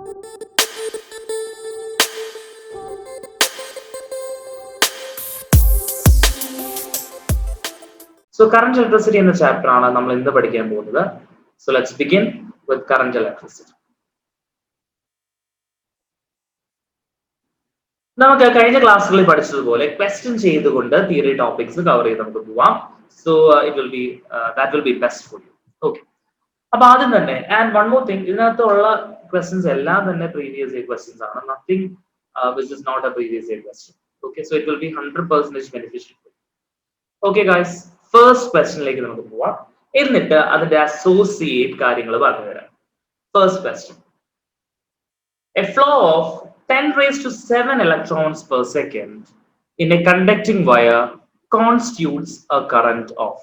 So current electricity എന്ന chapter ആണ് നമ്മൾ ഇന്ന് പഠിക്കാൻ പോകുന്നത്. So let's begin with current electricity. നമുക്ക് കഴിഞ്ഞ ക്ലാസ്സുകളിൽ പഠിച്ചതുപോലെ ക്വസ്റ്റ്യൻ ചെയ്തുകൊണ്ട് തിയറി ടോപ്പിക്സ് കവർ ചെയ്ത് നമുക്ക് പോവാം. So that will be best for you. Okay. അപ്പൊ ആദ്യം തന്നെ ആൻഡ് വൺ മോർ തിങ്, ഇതിനകത്തുള്ള ക്വസ്റ്റ്യൻസ് എല്ലാം തന്നെ പ്രീവിയസ് ഇയർ ക്വസ്റ്റ്യൻസ് ആണ്. Nothing which is not a previous year question. Okay, so it will be 100% beneficial for you. Okay guys, first ക്വസ്റ്റ്യനിലേക്ക് നമുക്ക് പോവാം. എന്നിട്ട് അതിന്റെ അസോസിയേറ്റ് കാര്യങ്ങൾ പറഞ്ഞുതരാം. First question, a flow of 10 raised to 7 electrons per second in a conducting wire constitutes a current of.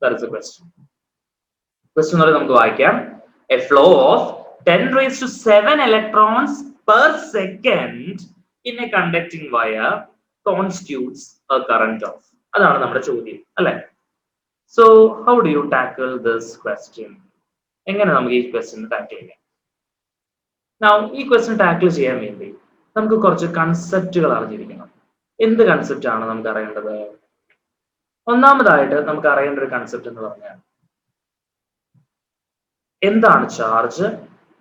That is the question. Question നമുക്ക് വായിക്കാം. A flow of 10 raised to 7 electrons per second in a conducting wire constitutes a current of. അതാണ് നമ്മുടെ ചോദ്യം അല്ലേ? So how do you tackle this question? എങ്ങനെ നമുക്ക് ഈ question tackle ചെയ്യാം? Now ഈ ക്വസ്റ്റ്യൻ ടാക്കിൾ ചെയ്യാൻ വേണ്ടി നമുക്ക് കുറച്ച് കൺസെപ്റ്റുകൾ അറിഞ്ഞിരിക്കണം. എന്ത് കൺസെപ്റ്റ് ആണ് നമുക്ക് അറിയേണ്ടത്? ഒന്നാമതായിട്ട് നമുക്ക് അറിയേണ്ട ഒരു കൺസെപ്റ്റ് എന്ന് പറഞ്ഞാൽ എന്താണ് ചാർജ്,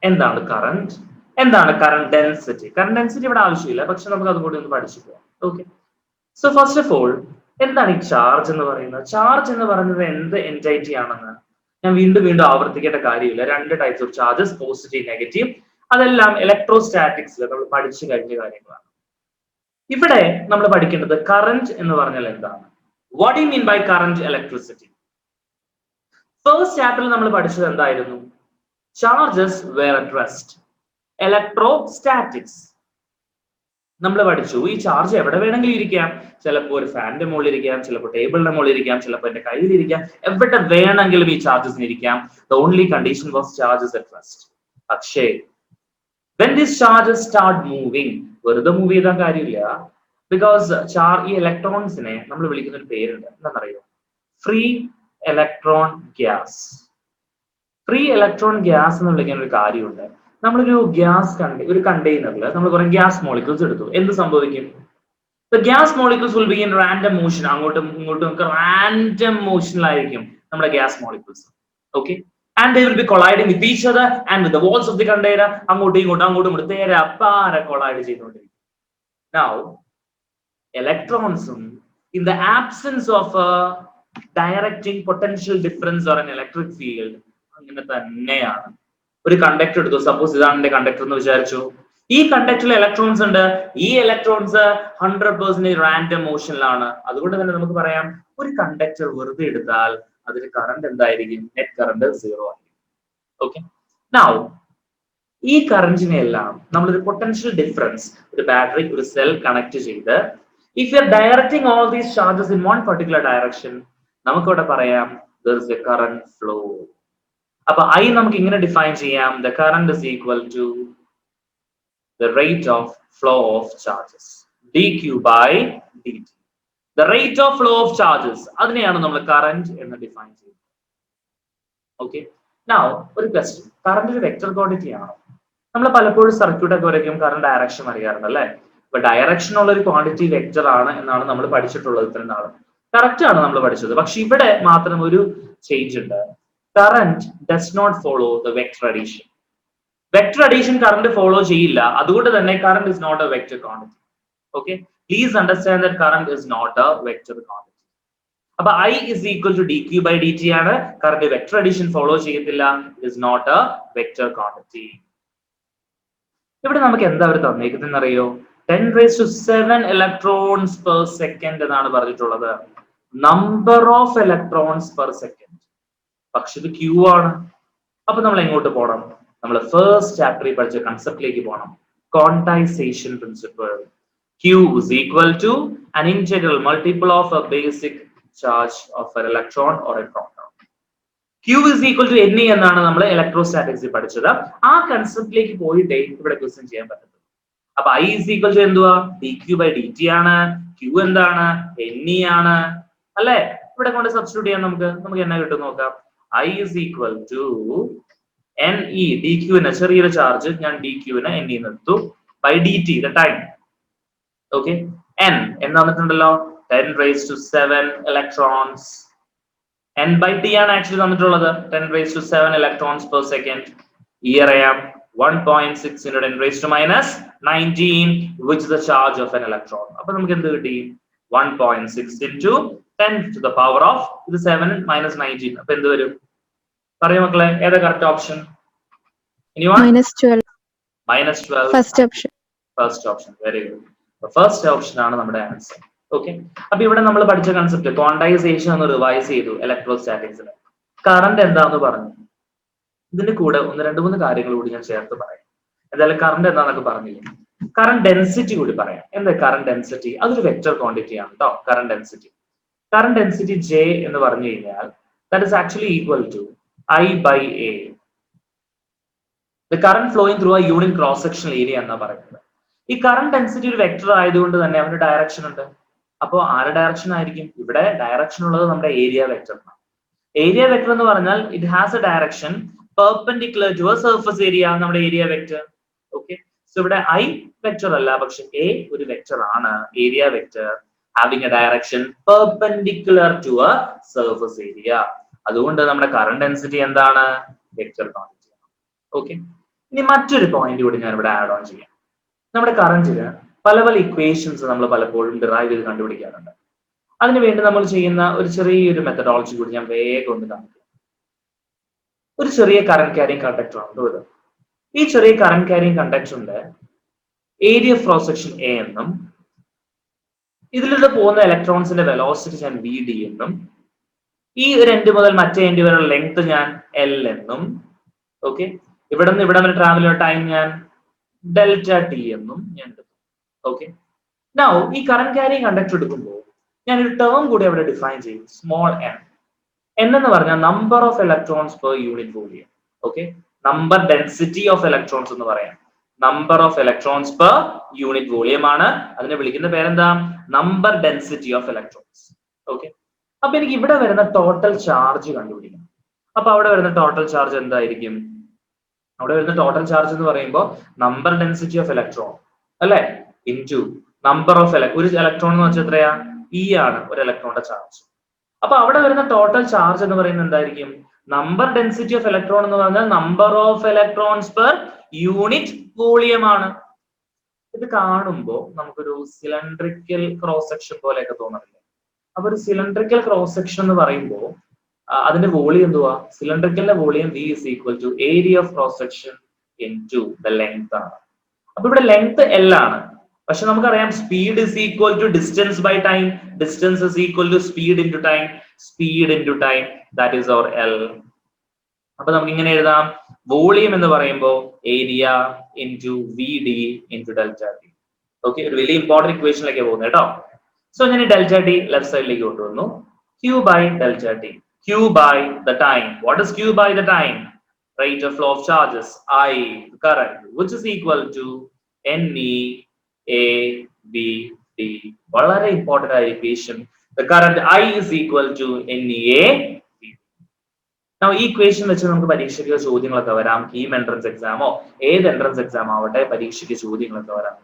എന്താണ് കറണ്ട്, എന്താണ് കറണ്ട് ഡെൻസിറ്റി. കറണ്ട് ഡെൻസിറ്റി ഇവിടെ ആവശ്യമില്ല, പക്ഷെ നമുക്ക് അതുകൂടി ഒന്ന് പഠിച്ചു പോകാം. Okay, so first of all എന്താണ് ഈ ചാർജ് എന്ന് പറയുന്നത്? ചാർജ് എന്ന് പറയുന്നത് എന്ത് എൻറ്റൈറ്റി ആണെന്ന് ഞാൻ വീണ്ടും വീണ്ടും ആവർത്തിക്കേണ്ട കാര്യമില്ല. രണ്ട് types of charges, positive, negative. അതെല്ലാം ഇലക്ട്രോസ്റ്റാറ്റിക്സിൽ നമ്മൾ പഠിച്ചു കഴിഞ്ഞ കാര്യങ്ങളാണ്. ഇവിടെ നമ്മൾ പഠിക്കേണ്ടത് കറന്റ് എന്ന് പറഞ്ഞാൽ എന്താണ്? What do you mean by current electricity? First ചാപ്റ്ററിൽ നമ്മൾ പഠിച്ചത് എന്തായിരുന്നു? Charges where at rest, electrostatics. നമ്മൾ പഠിച്ചു ഈ ചാർജ് എവിടെ വേണമെങ്കിലും ഇരിക്കാം. ചിലപ്പോൾ ഒരു ഫാനിന്റെ മുകളിൽ ഇരിക്കാം, ചിലപ്പോൾ ടേബിളിന്റെ മുകളിൽ ഇരിക്കാം, ചിലപ്പോൾ എന്റെ കയ്യിൽ ഇരിക്കാം. എവിടെ വേണമെങ്കിലും ഈ ചാർജസിന് ഇരിക്കാം. The only condition was charges at rest. പക്ഷേ when these charges start moving, വെറുതെ മൂവ് ചെയ്താൽ കാര്യമില്ല. ബിക്കോസ് ഈ ഇലക്ട്രോൺസിനെ നമ്മൾ വിളിക്കുന്ന ഒരു പേരുണ്ട്, എന്താണെന്നറിയോ? Free electron gas. Free electron gas എന്ന് വിളിക്കുന്ന ഒരു കാര്യമുണ്ട്. നമ്മളൊരു ഒരു കണ്ടെയ്നറിൽ നമ്മൾ കുറെ ഗ്യാസ് മോളിക്യൂൾസ് എടുത്തു. എന്ത് സംഭവിക്കും? The gas molecules will be in random motion. അങ്ങോട്ടും ഇങ്ങോട്ടും റാൻഡം മോഷനിലായിരിക്കും നമ്മുടെ gas molecules. Okay, and they will be colliding with each other and with the walls of the container. അങ്ങോട്ടും ഇങ്ങോട്ടും തേരാപ്പാര കൊളൈഡ് ചെയ്തുകൊണ്ടിരിക്കും. Now electronsum, in the absence of a directing potential difference or an electric field, അങ്ങനെ തന്നെയാണ്. ഒരു conductor എടുത്തു, suppose ഇതാണ് എന്റെ conductor എന്ന് വിചാരിച്ചു. ഈ കണ്ടക്ടറിൽ ഇലക്ട്രോൺസ് ഉണ്ട്. ഈ ഇലക്ട്രോൺസ് 100% റാൻഡം മോഷനിലാണ്. അതുകൊണ്ട് തന്നെ നമുക്ക് പറയാം ഒരു കണ്ടക്ടർ വെറുതെ എടുത്താൽ അതിന് കറണ്ട് എന്തായിരിക്കും? നെറ്റ് കറണ്ട് 0 ആയിരിക്കും. ഓക്കെ, നൗ ഈ കറന്റിനെ എല്ലാം നമ്മളൊരു പൊട്ടൻഷ്യൽ ഡിഫറൻസ്, ഒരു ബാറ്ററി, ഒരു സെൽ കണക്ട് ചെയ്ത് if you are directing all these charges in one particular direction, നമുക്കിവിടെ പറയാം there is a current flow. അപ്പൊ I നമുക്ക് ഇങ്ങനെ ഡിഫൈൻ ചെയ്യാം: the current is equal to the rate of flow of charges, dq by dt. The rate of flow of charges, അതിനെയാണ് നമ്മൾ current എന്ന് define ചെയ്യുന്നത്. ഓക്കെ, നൗ ഒരു question, current ഒരു വെക്റ്റർ ക്വാണ്ടിറ്റി ആണോ? നമ്മൾ പലപ്പോഴും സർക്യൂട്ട് ഒക്കെ വരയ്ക്കും കറന്റ് ഡയറക്ഷൻ അറിയാറുണ്ട് അല്ലെ? ഇപ്പൊ ഡയറക്ഷൻ ഉള്ള ഒരു ക്വാണ്ടിറ്റി വെക്റ്റർ ആണ് എന്നാണ് നമ്മൾ പഠിച്ചിട്ടുള്ളത് ഇത്രയും നാളും. കറക്റ്റ് ആണ് നമ്മൾ പഠിച്ചത്. പക്ഷെ ഇവിടെ മാത്രം ഒരു ചേഞ്ച് ഉണ്ട്. Current does not follow the vector addition. Vector addition current follow ചെയ്യില്ല. അതുകൊണ്ട് തന്നെ current is not a vector quantity. Okay, please understand that current is not a vector quantity. അപ്പൊ I is equal to dq by dt ആണ്. Current vector addition follow ചെയ്യത്തില്ല. It is not a vector quantity. ഇവിടെ നമുക്ക് എന്താ അവർ തന്നേക്കുന്നതെന്ന് അറിയോ? 10 raised to 7 electrons per second എന്നാണ് പറഞ്ഞിട്ടുള്ളത്. Number of electrons per second. പക്ഷെ ഇത് Q ആണ്. അപ്പൊ നമ്മൾ എങ്ങോട്ട് പോകണം? നമ്മൾ ഫസ്റ്റ് ചാപ്റ്ററിൽ പഠിച്ച കൺസെപ്റ്റിലേക്ക് പോകണം. Quantisation principle. Q is equal to an integral multiple of a basic charge of an electron or a proton. Q is equal to Ne എന്നാണ് നമ്മൾ ഇലക്ട്രോസ്റ്റാറ്റിക്സിൽ പഠിച്ചത്. ആ കൺസെപ്റ്റിലേക്ക് പോയിട്ടേ ഇവിടെ ക്വസ്റ്റ്യൻ ചെയ്യാൻ പറ്റത്തുള്ളൂ. അപ്പൊ I is equal to എന്തുവാ? dq by dt ആണ്. Q എന്താണ്? Ne ആണ് അല്ലെ? ഇവിടെ കൊണ്ട് സബ്സ്റ്റിറ്റ്യൂട്ട് ചെയ്യാൻ നമുക്ക് എന്നാ കിട്ടും നോക്കാം. I is equal to NE dq ന് ചെറിയൊരു ചാർജ് ഞാൻ dq ന് NE എടുത്തു by dt the time. Okay, n എന്ന് തന്നിട്ടുണ്ടല്ലോ 10 raised to 7 electrons. n by t ആണ് ആക്ച്വലി തന്നിട്ടുള്ളത് 10 raised to 7 electrons per second. ഈ അറിയാം 1.6 into 10 raised to minus 19 which is the charge of an electron. അപ്പോൾ നമുക്ക് എന്ത് കിട്ടി 1.6 into 10 to the power of ഇത് 7 minus 19. അപ്പോൾ എന്ത് വരും പറയൂ മക്കളെ ഏതാ correct option? -12 first option very good. First option ആണ് നമ്മുടെ ആൻസർ. ഓക്കെ, അപ്പൊ ഇവിടെ നമ്മൾ പഠിച്ച കൺസെപ്റ്റ് ക്വാണ്ടൈസേഷൻ ഒന്ന് റിവൈസ് ചെയ്തു. ഇലക്ട്രോസ്റ്റാറ്റിക്സിൽ കറണ്ട് എന്താന്ന് പറഞ്ഞു. ഇതിന്റെ കൂടെ ഒന്ന് രണ്ട് മൂന്ന് കാര്യങ്ങൾ കൂടി ഞാൻ ചേർത്ത് പറയാം. എന്തായാലും കറണ്ട് എന്താന്നൊക്കെ പറഞ്ഞില്ലേ, കറണ്ട് ഡെൻസിറ്റി കൂടി പറയാം. എന്താ കറണ്ട് ഡെൻസിറ്റി? അതൊരു വെക്റ്റർ ക്വാണ്ടിറ്റി ആണ് കേട്ടോ. കറണ്ട് ഡെൻസിറ്റി J എന്ന് പറഞ്ഞു കഴിഞ്ഞാൽ that is actually equal to I by A. The current flowing through a unit cross sectional area എന്നാ പറയുന്നത്. ഈ കറണ്ട് ഡെൻസിറ്റി ഒരു വെക്റ്റർ ആയതുകൊണ്ട് തന്നെ അവന് ഡയറക്ഷൻ ഉണ്ട്. അപ്പോൾ ആരുടെ ഡയറക്ഷൻ ആയിരിക്കും? ഇവിടെ ഡയറക്ഷൻ ഉള്ളത് നമ്മുടെ ഏരിയ വെക്റ്ററിനാണ്. ഏരിയ വെക്റ്റർ എന്ന് പറഞ്ഞാൽ it has a direction perpendicular to a surface area, നമ്മുടെ ഏരിയ വെക്റ്റർ. ഓക്കെ, സോ ഇവിടെ I വെക്റ്റർ അല്ല, പക്ഷെ A ഒരു വെക്റ്റർ ആണ്, area vector having a direction perpendicular to a surface area. അതുകൊണ്ട് നമ്മുടെ കറണ്ട് ഡെൻസിറ്റി എന്താണ്? വെക്റ്റർ ക്വാണ്ടിറ്റി ആണ്. ഓക്കെ, ഇനി മറ്റൊരു പോയിന്റ് കൂടി ഞാൻ ഇവിടെ ആഡ് ഓൺ ചെയ്യാം. നമ്മുടെ കറന്റിന് പല പല ഇക്വേഷൻസ് നമ്മൾ പലപ്പോഴും ഡിറൈവ് ചെയ്ത് കണ്ടുപിടിക്കാറുണ്ട്. അതിനുവേണ്ടി നമ്മൾ ചെയ്യുന്ന ഒരു ചെറിയൊരു മെത്തഡോളജി കൂടി ഞാൻ വേഗം ഒന്ന് കാണിക്കാം. ഒരു ചെറിയ കറന്റ് ക്യാരിങ് കണ്ടക്ടർ ആണ് ഇത്. ഈ ചെറിയ കറന്റ് ക്യാരിങ് കണ്ടക്ടറിന്റെ area of cross section A എന്നും ഇതിലൂടെ പോകുന്ന ഇലക്ട്രോൺസിന്റെ വെലോസിറ്റി ഞാൻ VD എന്നും ഈ ഒരു എൻഡ് മുതൽ മറ്റേ എൻഡ് വരെയുള്ള ലെങ്ത് ഞാൻ L എന്നും ഓക്കെ ഇവിടെ നിന്ന് ഇവിടെ വരെ ട്രാവൽ ചെയ്യുന്ന ടൈം ഞാൻ ഡെൽറ്റ ടി എന്നും ഞാൻ എടുക്കും. ഓക്കെ, നൗ ഈ കറന്റ് ക്യാരിങ് കണ്ടക്ടർ എടുക്കുമ്പോൾ ഞാൻ ഒരു ടേം കൂടി അവിടെ ഡിഫൈൻ ചെയ്യും, സ്മോൾ n. n എന്ന് പറഞ്ഞാൽ number of electrons per unit volume. Okay, number density of electrons എന്ന് പറയാം. Number of electrons per unit volume ആണ്. അതിനെ വിളിക്കുന്ന പേരെന്താ? Number density of electrons. Okay, അപ്പൊ എനിക്ക് ഇവിടെ വരുന്ന ടോട്ടൽ ചാർജ് കണ്ടുപിടിക്കണം. അപ്പൊ അവിടെ വരുന്ന ടോട്ടൽ ചാർജ് എന്തായിരിക്കും? അവിടെ വരുന്ന ടോട്ടൽ ചാർജ് എന്ന് പറയുമ്പോൾ നമ്പർ ഡെൻസിറ്റി ഓഫ് ഇലക്ട്രോൺ അല്ലെ ഇൻറ്റു നമ്പർ ഓഫ് ഒരു ഇലക്ട്രോൺ എന്ന് വെച്ചാൽ എത്രയാ? E ആണ് ഒരു ഇലക്ട്രോണിന്റെ ചാർജ്. അപ്പൊ അവിടെ വരുന്ന ടോട്ടൽ ചാർജ് എന്ന് പറയുന്നത് എന്തായിരിക്കും? നമ്പർ ഡെൻസിറ്റി ഓഫ് ഇലക്ട്രോൺ എന്ന് പറഞ്ഞാൽ number of electrons per unit volume ആണ്. ഇത് കാണുമ്പോൾ നമുക്കൊരു സിലിണ്ടറിക്കൽ ക്രോസ് സെക്ഷൻ പോലെയൊക്കെ തോന്നുന്നില്ലേ? അപ്പൊ ഒരു സിലിണ്ടറിക്കൽ ക്രോസ് സെക്ഷൻ എന്ന് പറയുമ്പോൾ അതിന്റെ വോളിയം എന്തുവാ? സിലിണ്ടറിക്കലിന്റെ volume V is equal to area of cross section into the length ആണ്. അപ്പൊ ഇവിടെ ലെങ്ത് L ആണ്, പക്ഷെ നമുക്കറിയാം speed is equal to distance by time. Distance is equal to speed into time. Speed into time, that is our L. അപ്പൊ നമുക്ക് ഇങ്ങനെ എഴുതാം, വോളിയം എന്ന് പറയുമ്പോൾ area into VD into delta T. Okay, ഒരു വലിയ ഇമ്പോർട്ടന്റ് ഇക്വേഷനിലേക്ക് പോകുന്നത് കേട്ടോ. സോ ഞാൻ ഡെൽറ്റ ടി ലെഫ്റ്റ് സൈഡിലേക്ക് കൊണ്ടുവന്നു. Q by delta T. Q by the time. What is Q by the time? Rate of flow of charges, I, current, which is equal to NE A B T. വളരെ important ആയ equation. The current I is equal to NE A B. Now ഈ equation വെച്ച് നമുക്ക് പരീക്ഷയ്ക്ക് ചോദ്യങ്ങളൊക്കെ വരാം. KEAM entrance എക്സാമോ ഏത് entrance exam ആവട്ടെ പരീക്ഷയ്ക്ക് ചോദ്യങ്ങളൊക്കെ വരാം.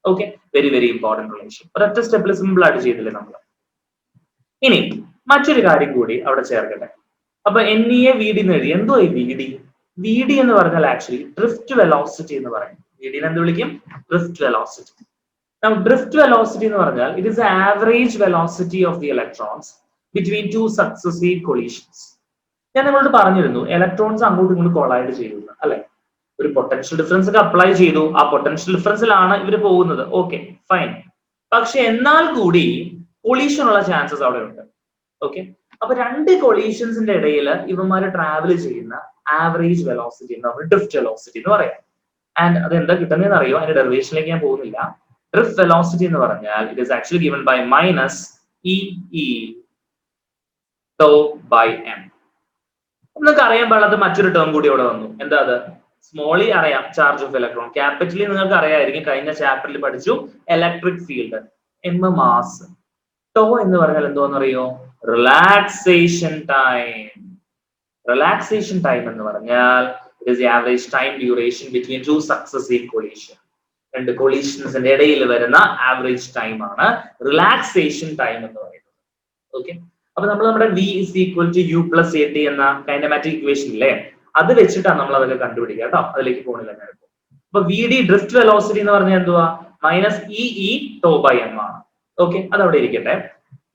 Okay, very very important relation. ഒരൊറ്റ സ്റ്റെപ്പിൽ സിമ്പിൾ ആയിട്ട് ചെയ്തില്ലേ നമ്മൾ. ഇനി മറ്റൊരു കാര്യം കൂടി അവിടെ ചേർക്കട്ടെ. അപ്പൊ NEA VD എന്ന് എഴുതി. എന്തോ ഈ VD എന്ന് പറഞ്ഞാൽ ആക്ച്വലി ഡ്രിഫ്റ്റ് വെലോസിറ്റി എന്ന് പറയും. VD എന്ത് വിളിക്കും? Drift velocity. ഡ്രിഫ്റ്റ് വെലോസിറ്റി എന്ന് പറഞ്ഞാൽ it is average velocity of the electrons between two successive collisions. ഞാൻ നിങ്ങളോട് പറഞ്ഞിരുന്നു ഇലക്ട്രോൺസ് അങ്ങോട്ടും ഇങ്ങോട്ടും കൊളൈഡ് ചെയ്യുന്നു അല്ലെ? ഒരു പൊട്ടൻഷ്യൽ ഡിഫറൻസ് ഒക്കെ അപ്ലൈ ചെയ്തു. ആ പൊട്ടൻഷ്യൽ ഡിഫറൻസിലാണ് ഇവർ പോകുന്നത്. Okay fine. പക്ഷെ എന്നാൽ കൂടി കൊളീഷൻ ഉള്ള ചാൻസസ് അവിടെ ഉണ്ട്. ഓക്കെ, അപ്പൊ രണ്ട് കൊളീഷൻസിന്റെ ഇടയിൽ ഇവന്മാര് ട്രാവൽ ചെയ്യുന്ന ആവറേജ് വെലോസിറ്റി ഡ്രിഫ്റ്റ് വെലോസിറ്റി എന്ന് പറയാം. ആൻഡ് അത് എന്താ കിട്ടുന്നതെന്ന് അറിയോ? അതിന്റെ ഡെറിവേഷനിലേക്ക് ഞാൻ പോകുന്നില്ല. ഡ്രിഫ്റ്റ് വെലോസിറ്റി എന്ന് പറഞ്ഞാൽ it is actually given by minus EE tau by m. നിങ്ങൾക്ക് അറിയാൻ പാടില്ലാത്ത മറ്റൊരു ടേം കൂടി അവിടെ വന്നു. എന്താ അത്? സ്മോളി അറിയാം, ചാർജ് ഓഫ് ഇലക്ട്രോൺ. ക്യാപിറ്റലി നിങ്ങൾക്ക് അറിയാമായിരിക്കും, കഴിഞ്ഞ ചാപ്റ്ററിൽ പഠിച്ചു, electric field. m mass. Tau എന്ന് പറഞ്ഞാൽ എന്തോന്നറിയോ? Relaxation time. റിലാക്സേഷൻ ടൈം എന്ന് പറഞ്ഞാൽ is the average time duration between two successive collisions. രണ്ട് കൊളീഷൻസിന്റെ ഇടയിൽ വരുന്ന ആവറേജ് ടൈം ആണ് റിലാക്സേഷൻ ടൈം എന്ന് പറയുന്നത്. ഓക്കെ, അപ്പൊ നമ്മൾ നമ്മുടെ v is equal to u plus at എന്ന കൈനമാറ്റിക് ഇക്വേഷൻ ഇല്ലേ, അത് വെച്ചിട്ടാണ് നമ്മൾ അതൊക്കെ കണ്ടുപിടിക്കുക കേട്ടോ. അതിലേക്ക് പോകുന്നില്ല ഞാൻ ഇപ്പോൾ. അപ്പൊ വി ഡി ഡ്രിഫ്റ്റ് വെലോസിറ്റി എന്ന് പറഞ്ഞാൽ എന്തുവാ, minus e tau by m ആണ്. ഓക്കെ, അത് അവിടെ ഇരിക്കട്ടെ.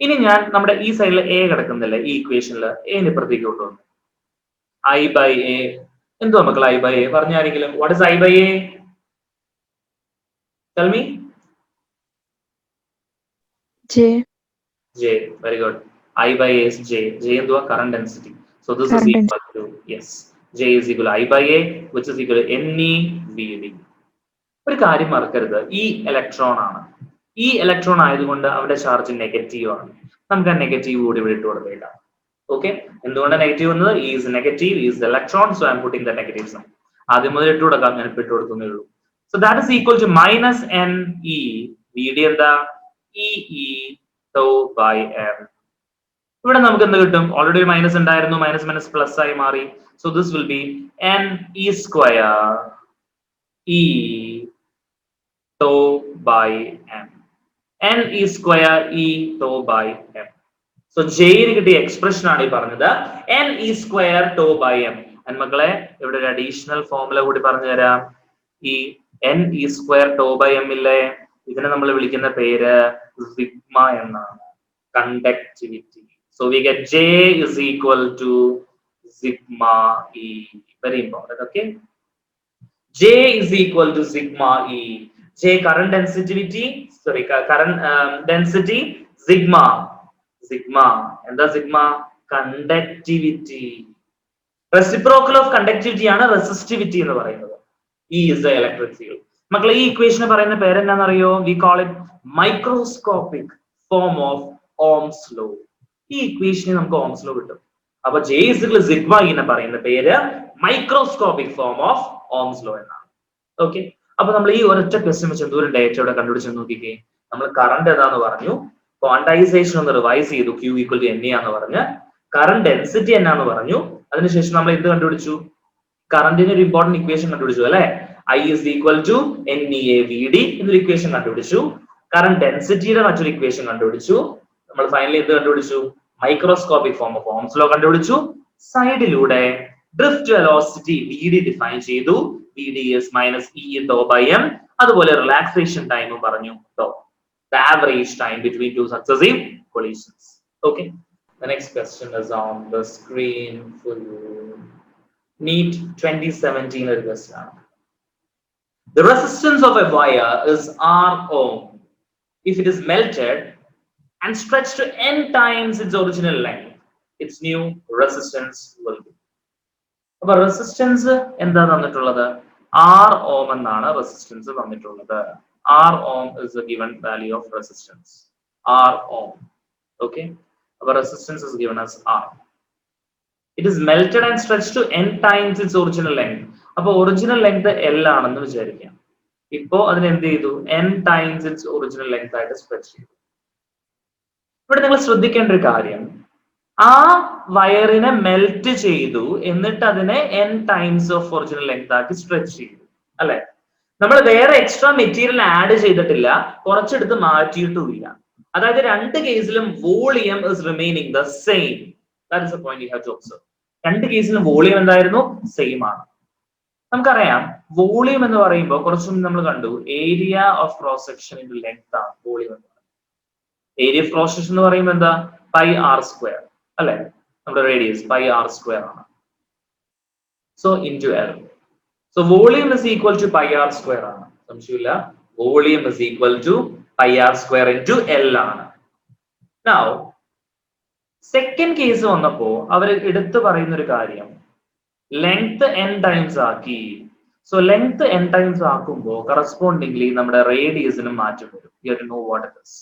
ഇനി ഞാൻ നമ്മുടെ ഈ സൈഡിൽ എ കിടക്കുന്നില്ലേ ഈ ഇക്വേഷനിൽ, എന് ഇപ്പുറത്തേക്ക് കൊണ്ടുവന്നു. ഐ ബൈ എ എന്തുവാ മക്കൾ ഐ ബൈ എ പറഞ്ഞാരെങ്കിലും? What is I by A? Tell me. J. J. Very good. I by A is J. J is the current density. So this is equal to, yes, J is equal to I by A, which is equal to NE VD. ഒരു കാര്യം മറക്കരുത്, ഈ electron ആണ്. ഈ electron ആയതുകൊണ്ട് അവിടെ charge negative ആണ്. നമുക്ക് ആ നെഗറ്റീവ് കൂടി ഇവിടെ ഇട്ട് കൊടുത്തേക്കാം. ഓക്കെ, എന്തുകൊണ്ട് നെഗറ്റീവ് വന്നത്? Is negative, is electron, so I M putting the negatives. ആദ്യം മുതൽ ഇട്ട് കൊടുക്കാം, ഞാൻ ഇട്ട് കൊടുക്കുന്നേ ഉള്ളൂ. So that is equal to minus NE VD എന്താ? EE tau by M. ഇവിടെ നമുക്ക് എന്ത് കിട്ടും? ഓൾറെഡി ഒരു മൈനസ് ഉണ്ടായിരുന്നു, മൈനസ് മൈനസ് പ്ലസ് ആയി മാറി. So this will be NE square E tau by M. NE square E tau by M. So J ന് കിട്ടിയ എക്സ്പ്രഷൻ ആണ് ഈ പറഞ്ഞത്, NE square tau by M. And മക്കളെ ഇവിടെ ഒരു അഡീഷണൽ ഫോർമുല കൂടി പറഞ്ഞു തരാം. ഈ NE square tau by M ഇല്ലേ, ഇതിനെ നമ്മൾ വിളിക്കുന്ന പേര് സിഗ്മ എന്നാണ്, conductivity. So we get J is equal to sigma E. Very important. Okay, J is equal to sigma E. J current density, sorry, current density, sigma. Sigma എന്താ? sigma conductivity. Reciprocal of conductivity ആണ് resistivity എന്ന് പറയുന്നത്. E is the electric field. മക്കളെ ഈ ഇക്വേഷന് പറയുന്ന പേര് എന്താണെന്ന് അറിയോ? We call it microscopic form of Ohm's law. ഈ ഇക്വേഷന് നമുക്ക് Ohm's law കിട്ടും. അപ്പൊ J is equal to sigma E എന്ന് പറയുന്ന പേര് microscopic form of Ohm's law എന്നാണ്. ഓക്കെ, അപ്പൊ നമ്മൾ ഈ ഒരൊറ്റ ക്വസ്റ്റ്യൻ വെച്ച് എന്തോരം ഡേറ്റ ഇവിടെ കണ്ടുപിടിച്ച് നോക്കിക്കേ. നമ്മൾ കറണ്ട് ഏതാന്ന് പറഞ്ഞു, ക്വാണ്ടൈസേഷൻ ഒന്ന് റിവൈസ് ചെയ്തു, Q equal to NE ആന്ന് പറഞ്ഞ്, കറണ്ട് ഡെൻസിറ്റി എന്നാന്ന് പറഞ്ഞു. അതിനുശേഷം നമ്മൾ എന്ത് കണ്ടുപിടിച്ചു? കറന്റിന് ഒരു ഇമ്പോർട്ടന്റ് ഇക്വേഷൻ കണ്ടുപിടിച്ചു അല്ലെ, I is equal to NEA VD എന്നൊരു ഇക്വേഷൻ കണ്ടുപിടിച്ചു. കറന്റ് ഡെൻസിറ്റിയുടെ മറ്റൊരു ഇക്വേഷൻ കണ്ടുപിടിച്ചു. നമ്മൾ ഫൈനലി എന്ത് കണ്ടുപിടിച്ചു? Microscopic form of Ohm's law കണ്ടുപിടിച്ചു. സൈഡിലൂടെ ഡ്രിഫ്റ്റ് വെലോസിറ്റി VD ഡിഫൈൻ ചെയ്തു. VD is minus E tau by M. അതുപോലെ റിലാക്സേഷൻ ടൈമും പറഞ്ഞു ട്ടോ. The average time between two successive collisions. Okay, the next question is on the screen. Full NEET 2017 question. The resistance of a wire is R ohm if it is melted and stretched to n times its original length. Its new resistance will be. അപ്പോൾ resistance എന്താ തന്നിട്ടുള്ളത്? R ohm എന്നാണ് resistance തന്നിട്ടുള്ളത്. R ohm is the given value of resistance. R ohm. Okay, അപ്പോൾ resistance is given as R. It is melted and stretched to n times its original length. അപ്പൊ original length L ആണെന്ന് വിചാരിക്കാം. ഇപ്പോ അതിന് എന്ത് ചെയ്തു? n times its original length ആയിട്ട് stretch ചെയ്തു. ഇവിടെ നിങ്ങൾ ശ്രദ്ധിക്കേണ്ട ഒരു കാര്യം, ആ വയറിനെ മെൽറ്റ് ചെയ്തു എന്നിട്ട് അതിനെ n times of original length ആക്കി സ്ട്രെച്ച് ചെയ്തു അല്ലെ. നമ്മൾ വേറെ എക്സ്ട്രാ മെറ്റീരിയൽ ആഡ് ചെയ്തിട്ടില്ല, കുറച്ചെടുത്ത് മാറ്റിയിട്ടുമില്ല. അതായത് രണ്ട് കേസിലും volume is remaining the same. That is the point you have to observe. രണ്ട് കേസിലും വോളിയം എന്തായിരുന്നു? സെയിം ആണ്. നമുക്കറിയാം വോളിയം എന്ന് പറയുമ്പോൾ കുറച്ചും നമ്മൾ കണ്ടു area of cross section into length ആണ് വോളിയം എന്ന് പറയുന്നത്. ഏരിയ ഓഫ് ക്രോസ് സെക്ഷൻ എന്ന് പറയുമ്പോൾ എന്താ? പൈ ആർ സ്ക്വയർ അല്ലെ, നമ്മുടെ റേഡിയസ് പൈ ആർ സ്ക്വയർ ആണ്. So into l. So volume is equal to pi r square ആണ്, സംശയമില്ല. Volume is equal to pi r square into l ആണ്. Now second case വന്നപ്പോ അവർ എടുത്തു പറയുന്ന ഒരു കാര്യം, ലെങ്ത് n ടൈംസ് ആക്കി. സോ ലെങ്ത് n ടൈംസ് ആക്കുമ്പോൾ കറസ്പോണ്ടിംഗ്ലി നമ്മുടെ റേഡിയസിനും മാറ്റം വരും. You have to know what it is.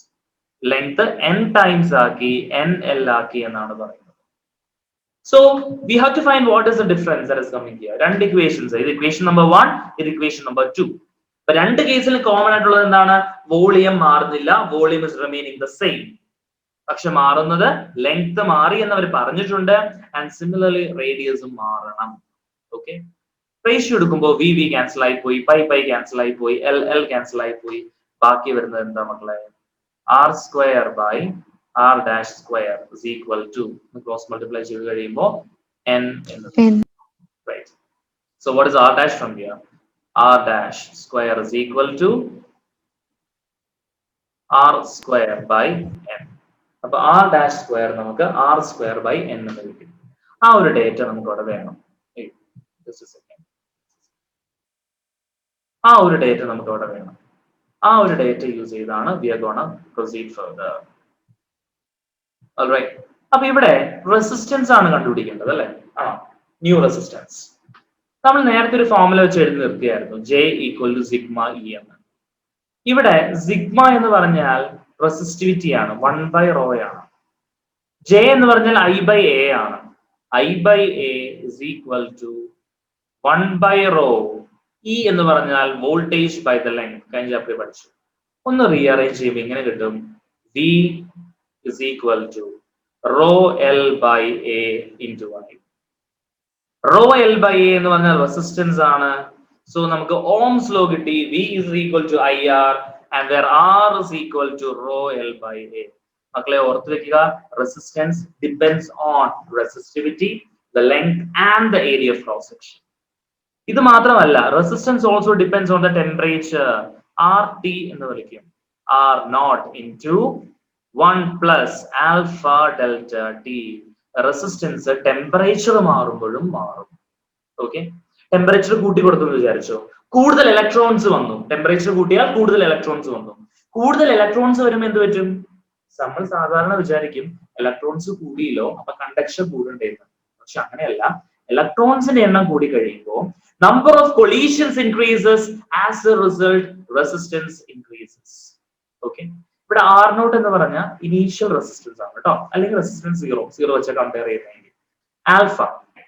Length n times ആക്കി, NL ആക്കി എന്നാണ് പറയുന്നത്. So we have to find what is the difference that is coming here. രണ്ട് ഇക്വേഷൻസ്, ഇത് ഇക്വേഷൻ നമ്പർ 1, ഇത് ഇക്വേഷൻ നമ്പർ 2. അപ്പൊ രണ്ട് കേസിലും കോമൺ ആയിട്ടുള്ളത് എന്താണ്? വോളിയം മാറുന്നില്ല, volume is remaining the same. പക്ഷെ മാറുന്നത് ലെങ്ത് മാറി എന്ന് അവർ പറഞ്ഞിട്ടുണ്ട്. ആൻഡ് സിമിലർലി റേഡിയസും മാറണം. ഓക്കെ, റേഷ്യോ എടുക്കുമ്പോൾ വി ക്യാൻസൽ ആയി പോയി, പൈ ക്യാൻസൽ ആയി പോയി, എൽ ക്യാൻസൽ ആയി പോയി. ബാക്കി വരുന്നത് എന്താ മക്കളെ? R square by r dash square is equal to cross multiply ചെയ്ത് കഴിയുമ്പോൾ എൻ എന്നത്. Right. So what is r dash from here? R dash square is equal to r square by n. അപ്പൊ ആർ ഡാഷ് സ്ക്വയർ നമുക്ക് r square by n എന്ന് കിട്ടും. ആ ഒരു data നമുക്ക് അവിടെ വേണം. ആ ഒരു ഡേറ്റ നമുക്ക് അവിടെ വേണം. ആ ഒരു ഡേറ്റ യൂസ് ചെയ്താണ് we are gonna proceed further. Alright. അപ്പൊ ഇവിടെ റെസിസ്റ്റൻസ് ആണ് കണ്ടുപിടിക്കേണ്ടത് അല്ലെ? ആണോ? New resistance. നമ്മൾ നേരത്തെ ഒരു ഫോർമുല വെച്ച് എഴുതി നിർത്തിയായിരുന്നു, J equal to sigma E എന്ന്. ഇവിടെ സിഗ്മ എന്ന് പറഞ്ഞാൽ റെസിസ്റ്റിവിറ്റി ആണ്, 1/ρ ആണ്. ജെ എന്ന് പറഞ്ഞാൽ I/A ആണ്. I/A is equal to 1/ρ. E എന്ന് പറഞ്ഞാൽ വോൾട്ടേജ് ബൈ ദ ലെങ്ത്. കഴിഞ്ഞ ചാപ്റ്ററിൽ പഠിച്ചു. ഒന്ന് റീഅറേഞ്ച് ചെയ്യുമ്പോൾ ഇങ്ങനെ കിട്ടും, V is equal to ρL/A into I. ρL/A എന്ന് പറഞ്ഞാൽ റെസിസ്റ്റൻസ് ആണ്. സോ നമുക്ക് ഓംസ് ലോ കിട്ടി, V is equal to IR and where R is equal to ρL/A. മക്കളെ ഓർത്ത് വെക്കുക, resistance depends on resistivity, the length and the area of cross section. ഇത് മാത്രമല്ല, resistance also depends on the temperature. RT എന്ന് വിളിക്കും. R0 into 1 plus alpha delta T. Resistance temperature മാറുമ്പോഴും മാറും. Okay, temperature കൂട്ടി കൊടുത്തു എന്ന് വിചാരിച്ചോ, കൂടുതൽ ഇലക്ട്രോൺസ് വന്നു. ടെമ്പറേച്ചർ കൂട്ടിയാൽ കൂടുതൽ ഇലക്ട്രോൺസ് വന്നു. കൂടുതൽ ഇലക്ട്രോൺസ് വരുമ്പോൾ എന്ത് പറ്റും? നമ്മൾ സാധാരണ വിചാരിക്കും ഇലക്ട്രോൺസ് കൂടിയല്ലോ അപ്പൊ കണ്ടക്ഷൻ കൂടണ്ടേന്ന്. പക്ഷെ അങ്ങനെയല്ല. ഇലക്ട്രോൺസിന്റെ എണ്ണം കൂടി കഴിയുമ്പോൾ number of collisions increases, as A result resistance increases. Okay, ഇവിടെ R0 എന്ന് പറഞ്ഞ ഇനീഷ്യൽ റെസിസ്റ്റൻസ് ആണ് കേട്ടോ, അല്ലെങ്കിൽ റെസിസ്റ്റൻസ് 0 വെച്ച് കമ്പയർ ചെയ്യുന്നെങ്കിൽ. Alpha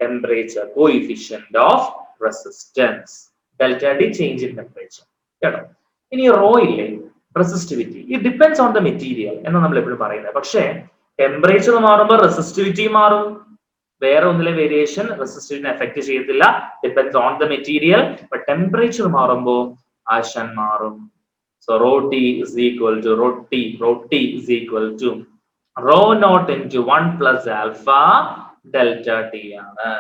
temperature coefficient of resistance, delta T change in temperature കേട്ടോ. ഇനി റോ ഇല്ലേ, resistivity, it depends on the material എന്ന് നമ്മൾ എപ്പോഴും പറയുന്നത്. പക്ഷേ ടെമ്പറേച്ചർ മാറുമ്പോൾ റെസിസ്റ്റിവിറ്റി മാറും. വേറെ ഒന്നിലെ വേരിയേഷൻ റെസിസ്റ്റിവിറ്റിനെ എഫക്ട് ചെയ്യത്തില്ല, depends on the material. But temperature മാറുമ്പോൾ ആശൻ മാറും. So rho T is equal to rho T is equal to rho naught into 1 plus alpha delta T ആണ്.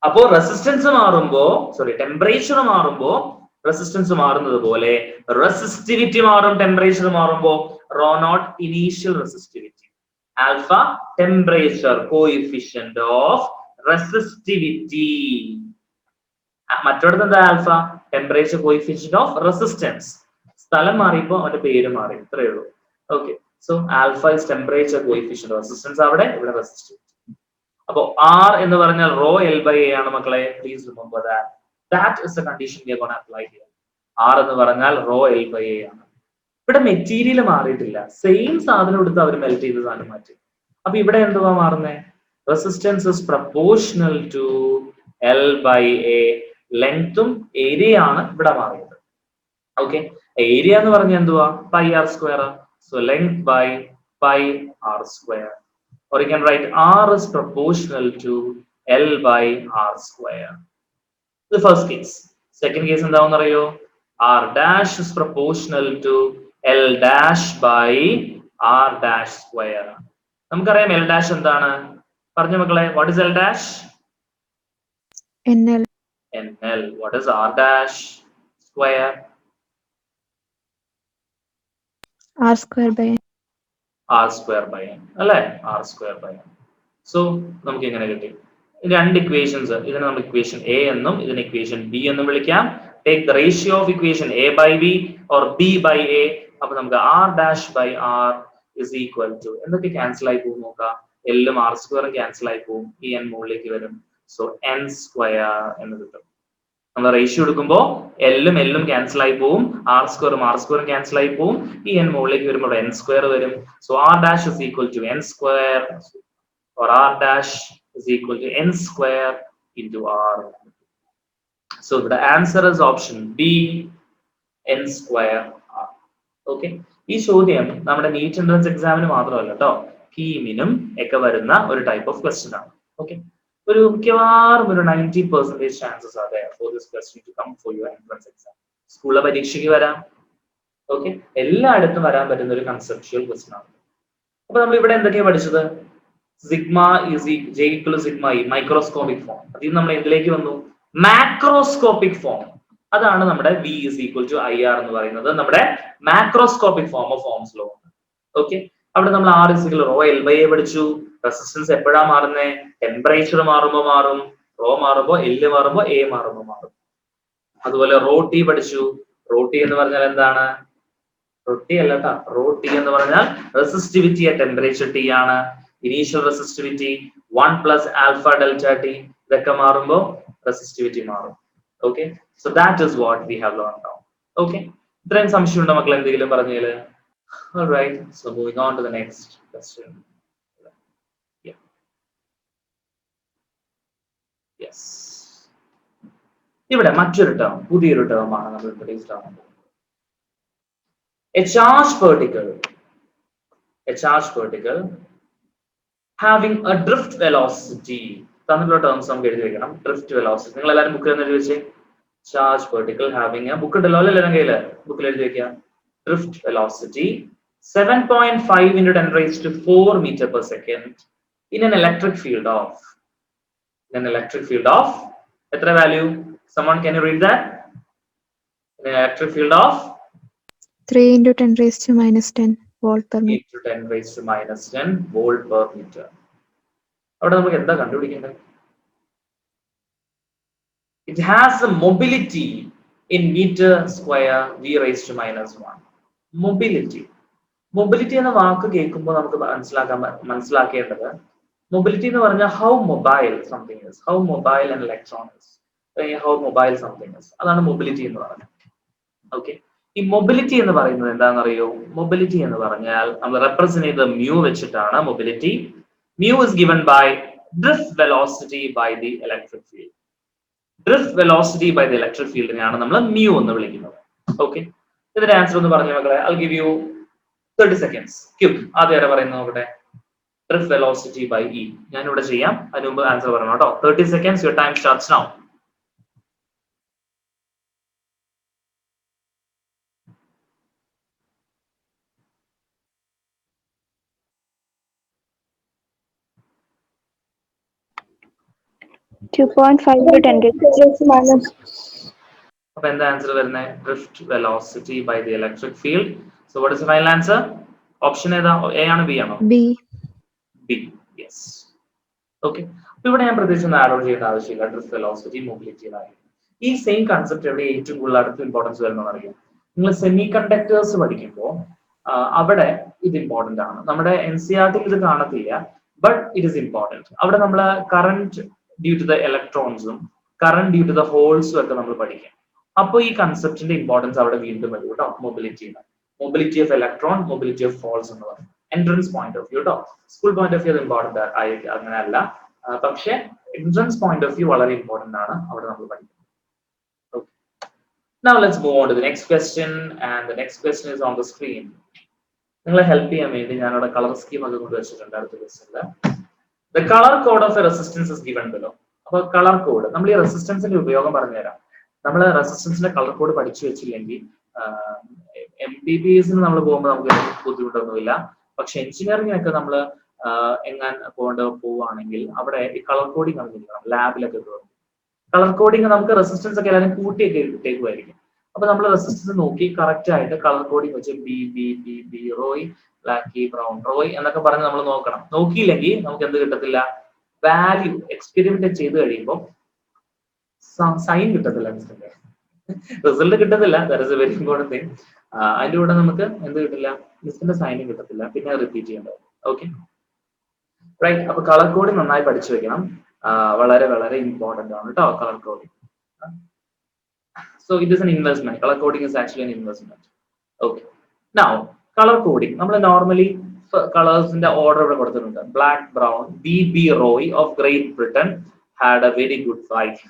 അപ്പോ റെസിസ്റ്റൻസ് മാറുമ്പോ, ടെമ്പറേച്ചർ മാറുമ്പോ റെസിസ്റ്റൻസ് മാറുന്നത് പോലെ റെസിസ്റ്റിവിറ്റി മാറും. ടെമ്പറേച്ചർ മാറുമ്പോ rho naught initial resistivity, alpha temperature coefficient of resistivity. മറ്റൊടത്ത് എന്താ? Alpha temperature coefficient of resistance. സ്ഥലം മാറിയപ്പോ അവന്റെ പേര് മാറി, ഇത്രയേ ഉള്ളൂ. Okay, so alpha is temperature coefficient. Resistance അവിടെ, ഇവിടെ റെസിസ്റ്റിവിറ്റി. അപ്പോ R എന്ന് പറഞ്ഞാൽ ρL/A ആണ് മക്കളെ. Please remember that. That is the condition we are going to apply here. R എന്ന് പറഞ്ഞാൽ ρL/A ആണ്. ഇവിടെ മെറ്റീരിയൽ മാറിയിട്ടില്ല, സെയിം സാധനം എടുത്ത് അവർ മെൽറ്റ് ചെയ്ത സാധനം മാറ്റി. അപ്പൊ ഇവിടെ എന്തുവാ മാറുന്നേ? Resistance is proportional to L/A. ലെങ്തും ഏരിയ ആണ് ഇവിടെ മാറിയത്. ഓക്കെ, ഏരിയ എന്ന് പറഞ്ഞാൽ എന്തുവാ? πr². So length by πr². Or you can write R is proportional to L/r². The first case. Second case എന്താണെന്ന് അറിയോ? R dash is proportional to L dash by R dash square. നമുക്കറിയാം L dash എന്താണ്? പറഞ്ഞു മക്കളെ. What is L dash? NL. NL. What is R dash square? R square by N. R square by N അല്ലേ? R square by N. So നമുക്ക് എങ്ങനെ കിട്ടി? രണ്ട് equations, ഇതിനെ നമ്മൾ ഇക്വേഷൻ എ എന്നും ഇതിനെ ഇക്വേഷൻ ബി എന്നും വിളിക്കാം. Take the ratio of equation A by B or B by A. അപ്പൊ നമുക്ക് r dash by r is equal to എന്തൊക്കെ ക്യാൻസൽ ആയി പോകും നോക്കാം. എല്ലും ആർ സ്ക്വയറും ക്യാൻസൽ ആയി പോകും, ഈ എൻ മുകളിലേക്ക് വരും. സോ എൻ സ്ക്വയർ എന്ന് കിട്ടും. നമ്മൾ റേഷ്യോ എടുക്കുമ്പോൾ എല്ലും ക്യാൻസൽ ആയി പോകും, ആർ സ്ക്വയറും ക്യാൻസൽ ആയി പോകും, ഈ എൻ മുകളിലേക്ക് വരുമ്പോൾ എൻ സ്ക്വയർ വരും. So r dash is equal to n square or R dash is equal to n square into R. So the answer is option B, n square R. Okay, ഈ ചോദ്യം നമ്മുടെ NEET entrance എക്സാമിന് മാത്രമല്ല കേട്ടോ, കീമിനും ഒക്കെ വരുന്ന ഒരു ടൈപ്പ് ഓഫ് ക്വസ്റ്റ്യൻ ആണ്. ഓക്കെ, ഒരു മിക്കവാറും ഒരു 90% chances are there for this question to come for your entrance exam. സ്കൂളിലെ പരീക്ഷയ്ക്ക് വരാം. ഓക്കെ, എല്ലായിടത്തും വരാൻ പറ്റുന്ന ഒരു കൺസെപ്ച്വൽ ക്വസ്റ്റൻ ആണ്. അപ്പൊ നമ്മൾ ഇവിടെ എന്തൊക്കെയാ പഠിച്ചത്? Sigma is J equal sigma E, microscopic form. അതിൽ നമ്മൾ എന്തിലേക്ക് വന്നു? Macroscopic form. അതാണ് നമ്മുടെ V is equal to IR എന്ന് പറയുന്നത്, നമ്മുടെ macroscopic form of Ohm's law. Okay, അവിടെ നമ്മൾ R is equal to rho L by A പഠിച്ചു. റെസിസ്റ്റൻസ് എപ്പോഴാ മാറുന്നത്? ടെമ്പറേച്ചർ മാറുമ്പോൾ മാറും, റോ മാറുമ്പോൾ L മാറുമ്പോൾ A മാറുമ്പോൾ മാറും. അതുപോലെ റോ ടി പഠിച്ചു. റോ ടി എന്ന് പറഞ്ഞാൽ എന്താണ്? റൊട്ടി അല്ല കേട്ടോ, റോ ടി എന്ന് പറഞ്ഞാൽ റെസിസ്റ്റിവിറ്റി അറ്റ് ടെമ്പറേച്ചർ ടി ആണ്. Initial resistivity 1 plus alpha delta T, ഇതൊക്കെ മാറുമ്പോൾ റെസിസ്റ്റിവിറ്റി മാറും. Okay, so that is what we have learned now. Okay, ഇത്രയും സംശയമുണ്ടോ മക്കൾ എന്തെങ്കിലും പറഞ്ഞാല്? Alright, so moving on to the next question. Yeah. Yes. ഇവിടെ മറ്റൊരു ടേം, പുതിയൊരു ടേം ആണ് നമ്മൾ ഇൻട്രൊഡ്യൂസ് ആവുന്നത്. A charged particle having a drift velocity. തന്നിട്ടുള്ള ടേംസ് നമുക്ക് എഴുതി വെക്കണം. ഡ്രിഫ്റ്റ് വെലോസിറ്റി നിങ്ങൾ എല്ലാവരും ബുക്കിൽ എഴുതി വെച്ചേ. Charge particle having A, book ഉണ്ടല്ലോ അല്ലേ കയ്യില്, ബുക്കിൽ എഴുതി വെക്കുക. Drift velocity 7.5 into 10 raised to 4 meter per second in an electric field of എത്ര value? Someone can you read that? In an electric field of 3 into 10 raised to minus 10 volt per meter. 3 into 10 raised to minus 10 volt per meter. അവിടെ നമുക്ക് എന്താ കണ്ടുപിടിക്കേണ്ടത്? It has a mobility in meter square v raised to minus 1. Mobility എന്ന വാക്ക് കേൾക്കുമ്പോൾ നമുക്ക് മനസ്സിലാക്കേണ്ടത്, mobility എന്ന് പറഞ്ഞാൽ how mobile something is, how mobile and electron is, how mobile something is, അതാണ് മൊബിലിറ്റി എന്ന് പറയുന്നത്. ഓക്കെ, ഈ മൊബിലിറ്റി എന്ന് പറയുന്നത് എന്താണെന്നറിയോ? മൊബിലിറ്റി എന്ന് പറഞ്ഞാൽ നമ്മൾ റെപ്രസെന്റ് ചെയ്ത മ്യൂ വെച്ചിട്ടാണ് mobility. Mu is given by drift velocity by the electric field. Drift velocity by the electric ഫീൽഡിനെയാണ് നമ്മൾ മ്യൂ എന്ന് വിളിക്കുന്നത്. ഓക്കെ, ഇതിന്റെ ആൻസർ ഒന്ന് പറഞ്ഞു മക്കളെ. I'll give you 30 seconds. Quick, ആദ്യം ആരാ പറയുന്നത് നോക്കട്ടെ? Drift velocity by E. ഞാൻ ഇവിടെ ചെയ്യാം, അതിന് മുമ്പ് ആൻസർ പറയണം കേട്ടോ. 30 seconds, your time starts now. അപ്പൊ എന്താ ആൻസർ വരുന്നത്? Drift velocity by the electric field. So what is the final answer? Option ഏതാ? എ ആണോ ബി ആണോ? B. B, yes. ഓക്കെ, അപ്പൊ ഇവിടെ ഞാൻ പ്രത്യേകിച്ച് ഒന്ന് ആഡ് ഓൺ ചെയ്യേണ്ട ആവശ്യമില്ല. ഡ്രിഫ്റ്റ് വെലോസിറ്റി മൊബിലിറ്റി ഈ സെയിം കൺസെപ്റ്റ് എവിടെ ഏറ്റവും കൂടുതൽ അടുത്ത് ഇമ്പോർട്ടൻസ് വരുന്നതെന്ന് അറിയാം. നിങ്ങൾ സെമി കണ്ടക്ടേഴ്സ് പഠിക്കുമ്പോൾ അവിടെ ഇത് ഇമ്പോർട്ടന്റ് ആണ്. നമ്മുടെ NCERT ഇത് കാണത്തില്ല, ബട്ട് ഇറ്റ് ഇസ് ഇമ്പോർട്ടന്റ്. അവിടെ നമ്മൾ കറന്റ് ഡ്യൂ ടു ദ ഇലക്ട്രോൺസും കറന്റ് ഡ്യൂ ടു ദ ഹോൾസും ഒക്കെ നമ്മൾ പഠിക്കും. അപ്പോൾ ഈ കൺസെപ്റ്റിന്റെ ഇമ്പോർട്ടൻസ് അവിടെ വീണ്ടും വരും കേട്ടോ. Mobility of electron, mobility of holes എന്ന് പറയും. എൻട്രൻസ് പോയിന്റ് ഓഫ് വ്യൂ കേട്ടോ. School point of view important ആയിരിക്കും, അങ്ങനെയല്ല. പക്ഷെ എൻട്രൻസ് പോയിന്റ് ഓഫ് വ്യൂ വളരെ ഇമ്പോർട്ടന്റ് ആണ് അവിടെ നമ്മൾ പഠിക്കുന്നത്. Now let's move on to the next question, and the next question is on the screen. നിങ്ങളെ ഹെൽപ്പ് ചെയ്യാൻ വേണ്ടി ഞാൻ അവിടെ കളർ സ്കീം ഒക്കെ കൊണ്ടുവച്ചിട്ടുണ്ട് അടുത്ത ക്വസ്റ്റ്യനിൽ. The color code of a resistance is given below. അപ്പോൾ കളർ കോഡ്, നമ്മൾ ഈ റെസിസ്റ്റൻസിന്റെ ഉപയോഗം പറഞ്ഞുതരാം. നമ്മൾ റെസിസ്റ്റൻസിന്റെ കളർ കോഡ് പഠിച്ചു വെച്ചില്ലെങ്കിൽ MBBS നമ്മൾ പോകുമ്പോൾ നമുക്ക് ബുദ്ധിമുട്ടൊന്നുമില്ല. പക്ഷെ എഞ്ചിനീയറിംഗിനൊക്കെ നമ്മൾ എങ്ങാൻ പോവുകയാണെങ്കിൽ അവിടെ ഈ കളർ കോഡിങ് അറിഞ്ഞിരിക്കണം. ലാബിലൊക്കെ പോകും കളർ കോഡിങ് നമുക്ക് റെസിസ്റ്റൻസ് ഒക്കെ എല്ലാവരും കൂട്ടിയൊക്കെ ഇട്ടേക്കുമായിരിക്കും. അപ്പൊ നമ്മൾ റെസിസ്റ്റൻസ് നോക്കി കറക്റ്റ് ആയിട്ട് കളർ കോഡിങ് വെച്ച് B B B B Roy, black brown Roy എന്നൊക്കെ പറഞ്ഞ് നമ്മൾ നോക്കണം. നോക്കിയില്ലെങ്കിൽ നമുക്ക് എന്ത് കിട്ടത്തില്ല? വാല്യൂ എക്സ്പെരിമെന്റ് ചെയ്ത് കഴിയുമ്പോൾ സൈൻ കിട്ടത്തില്ല, റിസൾട്ട് കിട്ടത്തില്ല. That is A very important thing. അതിന്റെ കൂടെ നമുക്ക് എന്ത് കിട്ടില്ല? മിസ്സിന്റെ സൈനും കിട്ടത്തില്ല, പിന്നെ റിപ്പീറ്റ് ചെയ്യേണ്ടത്. Okay, right. അപ്പൊ കളർ കോഡിങ് നന്നായി പഠിച്ചു വെക്കണം. വളരെ വളരെ ഇമ്പോർട്ടന്റ് ആണ് കേട്ടോ colour coding. So it is an investment. Color coding is actually an investment. Okay. Now color coding, നമ്മൾ നോർമലി കളേഴ്സിന്റെ ഓർഡർ ഇവിടെ കൊടുത്തിട്ടുണ്ട്. Black, brown, BB Roy of great Britain had A very good fight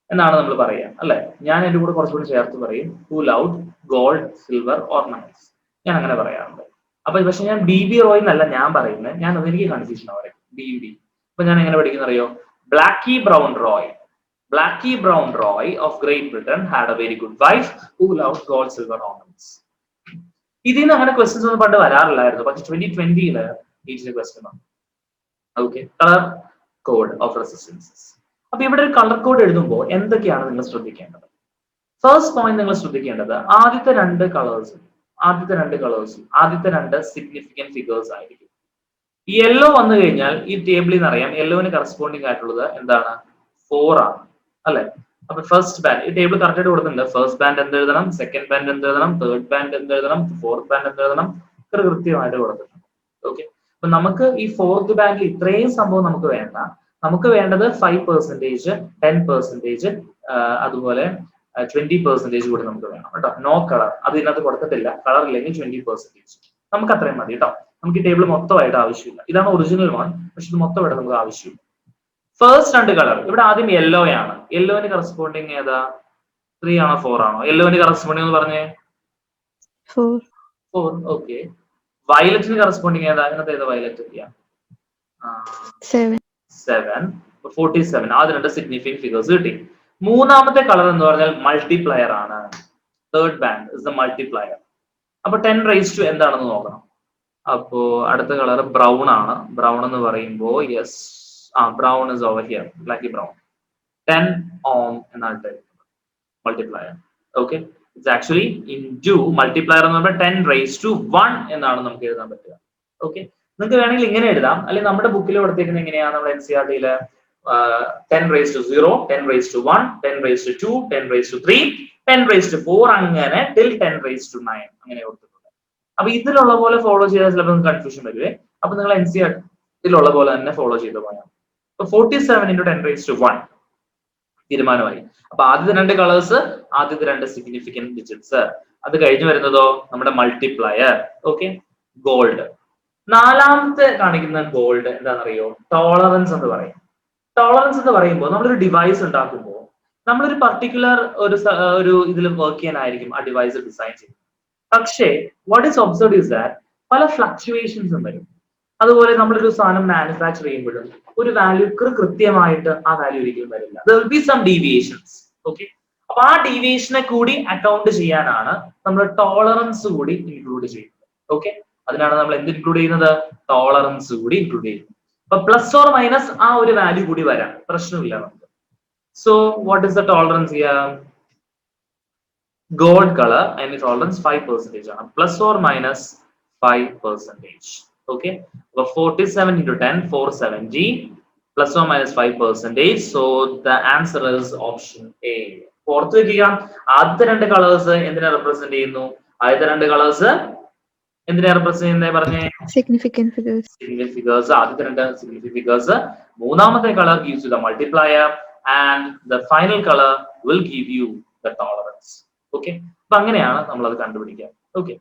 എന്നാണ് നമ്മൾ പറയുക അല്ലെ. ഞാൻ എന്റെ കൂടെ കുറച്ചുകൂടി ചേർത്ത് പറയും too loud, gold, silver, ornaments. ഞാൻ അങ്ങനെ പറയാറുണ്ട്. അപ്പൊ പക്ഷെ ഞാൻ BB റോയ് എന്നല്ല ഞാൻ പറയുന്നത്. ഞാൻ എനിക്ക് കൺഫ്യൂഷൻ ആവും BB. അപ്പൊ ഞാൻ എങ്ങനെ പഠിക്കുന്ന അറിയോ? Blackie Brown Roy. Blackie Brown Roy of Great Britain had a very good wife who loved gold silver ornaments. ഇതിൽ നിന്ന് അങ്ങനെ ക്വസ്റ്റ്യൻസ് ഒന്നും പണ്ട് വരാറില്ലായിരുന്നു, പക്ഷെ 2020 ഈച്ചിന്റെ ക്വസ്റ്റ്യൻ ആണ്. Okay, colour code of resistances. അപ്പൊ ഇവിടെ ഒരു കളർ കോഡ് എഴുതുമ്പോൾ എന്തൊക്കെയാണ് നിങ്ങൾ ശ്രദ്ധിക്കേണ്ടത്? ഫസ്റ്റ് പോയിന്റ് നിങ്ങൾ ശ്രദ്ധിക്കേണ്ടത് ആദ്യത്തെ രണ്ട് കളേഴ്സും ആദ്യത്തെ രണ്ട് സിഗ്നിഫിക്കന്റ് ഫിഗേഴ്സ് ആയിരിക്കും. യെല്ലോ വന്നു കഴിഞ്ഞാൽ ഈ ടേബിളിൽ നിന്ന് അറിയാം യെല്ലോവിന് കറസ്പോണ്ടിങ് ആയിട്ടുള്ളത് എന്താണ്? 4 ആണ് അല്ലെ? അപ്പൊ ഫസ്റ്റ് ബാൻഡ് ഈ ടേബിൾ കറക്റ്റ് ആയിട്ട് കൊടുക്കുന്നുണ്ട്. ഫസ്റ്റ് ബാൻഡ് എന്ത് എഴുതണം, സെക്കൻഡ് ബാൻഡ് എന്ത് എഴുതണം, തേർഡ് ബാൻഡ് എന്ത് എഴുതണം, ഫോർത്ത് ബാൻഡ് എന്ത് എഴുതണം, കൃത്യമായിട്ട് കൊടുത്തിട്ടുണ്ട്. ഓക്കെ, അപ്പൊ നമുക്ക് ഈ ഫോർത്ത് ബാൻഡിൽ ഇത്രയും സംഭവം നമുക്ക് വേണ്ട. നമുക്ക് വേണ്ടത് 5%, 10%, അതുപോലെ 20% കൂടി നമുക്ക് വേണം കേട്ടോ. നോ കളർ അത് ഇതിനകത്ത് കൊടുത്തിട്ടില്ല. കളർ ഇല്ലെങ്കിൽ 20%. നമുക്ക് അത്രയും മതി കേട്ടോ. നമുക്ക് ഈ ടേബിൾ മൊത്തമായിട്ട് ആവശ്യമില്ല. ഇതാണ് ഒറിജിനൽ വൺ, പക്ഷെ ഇത് മൊത്തമായിട്ട് നമുക്ക് ആവശ്യമില്ല. ഫസ്റ്റ് രണ്ട് കളർ ഇവിടെ ആദ്യം യെല്ലോ ആണ്. യെല്ലോന് കറസ്പോണ്ടിങ് ഏതാ? 3 ആണോ 4 ആണോ? യെല്ലോന് കറസ്പോണ്ടിങ് എന്ന് പറഞ്ഞേ 4. ഓക്കെ, വയലറ്റിന് കറസ്പോണ്ടിങ് ഏതാ? ഇതിനകത്ത് ഏതാ വയലറ്റ്? 7. 47. ആദ്യം രണ്ട് സിഗ്നിഫിക്കന്റ് ഫിഗേഴ്സ് കിട്ടി. മൂന്നാമത്തെ കളർ എന്ന് പറഞ്ഞാൽ മൾട്ടിപ്ലയർ ആണ്. Third band is the multiplier. അപ്പൊ 10 എന്താണെന്ന് നോക്കണം. അപ്പോ അടുത്ത കളർ ബ്രൗൺ ആണ്. ബ്രൗൺ എന്ന് പറയുമ്പോൾ yes, brown is over here, ബ്ലാക്കി ബ്രൗൺ. 10 ohm എന്നാണ് multiplier. Okay, it's actually into multiplier എന്ന് പറയുമ്പോൾ 10⁻1 എന്നാണ് നമുക്ക് എഴുതാൻ പറ്റുക. ഓക്കെ, നിങ്ങൾക്ക് വേണമെങ്കിൽ ഇങ്ങനെ എഴുതാം, അല്ലെങ്കിൽ നമ്മുടെ ബുക്കിൽ കൊടുത്തേക്കുന്നത് എങ്ങനെയാണ്? നമ്മുടെ NCERT-യില് 10⁻0, 10⁻1, 10⁻2, 10⁻3, 10⁻4 അങ്ങനെ till 10⁻9 അങ്ങനെ കൊടുത്തിട്ടുണ്ട്. അപ്പൊ ഇതിലുള്ള പോലെ ഫോളോ ചെയ്താൽ ചിലപ്പോൾ കൺഫ്യൂഷൻ വരുവേ. അപ്പൊ നിങ്ങൾ NCERT-യിലുള്ള പോലെ തന്നെ ഫോളോ ചെയ്ത് പോയാൽ 47 × 10⁻1 തീരുമാനമായി. അപ്പൊ ആദ്യത്തെ രണ്ട് കളേഴ്സ്, ആദ്യത്തെ രണ്ട് സിഗ്നിഫിക്കന്റ് ഡിജിറ്റ്സ്. അത് കഴിഞ്ഞ് വരുന്നതോ നമ്മുടെ മൾട്ടിപ്ലയർ. Okay, gold. നാലാമത്തെ കാണിക്കുന്ന ഗോൾഡ് എന്താണെന്നറിയോ? ടോളറൻസ് എന്ന് പറയും. ടോളറൻസ് എന്ന് പറയുമ്പോൾ നമ്മളൊരു ഡിവൈസ് ഉണ്ടാക്കുമ്പോൾ നമ്മളൊരു പർട്ടിക്കുലർ ഒരു ഇതിൽ വർക്ക് ചെയ്യാനായിരിക്കും ആ ഡിവൈസ് ഡിസൈൻ ചെയ്യുന്നത്. പക്ഷേ what is observed is that പല ഫ്ലക്ച്വേഷൻസും വരും. അതുപോലെ നമ്മളൊരു സാധനം മാനുഫാക്ചർ ചെയ്യുമ്പോഴും ഒരു വാല്യൂ കൃത്യമായിട്ട് ആ വാല്യൂ ഒരിക്കലും വരില്ല. there will be some deviations. Okay, അപ്പൊ ആ ഡീവിയേഷനെ കൂടി അക്കൗണ്ട് ചെയ്യാനാണ് നമ്മൾ ടോളറൻസ് കൂടി ഇൻക്ലൂഡ് ചെയ്യുന്നത്. ഓക്കെ, അതിനാണ് നമ്മൾ എന്ത് ഇൻക്ലൂഡ് ചെയ്യുന്നത്? ടോളറൻസ് കൂടി ഇൻക്ലൂഡ് ചെയ്യുന്നത്. അപ്പൊ പ്ലസ് ഓർ മൈനസ് ആ ഒരു വാല്യൂ കൂടി വരാം, പ്രശ്നമില്ല നമുക്ക്. So what is the tolerance here? Gold colour അതിന്റെ ടോളറൻസ് 5% ആണ്, പ്ലസ് ഓർ മൈനസ് 5%. ഓക്കെ, അപ്പൊ 47 × 10 470 plus or minus 5%. So the answer is option A. ഓർത്ത് വെക്കുക, ആദ്യത്തെ രണ്ട് കളേഴ്സ് എന്തിനെ റെപ്രസെന്റ് ചെയ്യുന്നു? ആദ്യത്തെ രണ്ട് കളേഴ്സ് എന്തിനെ റെപ്രസെന്റ് ചെയ്യുന്നേ പറഞ്ഞേ? Significant figures. Significant figures. ആദ്യത്തെ രണ്ട് significant figures. മൂന്നാമത്തെ colour gives you the multiplier and the final color will give you the tolerance. Okay, അപ്പൊ അങ്ങനെയാണ് നമ്മൾ അത് കണ്ടുപിടിക്കുക. ഓക്കെ,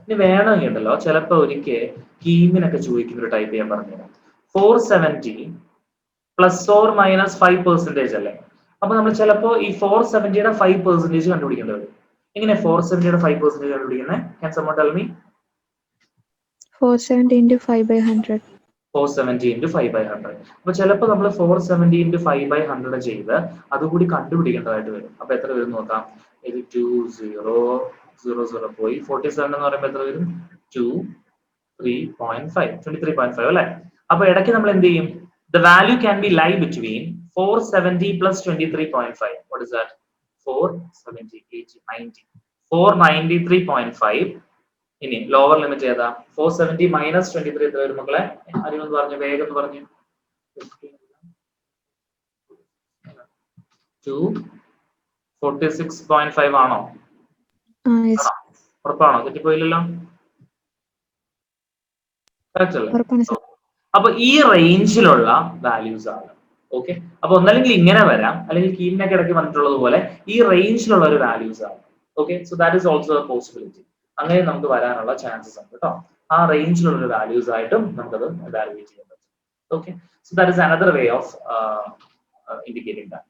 ഇനി വേണമെങ്കിൽ ഉണ്ടല്ലോ ചിലപ്പോ ഒരിക്കൽ കീമിനൊക്കെ ചോദിക്കുന്ന ഒരു ടൈപ്പ് ചെയ്യാൻ പറഞ്ഞുതരാം. 470 പ്ലസ് ഓർ മൈനസ് 5% അല്ലേ? അപ്പൊ നമ്മൾ ചിലപ്പോ ഈ 470-യുടെ 5% കണ്ടുപിടിക്കേണ്ടി വരും. എങ്ങനെ 470-യുടെ 5% കണ്ടുപിടിക്കുന്നത്? Can someone tell me? 470 × 5/100. 470 × 5/100. അപ്പൊ ചിലപ്പോ നമ്മൾ 470 × 5/100 ചെയ്ത് അതുകൂടി കണ്ടുപിടിക്കേണ്ടതായിട്ട് വരും. അപ്പൊ എത്ര വരും നോക്കാം. ഇത് 2000 പോയി 47 എന്ന് പറയുമ്പോൾ എത്ര വരും? 23.5 അല്ലെ? അപ്പൊ ഇടയ്ക്ക് നമ്മൾ എന്ത് ചെയ്യും? The value can be lie between 470 plus 23.5. What is that? 470, 80, 90. 493.5. ഇനി ലോവർ ലിമിറ്റ് ഏതാ? 470 മൈനസ് 23 എത്ര വരും മക്കളെ? ആരെങ്കിലും പറഞ്ഞു, വേഗം പറഞ്ഞു. 246.5 ആണോ? ഉറപ്പാണോ? തെറ്റിപ്പോയില്ലല്ലോ? കറക്റ്റ് അല്ലേ? അപ്പൊ ഈ റേഞ്ചിലുള്ള വാല്യൂസ് ആണ്. ഓക്കെ, അപ്പൊ ഒന്നല്ലെങ്കിൽ ഇങ്ങനെ വരാം, അല്ലെങ്കിൽ കീമിനൊക്കെ ഇടയ്ക്ക് വന്നിട്ടുള്ളത് പോലെ ഈ റേഞ്ചിലുള്ള ഒരു വാല്യൂസ് ആണ്. Okay, so that is also A possibility. അങ്ങനെ നമുക്ക് വരാനുള്ള ചാൻസസ് ഉണ്ട് കേട്ടോ. ആ റേഞ്ചിലുള്ള ഒരു വാല്യൂസ് ആയിട്ടും നമുക്കത് എവാലുവേറ്റ് ചെയ്യാൻ പറ്റും. Okay, so that is another way of indicating that.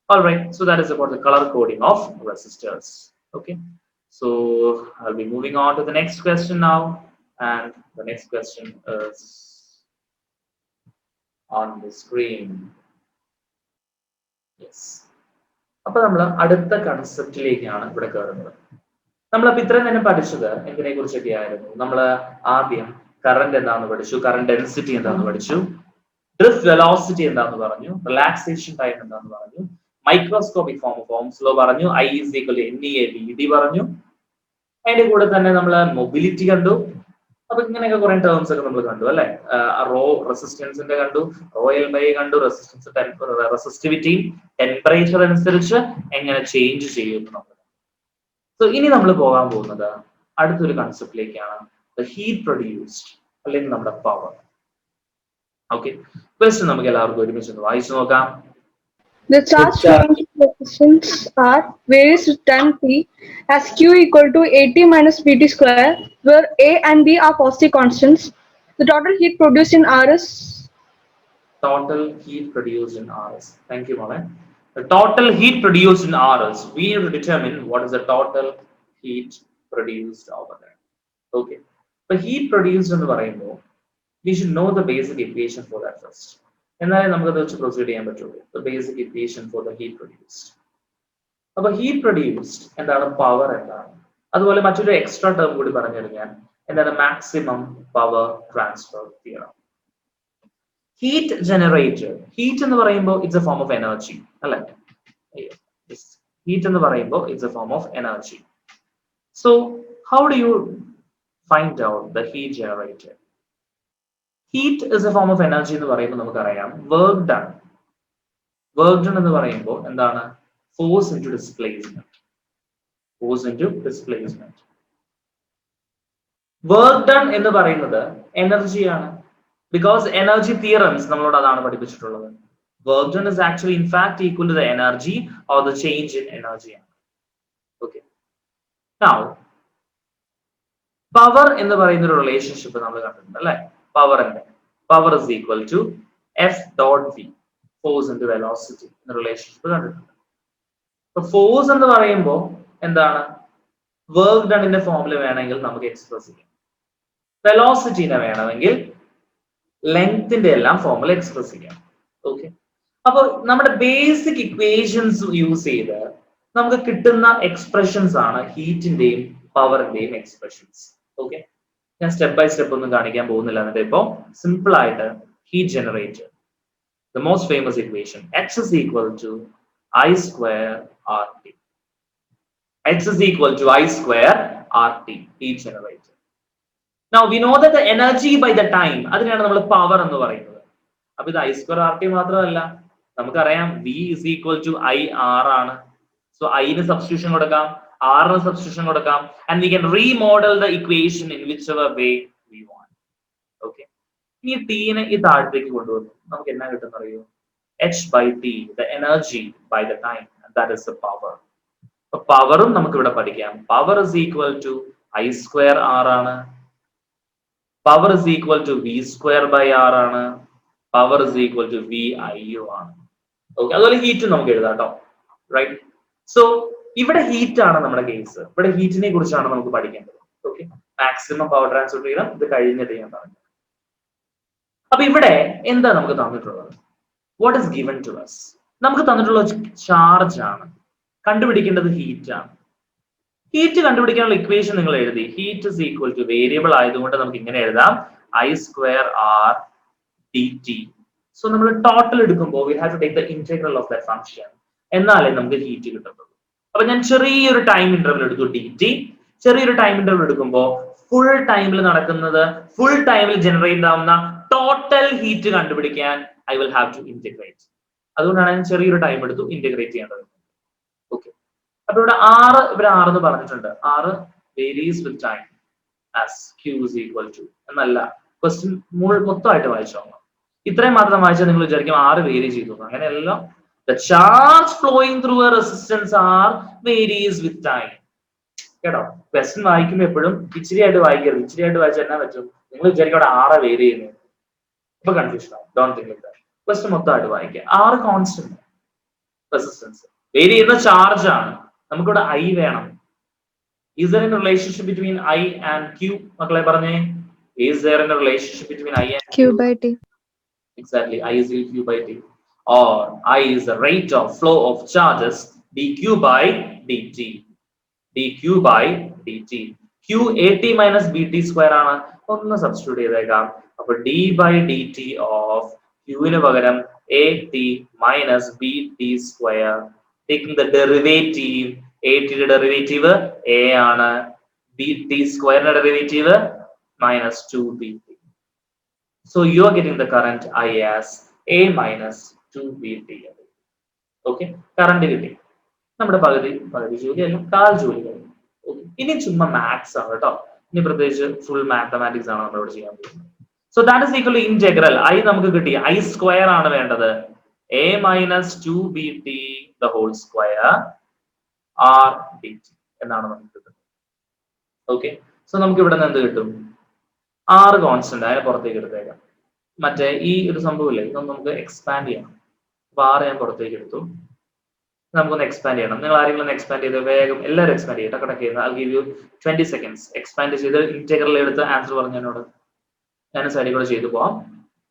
Alright, so that is about the color coding of resistors. Okay, so I'll be moving on to the next question now, and the next question is on the screen. Yes. അപ്പൊ നമ്മൾ അടുത്ത കൺസെപ്റ്റിലേക്കാണ് ഇവിടെ കയറുന്നത്. നമ്മളപ്പോ ഇത്രയും നേരം പഠിച്ചത് എന്തിനെ കുറിച്ചൊക്കെ ആയിരുന്നു? നമ്മൾ ആദ്യം കറന്റ് എന്താണെന്ന് പഠിച്ചു, കറന്റ് ഡെൻസിറ്റി എന്താണെന്ന് പഠിച്ചു, ഡ്രിഫ്റ്റ് വെലോസിറ്റി എന്താണെന്ന് പറഞ്ഞു, റിലാക്സേഷൻ ടൈം എന്താണെന്ന് പറഞ്ഞു, microscopic form of Ohm's law പറഞ്ഞു, I is equal to NEA VD പറഞ്ഞു. അതിന്റെ കൂടെ തന്നെ നമ്മൾ മൊബിലിറ്റി കണ്ടു. അപ്പൊ ഇങ്ങനെയൊക്കെ കുറെ ടേംസ് ഒക്കെ നമ്മൾ കണ്ടു അല്ലെ. റോ റെസിസ്റ്റൻസിന്റെ കണ്ടു, റോ L/A കണ്ടു, റെസിസ്റ്റിവിറ്റി ടെമ്പറേച്ചർ അനുസരിച്ച് എങ്ങനെ ചേഞ്ച് ചെയ്യുന്നു നമ്മൾ. സോ ഇനി നമ്മൾ പോകാൻ പോകുന്നത് അടുത്തൊരു കൺസെപ്റ്റിലേക്കാണ്, ഹീറ്റ് പ്രൊഡ്യൂസ്ഡ് അല്ലെങ്കിൽ നമ്മുടെ പവർ. ഓക്കെ, ക്വസ്റ്റ്യൻ നമുക്ക് എല്ലാവർക്കും ഒരുമിച്ച് ഒന്ന് വായിച്ചു നോക്കാം. The charge flowing through resistance R varies with time t as Q equal to AT minus PT square, where A and B are positive constants. The total heat produced in R is total heat produced in Rs. Thank you, Mohan. The total heat produced in Rs. We have to determine what is the total heat produced over there. Okay. But heat produced in the variable, we should know the basic equation for that first. And then we will proceed to the basic equation for the heat produced. Now, heat produced and the power and that's why extra term would be and then the maximum power transfer theorem. Heat generated. Heat in the rainbow, it's a form of energy. Heat in the rainbow, it's a form of energy. So, how do you find out the heat generated? Heat is a form of energy in the rainbow. Work done. Work done in the rainbow, and then force into displacement. Force into displacement. Work done in the rainbow, energy. Because energy theorems, work done is actually in fact equal to the energy or the change in energy. Okay. Now, power in the relationship, power is equal to F dot V, force into velocity in the relationship. So force in the rainbow and the work done in the formula angle express. Velocity in the angle length in the formula express. Okay. Now, our basic equations use either. We get expressions are heat in the power in the expressions. Okay. Now, step by step, simple item heat generated. The most famous equation X is equal to I square RT. X is equal to I square RT, heat generated. Now we know that the energy by the time, that's the power. Now I square RT V is equal to IR. So I is substitution, R is substitution, and we can remodel the equation in whichever way we want. Okay. T H by T, the energy by the time, and that is the power. So power is equal to I square R. Power is equal to V square by R. Power is equal to VIU. Okay, that's heat right? So, if heat is the case, but heat is okay, maximum power transfer theorem, the what is given to us? Charge the heat. Heat equation heat is equal to variable I square R dt. So total we have to take the integral of that function. And then heat time interval dt. Time interval full time generate total heat I will have to integrate. That's why time integrate. Okay. R varies with time as Q is equal to. Question the charge flowing through a resistance R varies with time. Question confusion. Don't think like that. Question R constant resistance. Vary in the charge. I. Is there a relationship between I and Q? Is there a relationship between I and Q by T. Exactly, I is dq by t. Or I is the rate of flow of charges dq by dt. dq by dt. q at minus bt square ആണ്. ഒന്ന് substitute ചെയ്തേക്കാം. അപ്പോൾ d by dt of q ന് പകരം at minus bt square. Taking the derivative, at ന്റെ derivative a ആണ്, bt square ന്റെ derivative minus 2bt. So you are getting the current I as a minus 2bt. Okay, current കിട്ടി. നമ്മുടെ പകുതി ജോലി അല്ല, കാൽ ജോലി കഴിഞ്ഞു. ഇനി ചുമ്മാ മാത്സ് ആണ് കേട്ടോ. ഇനി പ്രത്യേകിച്ച് ഫുൾ മാത്തമാറ്റിക്സ് ആണ് നമ്മളിവിടെ ചെയ്യാൻ പോകുന്നത്. So that is equal to integral I നമുക്ക് കിട്ടി. ഐ സ്ക്വയർ ആണ് വേണ്ടത്. A minus 2bt the whole square r d t എന്നാണ് നമുക്ക് കിട്ടുന്നത്. ഓക്കെ, സോ നമുക്ക് ഇവിടെ നിന്ന് എന്ത് കിട്ടും? 6 കോൺസ്റ്റന്റ് അതിനെ പുറത്തേക്ക് എടുത്തേക്കാം. മറ്റേ ഈ ഒരു സംഭവമില്ലേ, ഇതൊന്നും നമുക്ക് എക്സ്പാൻഡ് ചെയ്യണം. അപ്പൊ 6 ഞാൻ പുറത്തേക്ക് എടുത്തു. നമുക്കൊന്ന് എക്സ്പാൻഡ് ചെയ്യണം. നിങ്ങൾ ആരെങ്കിലും ഒന്ന് എക്സ്പാൻഡ് ചെയ്ത് വേഗം എല്ലാവരും എക്സ്പാൻഡ് ചെയ്യട്ടെ. കണക്ക് ചെയ്യുന്നത് I'll give you 20 seconds. Expand ചെയ്ത് ഇന്റഗ്രൽ എടുത്ത് ആൻസർ പറഞ്ഞു എന്നോട്. ഞാൻ സൈഡിൽ കൂടെ ചെയ്തു പോവാം.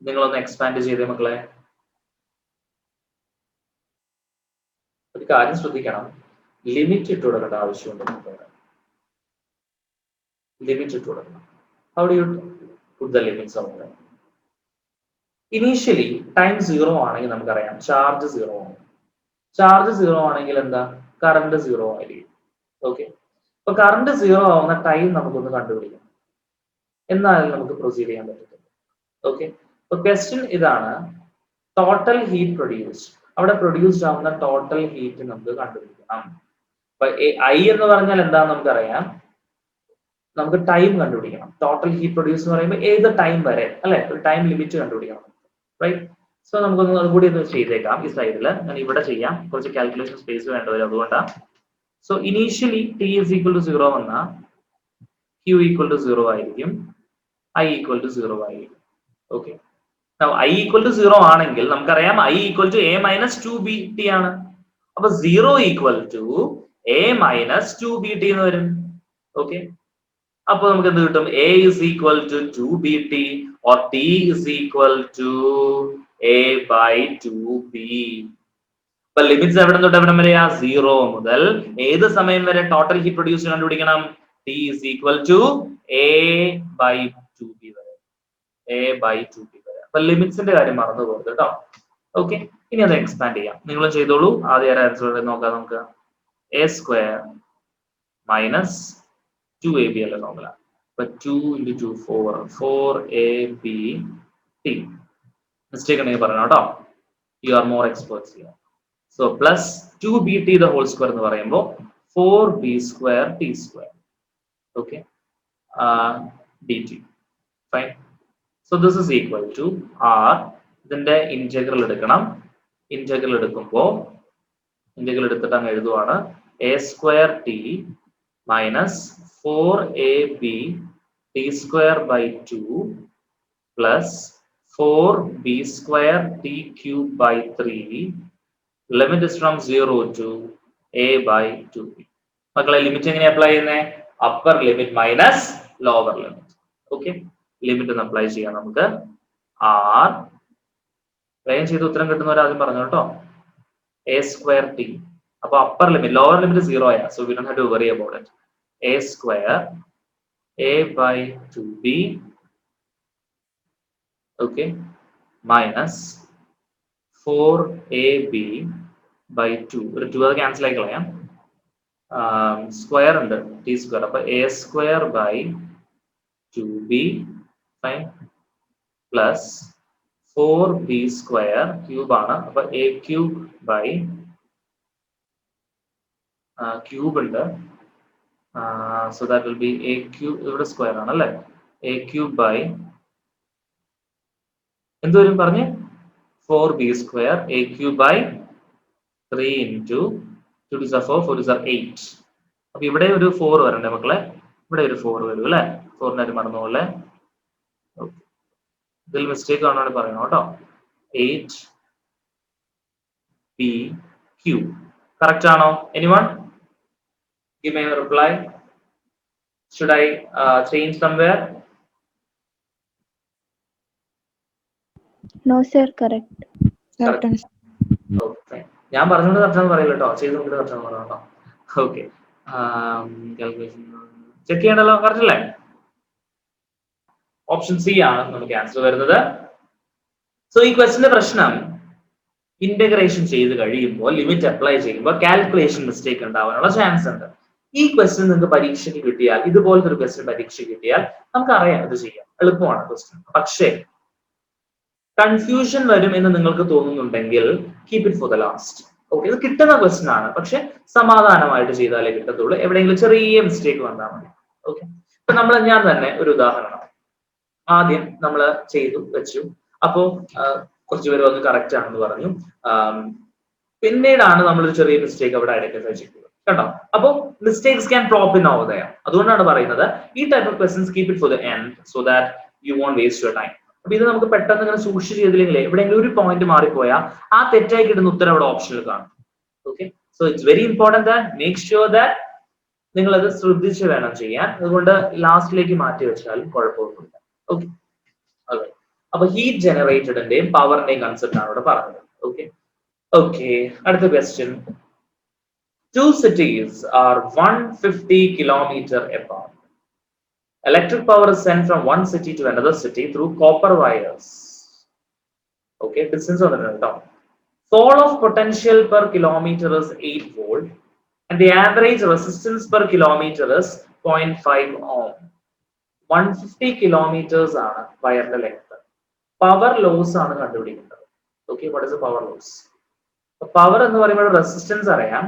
നിങ്ങളൊന്ന് എക്സ്പാൻഡ് ചെയ്തേ മക്കളെ. ഒരു കാര്യം ശ്രദ്ധിക്കണം, ലിമിറ്റ് ഇട്ട് കൊടുക്കേണ്ട ആവശ്യമുണ്ട്. ലിമിറ്റ് ഇട്ട് കൊടുക്കണം. How do you put the limits of that? Initially time 0 ആണെങ്കിൽ നമുക്കറിയാം ചാർജ് 0 ആണ്. ചാർജ് 0 ആണെങ്കിൽ എന്താ? കറണ്ട് 0 ആയിരിക്കും. ഓക്കെ, അപ്പൊ കറണ്ട് 0 ആവുന്ന ടൈം നമുക്കൊന്ന് കണ്ടുപിടിക്കാം. എന്നാലും നമുക്ക് പ്രൊസീഡ് ചെയ്യാൻ പറ്റത്തില്ല. ഓക്കെ, അപ്പൊ ക്വസ്റ്റ്യൻ ഇതാണ്, ടോട്ടൽ ഹീറ്റ് പ്രൊഡ്യൂസ്ഡ്, അവിടെ പ്രൊഡ്യൂസ്ഡ് ആവുന്ന ടോട്ടൽ ഹീറ്റ് നമുക്ക് കണ്ടുപിടിക്കണം. അപ്പൊ ഐ എന്ന് പറഞ്ഞാൽ എന്താന്ന് നമുക്കറിയാം. നമുക്ക് ടൈം കണ്ടുപിടിക്കണം. ടോട്ടൽ ഹീറ്റ് പ്രൊഡ്യൂസ് എന്ന് പറയുമ്പോൾ ഏത് ടൈം വരെ അല്ലെ, ഒരു ടൈം ലിമിറ്റ് കണ്ടുപിടിക്കണം. റൈറ്റ്, സോ നമുക്കൊന്ന് അതുകൂടി ഒന്ന് ചെയ്തേക്കാം. ഈ സൈഡിൽ ഞാൻ ഇവിടെ ചെയ്യാം, കുറച്ച് കാൽക്കുലേഷൻ സ്പേസ് വേണ്ടവരും അതുകൊണ്ടാണ്. So initially t is equal to 0 വന്നാൽ ക്യൂ ഈക്വൽ ടു 0 ആയിരിക്കും, ഐ ഈക്വൽ ടു 0 ആയിരിക്കും. ഓക്കെ, ഐ ഈക്വൽ ടു 0 ആണെങ്കിൽ നമുക്കറിയാം I equal to a minus 2bt ആണ്. അപ്പൊ 0 equal to a minus 2bt എന്ന് വരും. ഓക്കെ, അപ്പൊ നമുക്ക് എന്ത് കിട്ടും? A is equal to 2bt or t is equal to a by 2b. അപ്പൊ ലിമിറ്റ്സ് എവിടെ തൊട്ട് എവിടെ വരെയാ? 0 മുതൽ ഏത് സമയം വരെ ടോട്ടൽ ഹീറ്റ് പ്രൊഡ്യൂസ് കണ്ടുപിടിക്കണം? t is equal to a by 2b വരെ, a by 2b വരെ. അപ്പൊ ലിമിറ്റ്സിന്റെ കാര്യം മറന്നു പോകരുത് കേട്ടോ. ഓക്കെ, ഇനി അത് എക്സ്പാൻഡ് ചെയ്യാം. നിങ്ങളും ചെയ്തോളൂ. ആദ്യം ആൻസർ നോക്കാം നമുക്ക്. a സ്ക്വയർ മൈനസ് 2ab അല്ലേ നോക്കല. But 2 into 2 4ab t. Mistake ഉണ്ടെങ്കിൽ പറയണം കേട്ടോ. You are more experts here. So plus 2bt the whole square എന്ന് പറയുമ്പോൾ 4b square t square. Okay, dt. Fine. So this is equal to r. ഇതിന്റെ integral എടുക്കണം. Integral എടുക്കുമ്പോൾ integral എടുത്തിട്ട് അങ്ങ് എഴുതുവാണ്. a square t minus 4ab t square by 2 plus 4b square t cube by 3. Limit is from 0 to a by 2b. മക്കളെ limit എങ്ങനെ apply ചെയ്യുന്നേ? Upper limit minus lower limit. Okay, limit ഒന്ന് apply ചെയ്യാം നമുക്ക്. R വേഗം ചെയ്ത് ഉത്തരം കിട്ടുന്നവർ ആദ്യം പറഞ്ഞു കേട്ടോ. a square t. അപ്പൊ അപ്പർ ലിമിറ്റ്, ലോവർ ലിമിറ്റ് 0 ആയ, so we don't have to worry about it. a square a by 2b, okay, minus 4ab by 2. ഒരു 2 അത് ക്യാൻസൽ ആയി കളയാം. സ്ക്വയർ ഉണ്ട്, t സ്ക്വയർ. അപ്പൊ a square by 2b, fine, plus 4b square, cube ആണ്. അപ്പൊ a cube by cube ഉണ്ട്. So that will be a cube, ഇവിടെ സ്ക്വയർ ആണ് അല്ലേ. a cube by എന്ത് വരും പറഞ്ഞ്? 4b square, a cube by 3 into 2 to the 4, 4 to the 8. അപ്പൊ ഇവിടെ ഒരു 4 വരണ്ടേ മക്കളെ? ഇവിടെ ഒരു 4 വരും അല്ലെ. 4 മറന്നു പോലെ. ഇതിൽ മിസ്റ്റേക്ക് ആണോ പറയണം കേട്ടോ. 8b cube കറക്റ്റ് ആണോ? Anyone? Give me a reply. Should I change somewhere? No, sir, correct. Correct answer. Okay, ഞാൻ പറഞ്ഞുകൊണ്ട് കറക്റ്റ് പറയില്ല കേട്ടോ, ചെയ്ത് നോക്കിയിട്ട് കറക്റ്റ് പറയാം കേട്ടോ. ഓക്കെ, കാൽക്കുലേഷൻ ചെക്ക് ചെയ്യണല്ലോ, കറക്റ്റ് അല്ലേ? ഓപ്ഷൻ സി ആണ് നമുക്ക് ആൻസർ വരുന്നത്. സോ ഈ ക്വസ്റ്റിന്റെ പ്രശ്നം, ഇന്റഗ്രേഷൻ ചെയ്ത് കഴിയുമ്പോൾ ലിമിറ്റ് അപ്ലൈ ചെയ്യുമ്പോൾ കാൽക്കുലേഷൻ മിസ്റ്റേക്ക് ഉണ്ടാവാനുള്ള ചാൻസ് ഉണ്ട്. ഈ ക്വസ്റ്റ്യൻ നിങ്ങൾക്ക് പരീക്ഷയ്ക്ക് കിട്ടിയാൽ, ഇതുപോലത്തെ ഒരു ക്വസ്റ്റ്യൻ പരീക്ഷയ്ക്ക് കിട്ടിയാൽ നമുക്ക് അറിയാം ഇത് ചെയ്യാം, എളുപ്പമാണ് ക്വസ്റ്റ്യൻ. പക്ഷേ കൺഫ്യൂഷൻ വരും എന്ന് നിങ്ങൾക്ക് തോന്നുന്നുണ്ടെങ്കിൽ keep it for the last. Okay, ഇത് കിട്ടുന്ന ക്വസ്റ്റ്യൻ ആണ്, പക്ഷെ സമാധാനമായിട്ട് ചെയ്താലേ കിട്ടത്തുള്ളൂ. എവിടെയെങ്കിലും ചെറിയ മിസ്റ്റേക്ക് വന്നാൽ മതി. ഓക്കെ, ഇപ്പൊ ഞാൻ തന്നെ ഒരു ഉദാഹരണം ആദ്യം നമ്മൾ ചെയ്തു വെച്ചു. അപ്പോ കുറച്ച് പേര് വന്ന് കറക്റ്റ് ആണെന്ന് പറഞ്ഞു. പിന്നീടാണ് നമ്മൾ ഒരു ചെറിയ മിസ്റ്റേക്ക് അവിടെ ഐഡന്റിഫൈ ചെയ്തത് കേട്ടോ. അപ്പോ mistakes can crop in over there. അതുകൊണ്ടാണ് പറയുന്നത് ഈ type of questions keep it for the end so that you won't waste your time. അപ്പൊ ഇത് നമുക്ക് പെട്ടെന്ന് ഇങ്ങനെ സൂക്ഷിച്ച് ചെയ്തില്ലെങ്കിൽ എവിടെയെങ്കിലും ഒരു പോയിന്റ് മാറിപ്പോയാൽ ആ തെറ്റായി കിട്ടുന്ന ഉത്തരം അവിടെ ഓപ്ഷനിൽ കാണും. Okay, so it's very important that make sure that നിങ്ങൾ അത് ശ്രദ്ധിച്ച് വേണം ചെയ്യാൻ. അതുകൊണ്ട് ലാസ്റ്റിലേക്ക് മാറ്റി വെച്ചാലും കുഴപ്പമൊന്നുമില്ല. ഓക്കെ, അതെ. അപ്പൊ ഹീറ്റ് ജനറേറ്റഡിന്റെയും പവറിന്റെയും കൺസെപ്റ്റ് ആണ് ഇവിടെ പറഞ്ഞത്. ഓക്കെ ഓക്കെ, അടുത്ത question. Two cities are 150 kilometers apart. Electric power is sent from one city to another city through copper wires. Okay, distance on the top. Fall of potential per kilometer is 8 volt and the average resistance per kilometer is 0.5 ohm. 150 kilometers ആണ് വയറിന്റെ length. Power loss ആണ് കണ്ടുപിടിക്കുന്നത്. Okay, what is power loss? Power എന്ന് പറയുമ്പോൾ resistance അറിയാം,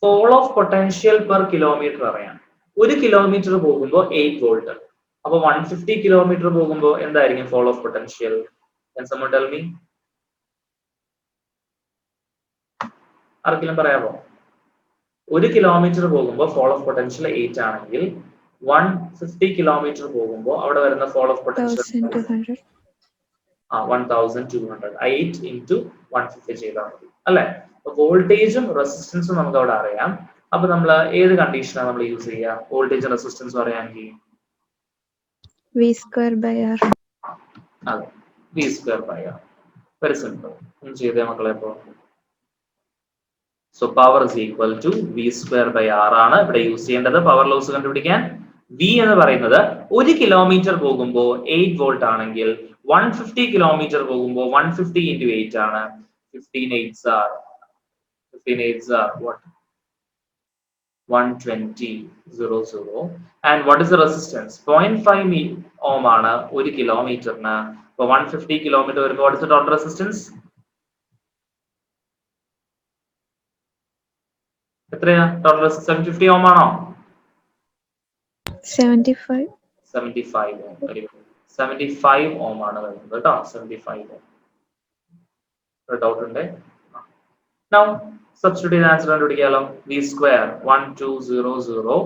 fall of potential per kilometer അറിയാം. 1 kilometre പോകുമ്പോൾ 8 volt. അപ്പൊ 150 കിലോമീറ്റർ പോകുമ്പോൾ എന്തായിരിക്കും fall of potential? Can someone tell me? ആർക്കെങ്കിലും പറയാമോ? 1 കിലോമീറ്റർ പോകുമ്പോൾ fall of potential 8 ആണെങ്കിൽ 150 കിലോമീറ്റർ പോകുമ്പോൾ അവിടെ വരുന്ന fall of potential 1200. 1200. 8 into 150 ചെയ്താൽ മതി അല്ലെ? വോൾട്ടേജും റെസിസ്റ്റൻസും നമുക്ക് അവിടെ അറിയാം. അപ്പൊ നമ്മൾ ഏത് കണ്ടീഷനാണ് നമ്മൾ യൂസ് ചെയ്യുക? വോൾട്ടേജും റെസിസ്റ്റൻസും അറിയാമെങ്കിൽ V square by R. അതെ, V square by R. Very simple. ഒന്ന് ചെയ്തേ മക്കളെ. ഇപ്പോ so power is equal to V square by R ആണ് ഇവിടെ യൂസ് ചെയ്യേണ്ടത് പവർ ലോസ് കണ്ടുപിടിക്കാൻ. V എന്ന് പറയുന്നത് 1 കിലോമീറ്റർ പോകുമ്പോൾ 8 വോൾട്ട് ആണെങ്കിൽ 150 കിലോമീറ്റർ പോകുമ്പോൾ 150 into 8 ആണ്. 15 8s are what? 120 0 and what is the resistance? 0.5 ohm ആണ് 1 കിലോമീറ്ററിന്. അപ്പോൾ 150 കിലോമീറ്റർ വരുമ്പോൾ what is the total resistance? എത്രയാ total resistance? 750 ohm ആണോ? 75. 75 ohm. Very good. 75 ohm ആണ് വരുന്നത് കേട്ടോ. 75 ohm. ഒരു ഡൗട്ട് ഉണ്ട്? Now substitute answer കണ്ടുപിടിക്കാലോ. V square 1200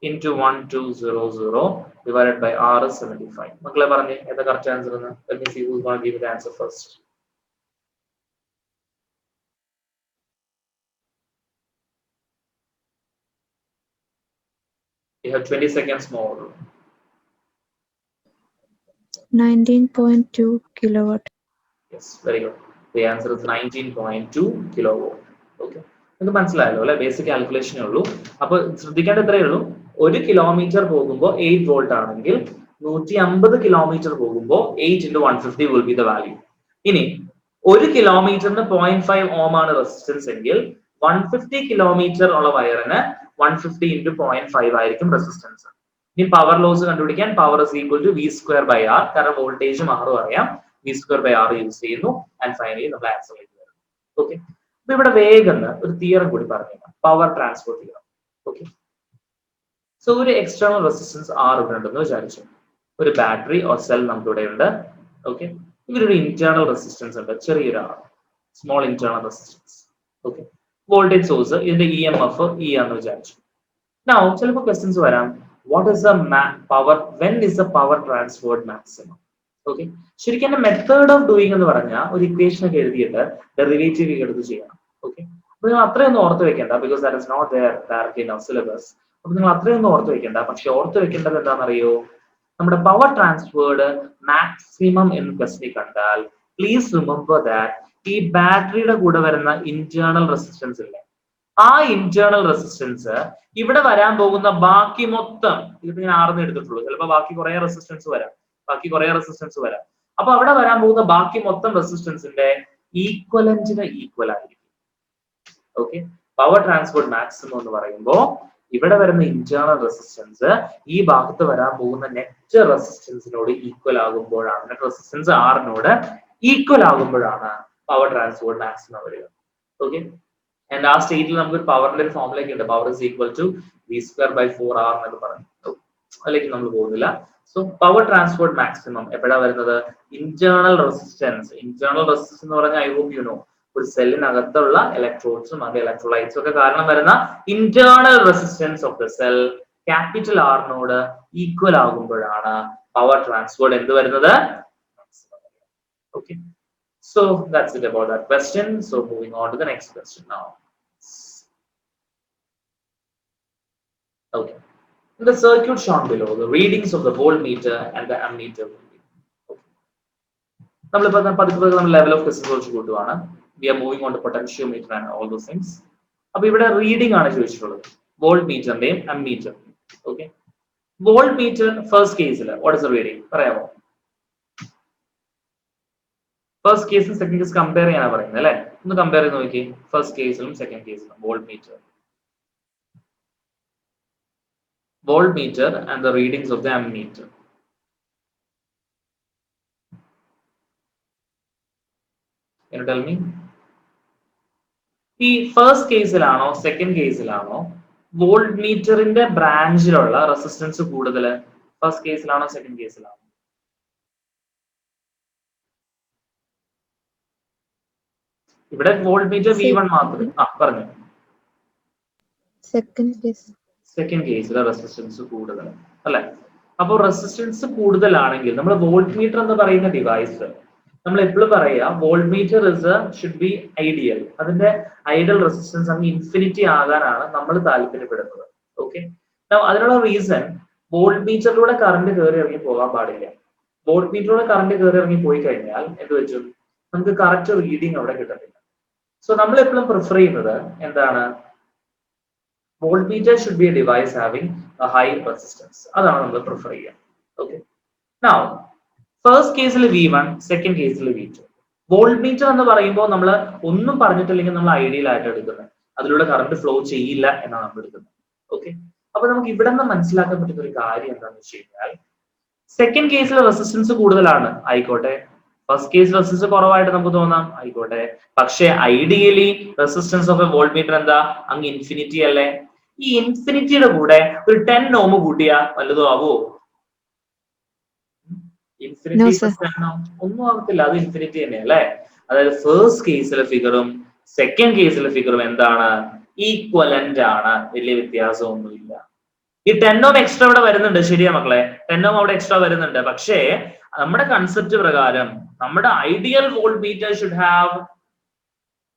into 1200 divided by R is 75. മക്കളെ പറഞ്ഞേ ഏതാ കറക്റ്റ് ആൻസർ എന്ന്? Let me see who's going to give the answer first. You have 20 seconds more. 19.2 kilowatt. Yes, very good. The answer is 19.2 kilowatt. Okay. നിങ്ങൾക്ക് മനസ്സിലായല്ലോ അല്ലെ? Basic കാൽക്കുലേഷനേ ഉള്ളൂ. അപ്പൊ ശ്രദ്ധിക്കേണ്ട ഇത്രയേ ഉള്ളൂ. 1 കിലോമീറ്റർ പോകുമ്പോൾ 8 വോൾട്ട് ആണെങ്കിൽ 150 കിലോമീറ്റർ പോകുമ്പോൾ 8 into 150 will be the value. ഇനി 1 കിലോമീറ്ററിന് 0.5 ഓം ആണ് റെസിസ്റ്റൻസ് എങ്കിൽ 150 കിലോമീറ്റർ ഉള്ള വയറിന് 150 into 0.5 ആയിരിക്കും റെസിസ്റ്റൻസ്. ഇനി പവർ ലോസ് കണ്ടുപിടിക്കാൻ power is equal to V square by R. കാരണം വോൾട്ടേജും ആറും അറിയാം. V square by R use ചെയ്യുന്നു. ആൻഡ് ഫൈനലി നമ്മൾ ആൻസർ വരുന്നു. ഓക്കെ, അപ്പൊ ഇവിടെ വേഗം ഒരു തിയറം കൂടി പറഞ്ഞേക്കാം, power transfer theorem. Okay, so ഒരു എക്സ്റ്റേണൽ റെസിസ്റ്റൻസ് R ഇവിടെ ഉണ്ടെന്ന് വിചാരിച്ചു. ഒരു ബാറ്ററി ഓർ സെൽ നമുക്ക് ഇവിടെ ഉണ്ട്. ഓക്കെ, ഇവരൊരു ഇന്റേണൽ റെസിസ്റ്റൻസ് ഉണ്ട്, ചെറിയൊരു R, small internal resistance. Okay, voltage source ഇതിന്റെ EMF E ആണെന്ന് വിചാരിച്ചു. Now ചിലപ്പോൾ ക്വസ്റ്റ്യൻസ് വരാം, what is the power, when is the power transferred maximum? Okay, ശരിക്കും എന്റെ മെത്തേഡ് ഓഫ് ഡൂയിങ് എന്ന് പറഞ്ഞാൽ ഒരു ഇക്വേഷൻ ഒക്കെ എഴുതിയിട്ട് ഡെറിവേറ്റീവ് എടുത്ത് ചെയ്യണം. ഓക്കെ, അപ്പൊ നിങ്ങൾ അത്രയൊന്നും ഓർത്ത് വെക്കേണ്ട, because that is not there directly in our syllabus. അപ്പൊ നിങ്ങൾ അത്രയൊന്നും ഓർത്ത് വെക്കേണ്ട. പക്ഷെ ഓർത്ത് വെക്കേണ്ടത് എന്താണെന്നറിയോ? നമ്മുടെ പവർ ട്രാൻസ്ഫേർഡ് മാക്സിമം എന്ന് ക്വസ്റ്റ്യൻ കണ്ടാൽ പ്ലീസ് റിമെമ്പർ ദാറ്റ് ഈ ബാറ്ററിയുടെ കൂടെ വരുന്ന ഇന്റേണൽ റെസിസ്റ്റൻസ് ഇല്ലേ, ആ ഇന്റേണൽ റെസിസ്റ്റൻസ് ഇവിടെ വരാൻ പോകുന്ന ബാക്കി മൊത്തം, ഇതിപ്പോ ഞാൻ ആർന്ന് എടുത്തിട്ടുള്ളൂ, ചിലപ്പോൾ ബാക്കി കുറെ റെസിസ്റ്റൻസ് വരാം, അപ്പൊ അവിടെ വരാൻ പോകുന്ന ബാക്കി മൊത്തം റെസിസ്റ്റൻസിന്റെ ഈക്വലന്റിന് ഈക്വൽ ആയിരിക്കും. ഓക്കെ, പവർ ട്രാൻസ്പോർട്ട് മാക്സിമം എന്ന് പറയുമ്പോൾ ഇവിടെ വരുന്ന ഇന്റേണൽ റെസിസ്റ്റൻസ് ഈ ഭാഗത്ത് വരാൻ പോകുന്ന നെറ്റ് റെസിസ്റ്റൻസിനോട് ഈക്വൽ ആകുമ്പോഴാണ്, നെറ്റ് റെസിസ്റ്റൻസ് ആറിനോട് ഈക്വൽ ആകുമ്പോഴാണ് പവർ ട്രാൻസ്പോർട്ട് മാക്സിമം വരിക. ഓക്കെ, ആൻഡ് ആ സ്റ്റേറ്റിൽ നമുക്ക് പവറിന്റെ ഒരു ഫോർമുലയൊക്കെ ഉണ്ട്, power is equal to V²/4R എന്നൊക്കെ പറഞ്ഞു, അതിലേക്ക് നമ്മൾ പോകുന്നില്ല. സോ പവർ ട്രാൻസ്പോർട്ട് മാക്സിമം എപ്പോഴാണ് വരുന്നത്? ഇന്റേണൽ റെസിസ്റ്റൻസ് എന്ന് പറഞ്ഞാൽ ഐ ഹോപ്പ് യു നോ, ഒരു സെല്ലിനകത്തുള്ള ഇലക്ട്രോഡ്സും അത് ഇലക്ട്രോലൈറ്റ്സും ഒക്കെ കാരണം വരുന്ന internal resistance of the cell capital ആറിനോട് ഈക്വൽ ആകുമ്പോഴാണ് പവർ ട്രാൻസ്പോർട്ട് എന്ത് വരുന്നത്? Okay, so that's it about that question. So moving on to the next question now. Okay, in the circuit shown below, the readings of the voltmeter and the ammeter will be. Okay, നമ്മൾ level of resistance കൂട്ടുവാണ്. We are moving on to potentiometer and all those things. അപ്പോൾ ഇവിടെ reading ആണ് ചോദിച്ചിട്ടുള്ളത്, വോൾട്ട്മീറ്ററിന്റെയും ammeter. Okay, voltmeter first കേസിൽ what is the reading പറയാമോ? First കേസും second case compare ചെയ്യാനാണ് പറയുന്നത് അല്ലെ, ഒന്ന് കമ്പയർ ചെയ്ത് നോക്കി, ഫസ്റ്റ് കേസിലും സെക്കൻഡ് കേസിലും voltmeter and the readings of the ammeter. Can you tell me? ഈ ഫസ്റ്റ് കേസിലാണോ സെക്കൻഡ് കേസിലാണോ വോൾട്ട്മീറ്ററിന്റെ ബ്രാഞ്ചിലുള്ള റെസിസ്റ്റൻസ് കൂടുതൽ? ഫസ്റ്റ് കേസിലാണോ സെക്കൻഡ് കേസിലാണോ? ഇവിടെ വോൾട്ട്മീറ്റർ V1 മാത്രമേ പറഞ്ഞു. സെക്കൻഡ് കേസിലെ റെസിസ്റ്റൻസ് കൂടുതൽ അല്ലെ. അപ്പോൾ റെസിസ്റ്റൻസ് കൂടുതലാണെങ്കിൽ നമ്മൾ വോൾട്ട്മീറ്റർ എന്ന് പറയുന്ന ഡിവൈസ് നമ്മൾ എപ്പോഴും പറയാ വോൾട്ട്മീറ്റർ ഷുഡ് ബി ഐഡിയൽ, അതിന്റെ ഐഡിയൽ റെസിസ്റ്റൻസ് അങ്ങ് ഇൻഫിനിറ്റി ആകാനാണ് നമ്മൾ താല്പര്യപ്പെടുന്നത്. ഓക്കെ, അതിനുള്ള റീസൺ വോൾട്ട്മീറ്ററിലൂടെ കറണ്ട് കയറി ഇറങ്ങി പോകാൻ പാടില്ല. വോൾട്ട്മീറ്ററിലൂടെ കറണ്ട് കയറി ഇറങ്ങി പോയി കഴിഞ്ഞാൽ എന്ത് വെച്ചു, നമുക്ക് കറക്റ്റ് റീഡിങ് അവിടെ കിട്ടത്തില്ല. സോ നമ്മൾ എപ്പോഴും പ്രിഫർ ചെയ്യുന്നത് എന്താണ്? Voltmeter should be A device having A high resistance, അതാണ് നമ്മൾ പ്രിഫർ ചെയ്യുക. ഓക്കെ, നൗ ഫസ്റ്റ് കേസിൽ V1, സെക്കൻഡ് കേസിൽ V2. വോൾട്ട്മീറ്റർ എന്ന് പറയുമ്പോൾ നമ്മൾ ഒന്നും പറഞ്ഞിട്ടില്ലെങ്കിൽ നമ്മൾ ഐഡിയൽ ആയിട്ട് എടുക്കുന്നത്, അതിലൂടെ കറണ്ട് ഫ്ലോ ചെയ്യില്ല എന്നാണ് നമ്മൾ എടുക്കുന്നത്. ഓക്കെ, അപ്പൊ നമുക്ക് ഇവിടെ നിന്ന് മനസ്സിലാക്കാൻ പറ്റുന്ന ഒരു കാര്യം എന്താണെന്ന് വെച്ച് കഴിഞ്ഞാൽ, സെക്കൻഡ് കേസിൽ റെസിസ്റ്റൻസ് കൂടുതലാണ് ആയിക്കോട്ടെ, ഫസ്റ്റ് കേസ് റെസിസ്റ്റൻസ് കുറവായിട്ട് നമുക്ക് തോന്നാം ആയിക്കോട്ടെ, പക്ഷേ ideally resistance of A voltmeter എന്താ? അങ്ങ് ഇൻഫിനിറ്റി അല്ലേ. ഈ ഇൻഫിനിറ്റിയുടെ കൂടെ ഒരു 10 ഓം കൂട്ടിയാ വല്ലതും ആവോ? ഇൻഫിനിറ്റി ഒന്നും ആവത്തില്ല, അത് ഇൻഫിനിറ്റി തന്നെ അല്ലേ. അതായത് ഫസ്റ്റ് കേസിലെ ഫിഗറും സെക്കൻഡ് കേസിലെ ഫിഗറും എന്താണ്? ഈക്വലന്റ് ആണ്, വലിയ വ്യത്യാസമൊന്നുമില്ല. ഈ 10 ഓം എക്സ്ട്രാ ഇവിടെ വരുന്നുണ്ട്, ശരിയാ മക്കളെ, 10 ഓം അവിടെ എക്സ്ട്രാ വരുന്നുണ്ട്. പക്ഷേ നമ്മുടെ കൺസെപ്റ്റ് പ്രകാരം നമ്മുടെ ഐഡിയൽ വോൾട്ട്മീറ്റർ ഷുഡ് ഹാവ്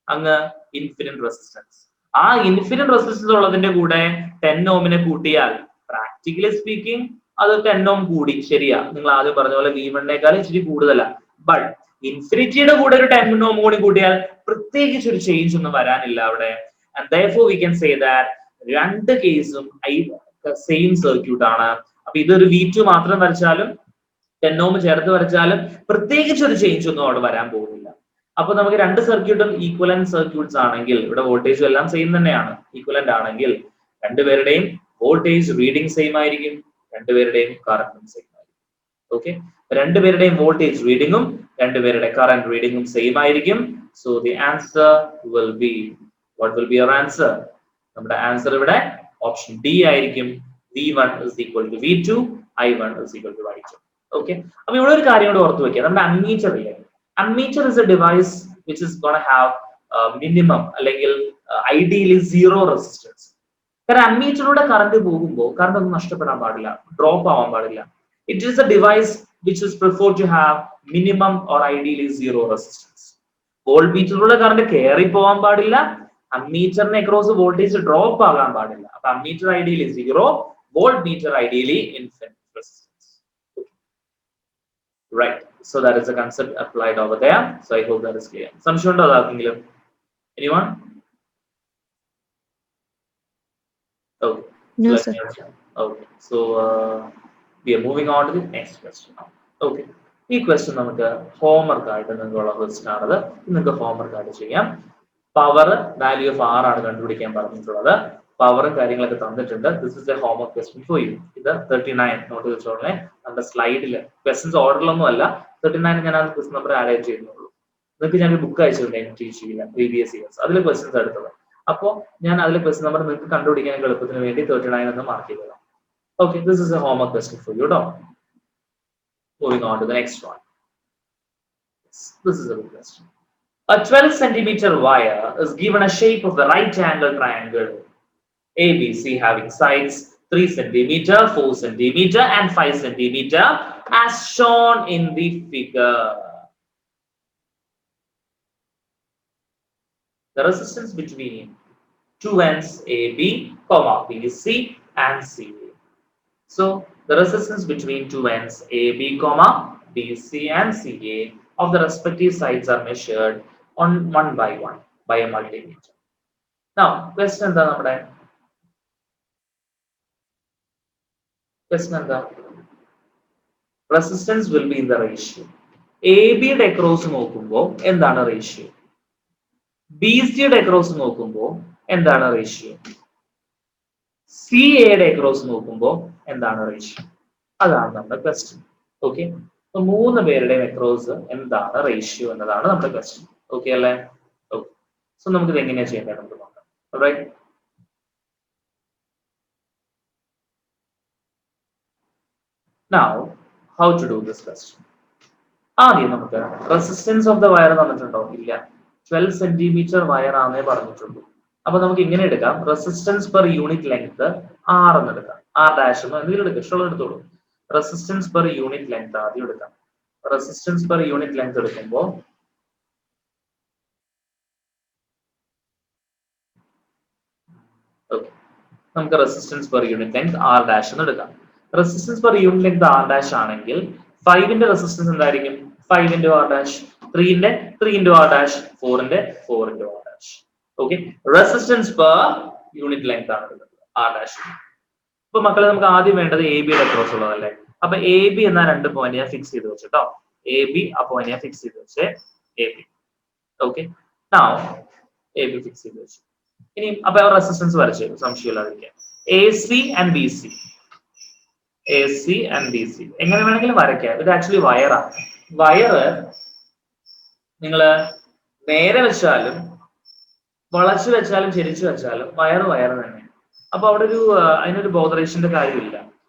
അങ്ങ് ഇൻഫിനിറ്റ് റെസിസ്റ്റൻസ്. ആ ഇൻഫിനിറ്റ് റെസിസ്റ്റൻസ് ഉള്ളതിന്റെ കൂടെ 10 ഓമിനെ കൂട്ടിയാൽ പ്രാക്ടിക്കലി സ്പീക്കിംഗ് അത് 10 ഓം കൂടി, ശരിയാ, നിങ്ങൾ ആദ്യം പറഞ്ഞ പോലെ V1 ഇച്ചിരി കൂടുതലാണ്. ബട്ട് ഇൻഫിനിറ്റിയുടെ കൂടെ ഒരു 10 ഓം കൂടി കൂട്ടിയാൽ പ്രത്യേകിച്ച് ഒരു ചേഞ്ച് ഒന്നും വരാനില്ല അവിടെ. And therefore we can say that രണ്ട് കേസും സെയിം സർക്യൂട്ട് ആണ്. അപ്പൊ ഇതൊരു V2 മാത്രം വരച്ചാലും 10 ഓം ചേർത്ത് വരച്ചാലും പ്രത്യേകിച്ച് ഒരു ചേഞ്ച് ഒന്നും അവിടെ വരാൻ പോകുന്നില്ല. അപ്പൊ നമുക്ക് രണ്ട് സർക്യൂട്ടും ഈക്വലന്റ് സർക്യൂട്ട്സ് ആണെങ്കിൽ, ഇവിടെ വോൾട്ടേജും എല്ലാം സെയിം തന്നെയാണ്, ഈക്വലന്റ് ആണെങ്കിൽ രണ്ടുപേരുടെയും വോൾട്ടേജ് റീഡിംഗ് സെയിം ആയിരിക്കും, രണ്ടുപേരുടെയും കറണ്ടും സെയിം ആയിരിക്കും. ഓക്കെ, രണ്ടുപേരുടെയും വോൾട്ടേജ് റീഡിങ്ങും രണ്ടുപേരുടെ കറന്റ് റീഡിങ്ങും സെയിം ആയിരിക്കും. So the answer will be, what will be your answer? നമ്മുടെ ആൻസർ ഇവിടെ ഓപ്ഷൻ ഡി ആയിരിക്കും. V1 is equal to V2, I1 is equal to I2. Okay, അപ്പൊ ഇവിടെ ഒരു കാര്യം കൂടെ ഓർത്ത് വെക്കുക, നമ്മുടെ അമ്മീറ്റർ ഇല്ലേ, ammeter is A device which is gonna have minimum അല്ലെങ്കിൽ ഐഡിയലി 0 റെസിസ്റ്റൻസ്. കാരണം അമ്മീറ്ററിലൂടെ കറണ്ട് പോകുമ്പോൾ കറണ്ട് ഒന്നും നഷ്ടപ്പെടാൻ പാടില്ല, ഡ്രോപ്പ് ആവാൻ പാടില്ല. It is a device which is prefer to have minimum or ideally 0 resistance. വോൾട്ട്മീറ്ററിലൂടെ കറണ്ട് കയറി പോകാൻ പാടില്ല, അമ്മീറ്ററിനെ അക്രോസ് വോൾട്ടേജ് ഡ്രോപ്പ് ആകാൻ പാടില്ല. അപ്പൊ ammeter ideally 0, voltmeter ideally infinite resistance. Right, So that is the concept applied over there. So I hope that is clear. സംശയം ഉണ്ടോ ആർക്കെങ്കിലും? Anyone? Okay. No, Let sir. me answer. Okay. So we are moving on to the next question. Okay. ഈ question നമുക്ക് homework ആയിട്ട് നിങ്ങൾക്കുള്ള question ആണത്. നിങ്ങൾക്ക് homework ആയിട്ട് ചെയ്യാം. പവർ വാല്യൂ ഓഫ് ആർ ആണ് കണ്ടുപിടിക്കാൻ പറഞ്ഞിട്ടുള്ളത്. പവറും കാര്യങ്ങളൊക്കെ തന്നിട്ടുണ്ട്. This is A homework question for you. ഇത് 39 നോട്ട് വെച്ചോളെ. നമ്മുടെ സ്ലൈഡിൽ ക്വസ്റ്റ്യൻസ് ഓർഡറിലൊന്നും അല്ല, 39 ഞാൻ ആ ക്വസ്റ്റ്യൻ നമ്പർ ആഡ് ചെയ്യുന്നുള്ളൂ. നിങ്ങൾക്ക് ഞാൻ ബുക്ക് അയച്ചിട്ടുണ്ട് ടീച്ച് ചെയ്യാൻ പ്രീവിയസ് ഇയേഴ്സ്, അതിൽ ക്വസ്റ്റ്യൻസ് എടുത്തത്. അപ്പോൾ ഞാൻ അതിലെ ക്വസ്റ്റ്യൻ നമ്പർ നിങ്ങൾക്ക് കണ്ടുപിടിക്കാൻ എളുപ്പത്തിന് വേണ്ടി 39 എന്ന് മാർക്ക് ചെയ്തതാണ്. Okay, this is A homework question for you. Moving on to the next one. This is a good question. A 12 centimeter wire is given a shape of the right angle triangle ABC having sides 3 centimeter, 4 centimeter and 5 centimeter as shown in the figure. The resistance between two ends AB, BC and CA. So the resistance between two ends AB, BC and CA of the respective sides are measured on one by one by a multimeter. Now, question എന്താ നമ്മുടെ? Question എന്താ? Resistance will be in the ratio. AB യുടെ across നോക്കുമ്പോൾ എന്താണ് ratio? BC യുടെ across നോക്കുമ്പോൾ എന്താണ് ratio? CA യുടെ across നോക്കുമ്പോൾ എന്താണ് റേഷ്യോ? അതാണ് നമ്മുടെ ക്വസ്റ്റ്യൻ. ഓക്കെ, അപ്പൊ 3 പേരുടെയും അക്രോസ് എന്താണ് റേഷ്യോ എന്നതാണ് നമ്മുടെ ക്വസ്റ്റ്യൻ. ഓക്കെ അല്ലേ? ഓക്കെ, സോ നമുക്ക് ഇത് എങ്ങനെയാ ചെയ്യേണ്ടത് നമുക്ക് നോക്കാം. Alright, now how to do this question. ആദ്യം നമുക്ക് റെസിസ്റ്റൻസ് ഓഫ് ദ വയർ തന്നിട്ടുണ്ടോ? ഇല്ല, 12 സെന്റിമീറ്റർ വയർ ആണെന്നേ പറഞ്ഞിട്ടുള്ളൂ. അപ്പൊ നമുക്ക് ഇങ്ങനെ എടുക്കാം, resistance per unit length r എന്ന് എടുക്കാം. ആർ ഡാഷ് എന്ന് എന്തെങ്കിലും എടുക്കാം, ഇഷ്ടമുള്ള എടുത്തോളൂ. റെസിസ്റ്റൻസ് പെർ യൂണിറ്റ് ലെങ്ത് ആദ്യം എടുക്കാം. റെസിസ്റ്റൻസ് പെർ യൂണിറ്റ് ലെങ്ത് എടുക്കുമ്പോൾ നമുക്ക് resistance per unit length r dash എന്ന് എടുക്കാം. Resistance per unit length r dash ആണെങ്കിൽ 5ന്റെ റെസിസ്റ്റൻസ് എന്തായിരിക്കും? 5 into r dash, 3ന്റെ 3 into r dash, 4ന്റെ 4 into r dash. ഓക്കെ, റെസിസ്റ്റൻസ് പെർ യൂണിറ്റ് ലെങ്ത് ആണ് ആർ ഡാഷ്. ഇപ്പൊ മക്കളെ നമുക്ക് ആദ്യം വേണ്ടത് എ ബിയുടെ അക്രോസ് ഉള്ളതല്ലേ. അപ്പൊ എ ബി എന്ന 2 പോയിന്റ് ഞാൻ ഫിക്സ് ചെയ്ത് വെച്ചിട്ടോ. എ ബി ആ പോയിന്റ് ഞാൻ ഫിക്സ് ചെയ്ത് വെച്ചേ, A B. Okay, now A B fix ചെയ്ത് വെച്ചു. ഇനി അപ്പൊ റെസിസ്റ്റൻസ് വരച്ചു, സംശയമില്ലാതിരിക്കാം. A C and B C, A C and B C എങ്ങനെ വേണമെങ്കിലും വരയ്ക്കാം. ഇത് ആക്ച്വലി വയറാണ്. വയറ് നിങ്ങള് നേരെ വെച്ചാലും വളച്ചു വെച്ചാലും ചെരിച്ചു വെച്ചാലും വയറ് വയറ് തന്നെ. അപ്പൊ അവിടെ അതിനൊരു ബോധറേഷന്റെ കാര്യമില്ല.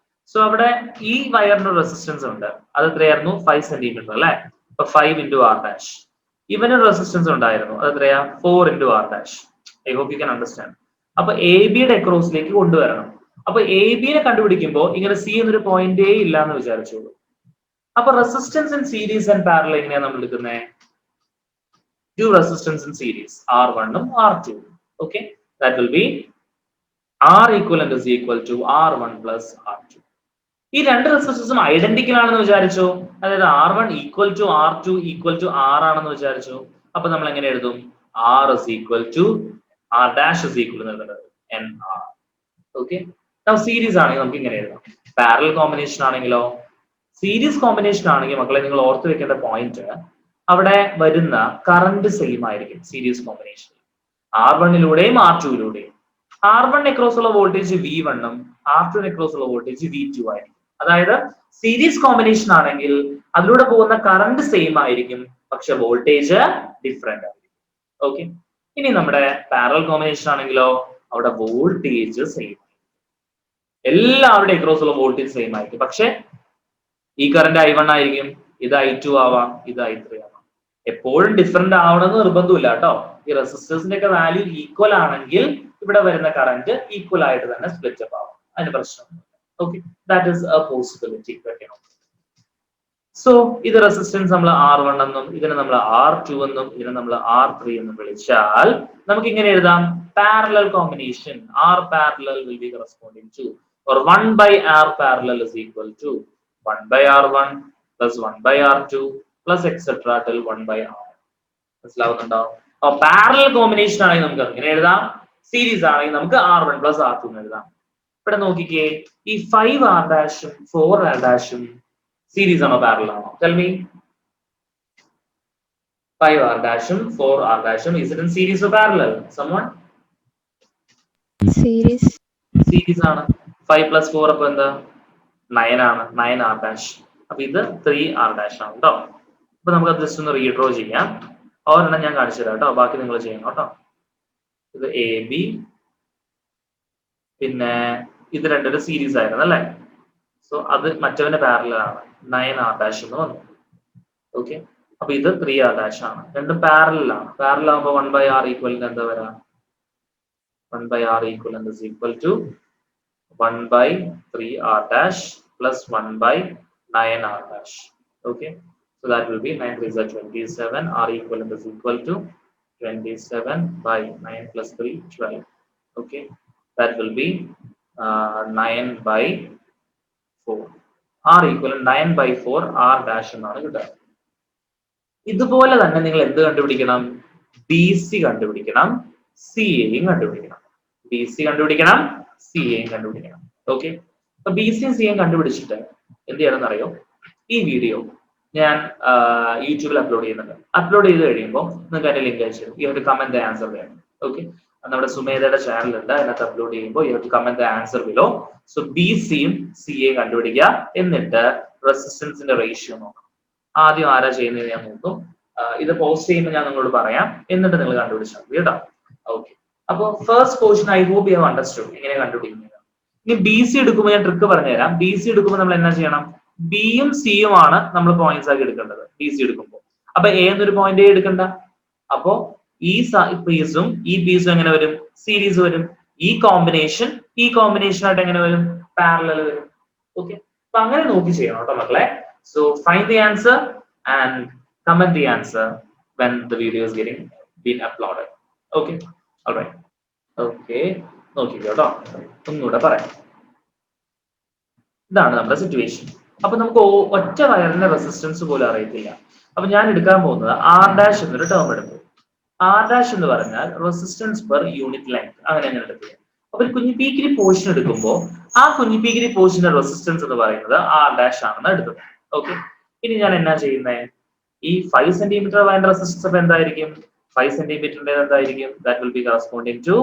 സോ അവിടെ ഈ വയറിന്റെ റെസിസ്റ്റൻസ് ഉണ്ട്, അത് എത്രയായിരുന്നു? 5 സെന്റിമീറ്റർ അല്ലെ. അപ്പൊ 5 into r dash. ഇവന് റെസിസ്റ്റൻസ് ഉണ്ടായിരുന്നു, അത് എത്രയാ? 4 into r dash. I hope you can understand. അപ്പൊ എ ബിയുടെ അക്രോസിലേക്ക് കൊണ്ടുവരണം. അപ്പൊ എ ബിനെ കണ്ടുപിടിക്കുമ്പോൾ ഇങ്ങനെ സി എന്നൊരു പോയിന്റേ ഇല്ല എന്ന് വിചാരിച്ചോളൂ. അപ്പൊ resistance in series and parallel എങ്ങനെയാ നമ്മൾ എടുക്കുന്നത്? Two resistance in series, R1 and R2. Okay, that will be R equivalent is equal to R1 plus R2. ഈ രണ്ട് റെസിസ്റ്റൻസും ഐഡന്റിക്കൽ ആണെന്ന് വിചാരിച്ചോ, അതായത് R1 equal to R2 equal to R ആണെന്ന് വിചാരിച്ചോ. അപ്പൊ നമ്മൾ എങ്ങനെ എഴുതും? R is equal to R dash is equal to NR. Okay, series ആണെങ്കിൽ നമുക്ക് ഇങ്ങനെ എഴുതാം. പാരലൽ കോമ്പിനേഷൻ ആണെങ്കിലോ, സീരീസ് കോമ്പിനേഷൻ ആണെങ്കിൽ മക്കളെ നിങ്ങൾ ഓർത്ത് വെക്കേണ്ട പോയിന്റ്, അവിടെ വരുന്ന കറണ്ട് സെയിം ആയിരിക്കും സീരീസ് കോമ്പിനേഷൻ. R1ലൂടെയും R2ലൂടെയും. R1 അക്രോസ് ഉള്ള വോൾട്ടേജ് V1ഉം R2 അക്രോസ് ഉള്ള വോൾട്ടേജ് V2 ആയിരിക്കും. അതായത് സീരീസ് കോമ്പിനേഷൻ ആണെങ്കിൽ അതിലൂടെ പോകുന്ന കറണ്ട് സെയിം ആയിരിക്കും, പക്ഷെ വോൾട്ടേജ് ഡിഫറെന്റ് ആയിരിക്കും. ഓക്കെ, ഇനി നമ്മുടെ പാരലൽ കോമ്പിനേഷൻ ആണെങ്കിലോ അവിടെ വോൾട്ടേജ് സെയിം ആയിരിക്കും. എല്ലാവരുടെയും അക്രോസ് ഉള്ള വോൾട്ടേജ് സെയിം ആയിരിക്കും, പക്ഷെ ഈ കറണ്ട് I1 ആയിരിക്കും, ഇത് I2 ആവാം, ഇത് I3 ആവാം. എപ്പോഴും ഡിഫറെന്റ് ആവണമെന്ന് നിർബന്ധമില്ല കേട്ടോ. ഈ റെസിസ്റ്റൻസിന്റെ ഒക്കെ വാല്യൂ ഈക്വൽ ആണെങ്കിൽ ഇവിടെ വരുന്ന കറന്റ് ഈക്വൽ ആയിട്ട് തന്നെ സ്പ്ലിറ്റ് അപ്പ് ആവും, അതിന് പ്രശ്നമൊന്നുമില്ല. Okay, that is A possibility. So ഇത് റെസിസ്റ്റൻസ് നമ്മൾ R1 എന്നും ഇതിനെ നമ്മൾ R2 എന്നും ഇതിനെ നമ്മൾ R3 എന്നും വിളിച്ചാൽ നമുക്ക് ഇങ്ങനെ എഴുതാം. Parallel combination R parallel will be corresponding to, or 1 by R parallel is equal to 1 by R1 plus 1 by R2 plus etc. till 1 by R. മനസ്സിലാവുന്നുണ്ടോ? അപ്പോൾ പാരലൽ കോമ്പിനേഷൻ ആണെങ്കിൽ നമുക്ക് അങ്ങനെ എഴുതാം, സീരീസ് ആണെങ്കിൽ നമുക്ക് R1 plus R2 എന്ന് എഴുതാം. ഇവിടെ നോക്കിക്കേ, ഈ 5R ഡാഷും 4R ഡാഷും സീരീസ് ആണോ പാരലൽ ആണോ? Tell me. 5R ഡാഷും 4R ഡാഷും is it in series or parallel? Someone? Series. Series ആണ്. 5 plus 4 അപ്പൊ എന്താ? 9 ആണ്. 9R dash. അപ്പൊ ഇത് 3R ഡാഷ് ആണ് കേട്ടോ. അപ്പൊ നമുക്ക് അത് ജസ്റ്റ് ഒന്ന് റീഡ്രോ ചെയ്യാം. ഒരെണ്ണം ഞാൻ കാണിച്ചു തരാം കേട്ടോ, ബാക്കി നിങ്ങൾ ചെയ്യണം കേട്ടോ. ഇത് എ ബി, പിന്നെ ഇത് രണ്ടൊരു സീരീസ് ആയിരുന്നു അല്ലേ? സോ അത് മറ്റവന്റെ പാരലൽ ആണ്, 9R ഡാഷ് എന്ന് വന്നു. ഓക്കെ, അപ്പൊ ഇത് 3R ഡാഷ് ആണ്. രണ്ടും പാരലൽ ആണ്. പാരലൽ ആകുമ്പോൾ 1 by R ഈക്വലിന് എന്താ വരാ? 1 by R equivalent is equal to 1 by 3R dash plus 1 by 9R dash. Okay, so that will be 9 3 is 27. R equivalent is equal to 27 by 9 plus 3 12. Okay, that will be 9 by 4. R equivalent 9 by 4 R dash എന്നാണ് കിട്ടുക. ഇതുപോലെ തന്നെ നിങ്ങൾ എന്ത് കണ്ടുപിടിക്കണം? BC കണ്ടുപിടിക്കണം, CAയും കണ്ടുപിടിക്കണം. BC കണ്ടുപിടിക്കണം, CAയും കണ്ടുപിടിക്കണം. ഓക്കെ, അപ്പൊ BCയും CAയും കണ്ടുപിടിച്ചിട്ട് എന്ത് ചെയ്യണമെന്ന് അറിയോ? ഈ വീഡിയോ ഞാൻ യൂട്യൂബിൽ അപ്ലോഡ് ചെയ്യുന്നുണ്ട്. അപ്ലോഡ് ചെയ്ത് കഴിയുമ്പോൾ നിങ്ങൾക്ക് അതിന്റെ ലിങ്ക് അയച്ചു തരും. ഈ ഒരു കമന്റ് ആൻസർ വേണം. ഓക്കെ, നമ്മുടെ സുമേധയുടെ ചാനലുണ്ട്, അതിനകത്ത് അപ്ലോഡ് ചെയ്യുമ്പോൾ ഈ ഒരു കമന്റ് ആൻസർ ബിലോ. സോ BCയും CAയും കണ്ടുപിടിക്കുക, എന്നിട്ട് റെസിസ്റ്റൻസിന്റെ റേഷ്യോ നോക്കണം. ആദ്യം ആരാ ചെയ്യുന്നത് ഞാൻ നോക്കും. ഇത് പോസ്റ്റ് ചെയ്യുമ്പോൾ ഞാൻ നിങ്ങളോട് പറയാം, എന്നിട്ട് നിങ്ങൾ കണ്ടുപിടിച്ചാൽ മതി കേട്ടോ. ഓക്കെ, അപ്പോൾ first portion I hope you have understood എങ്ങനെ കണ്ടുപിടിക്കുന്നത്. ഇനി BC എടുക്കുമ്പോൾ ഞാൻ ട്രിക്ക് പറഞ്ഞുതരാം. BC എടുക്കുമ്പോൾ നമ്മൾ എന്നാ ചെയ്യണം? ബിയും സിയും ആണ് നമ്മൾ പോയിന്റ്സ് ആക്കി എടുക്കേണ്ടത് BC എടുക്കുമ്പോൾ. അപ്പൊ A എന്നൊരു പോയിന്റ് എടുക്കണ്ട. അപ്പോ ഈ പീസും ഈ പീസും എങ്ങനെ വരും? സീരീസ് വരും. ഈ കോമ്പിനേഷൻ ആയിട്ട് എങ്ങനെ വരും? പാരലൽ വരും. ഓക്കെ, അപ്പൊ അങ്ങനെ നോക്കി ചെയ്യണം കേട്ടോ മക്കളെ. So find the answer and comment the answer when the video is getting been uploaded. Okay, all right. Okay, നോക്കിക്കോ കേട്ടോ, ഒന്നുകൂടെ പറയാം. ഇതാണ് നമ്മുടെ സിറ്റുവേഷൻ. അപ്പൊ നമുക്ക് ഒറ്റ വയറിന്റെ റെസിസ്റ്റൻസ് പോലും അറിയത്തില്ല. അപ്പൊ ഞാൻ എടുക്കാൻ പോകുന്നത് R ഡാഷ് എന്നൊരു ടേം എടുത്തു. R ഡാഷ് എന്ന് പറഞ്ഞാൽ റെസിസ്റ്റൻസ് പെർ യൂണിറ്റ് ലെങ്ത്, അങ്ങനെ ഞാൻ എടുത്തു. അപ്പൊ ഒരു കുഞ്ഞിപ്പീക്കിരി പോർഷൻ എടുക്കുമ്പോൾ ആ കുഞ്ഞിപ്പീക്കിരി പോർഷന്റെ റെസിസ്റ്റൻസ് എന്ന് പറയുന്നത് R ഡാഷ് ആണെന്ന് എടുത്തത്. ഓക്കെ, ഇനി ഞാൻ എന്നാ ചെയ്യുന്നത്? ഈ 5 സെന്റിമീറ്റർ വയറിന്റെ റെസിസ്റ്റൻസ് അപ്പൊ എന്തായിരിക്കും? 5 സെന്റിമീറ്ററിന്റെ എന്തായിരിക്കും? That will be corresponding to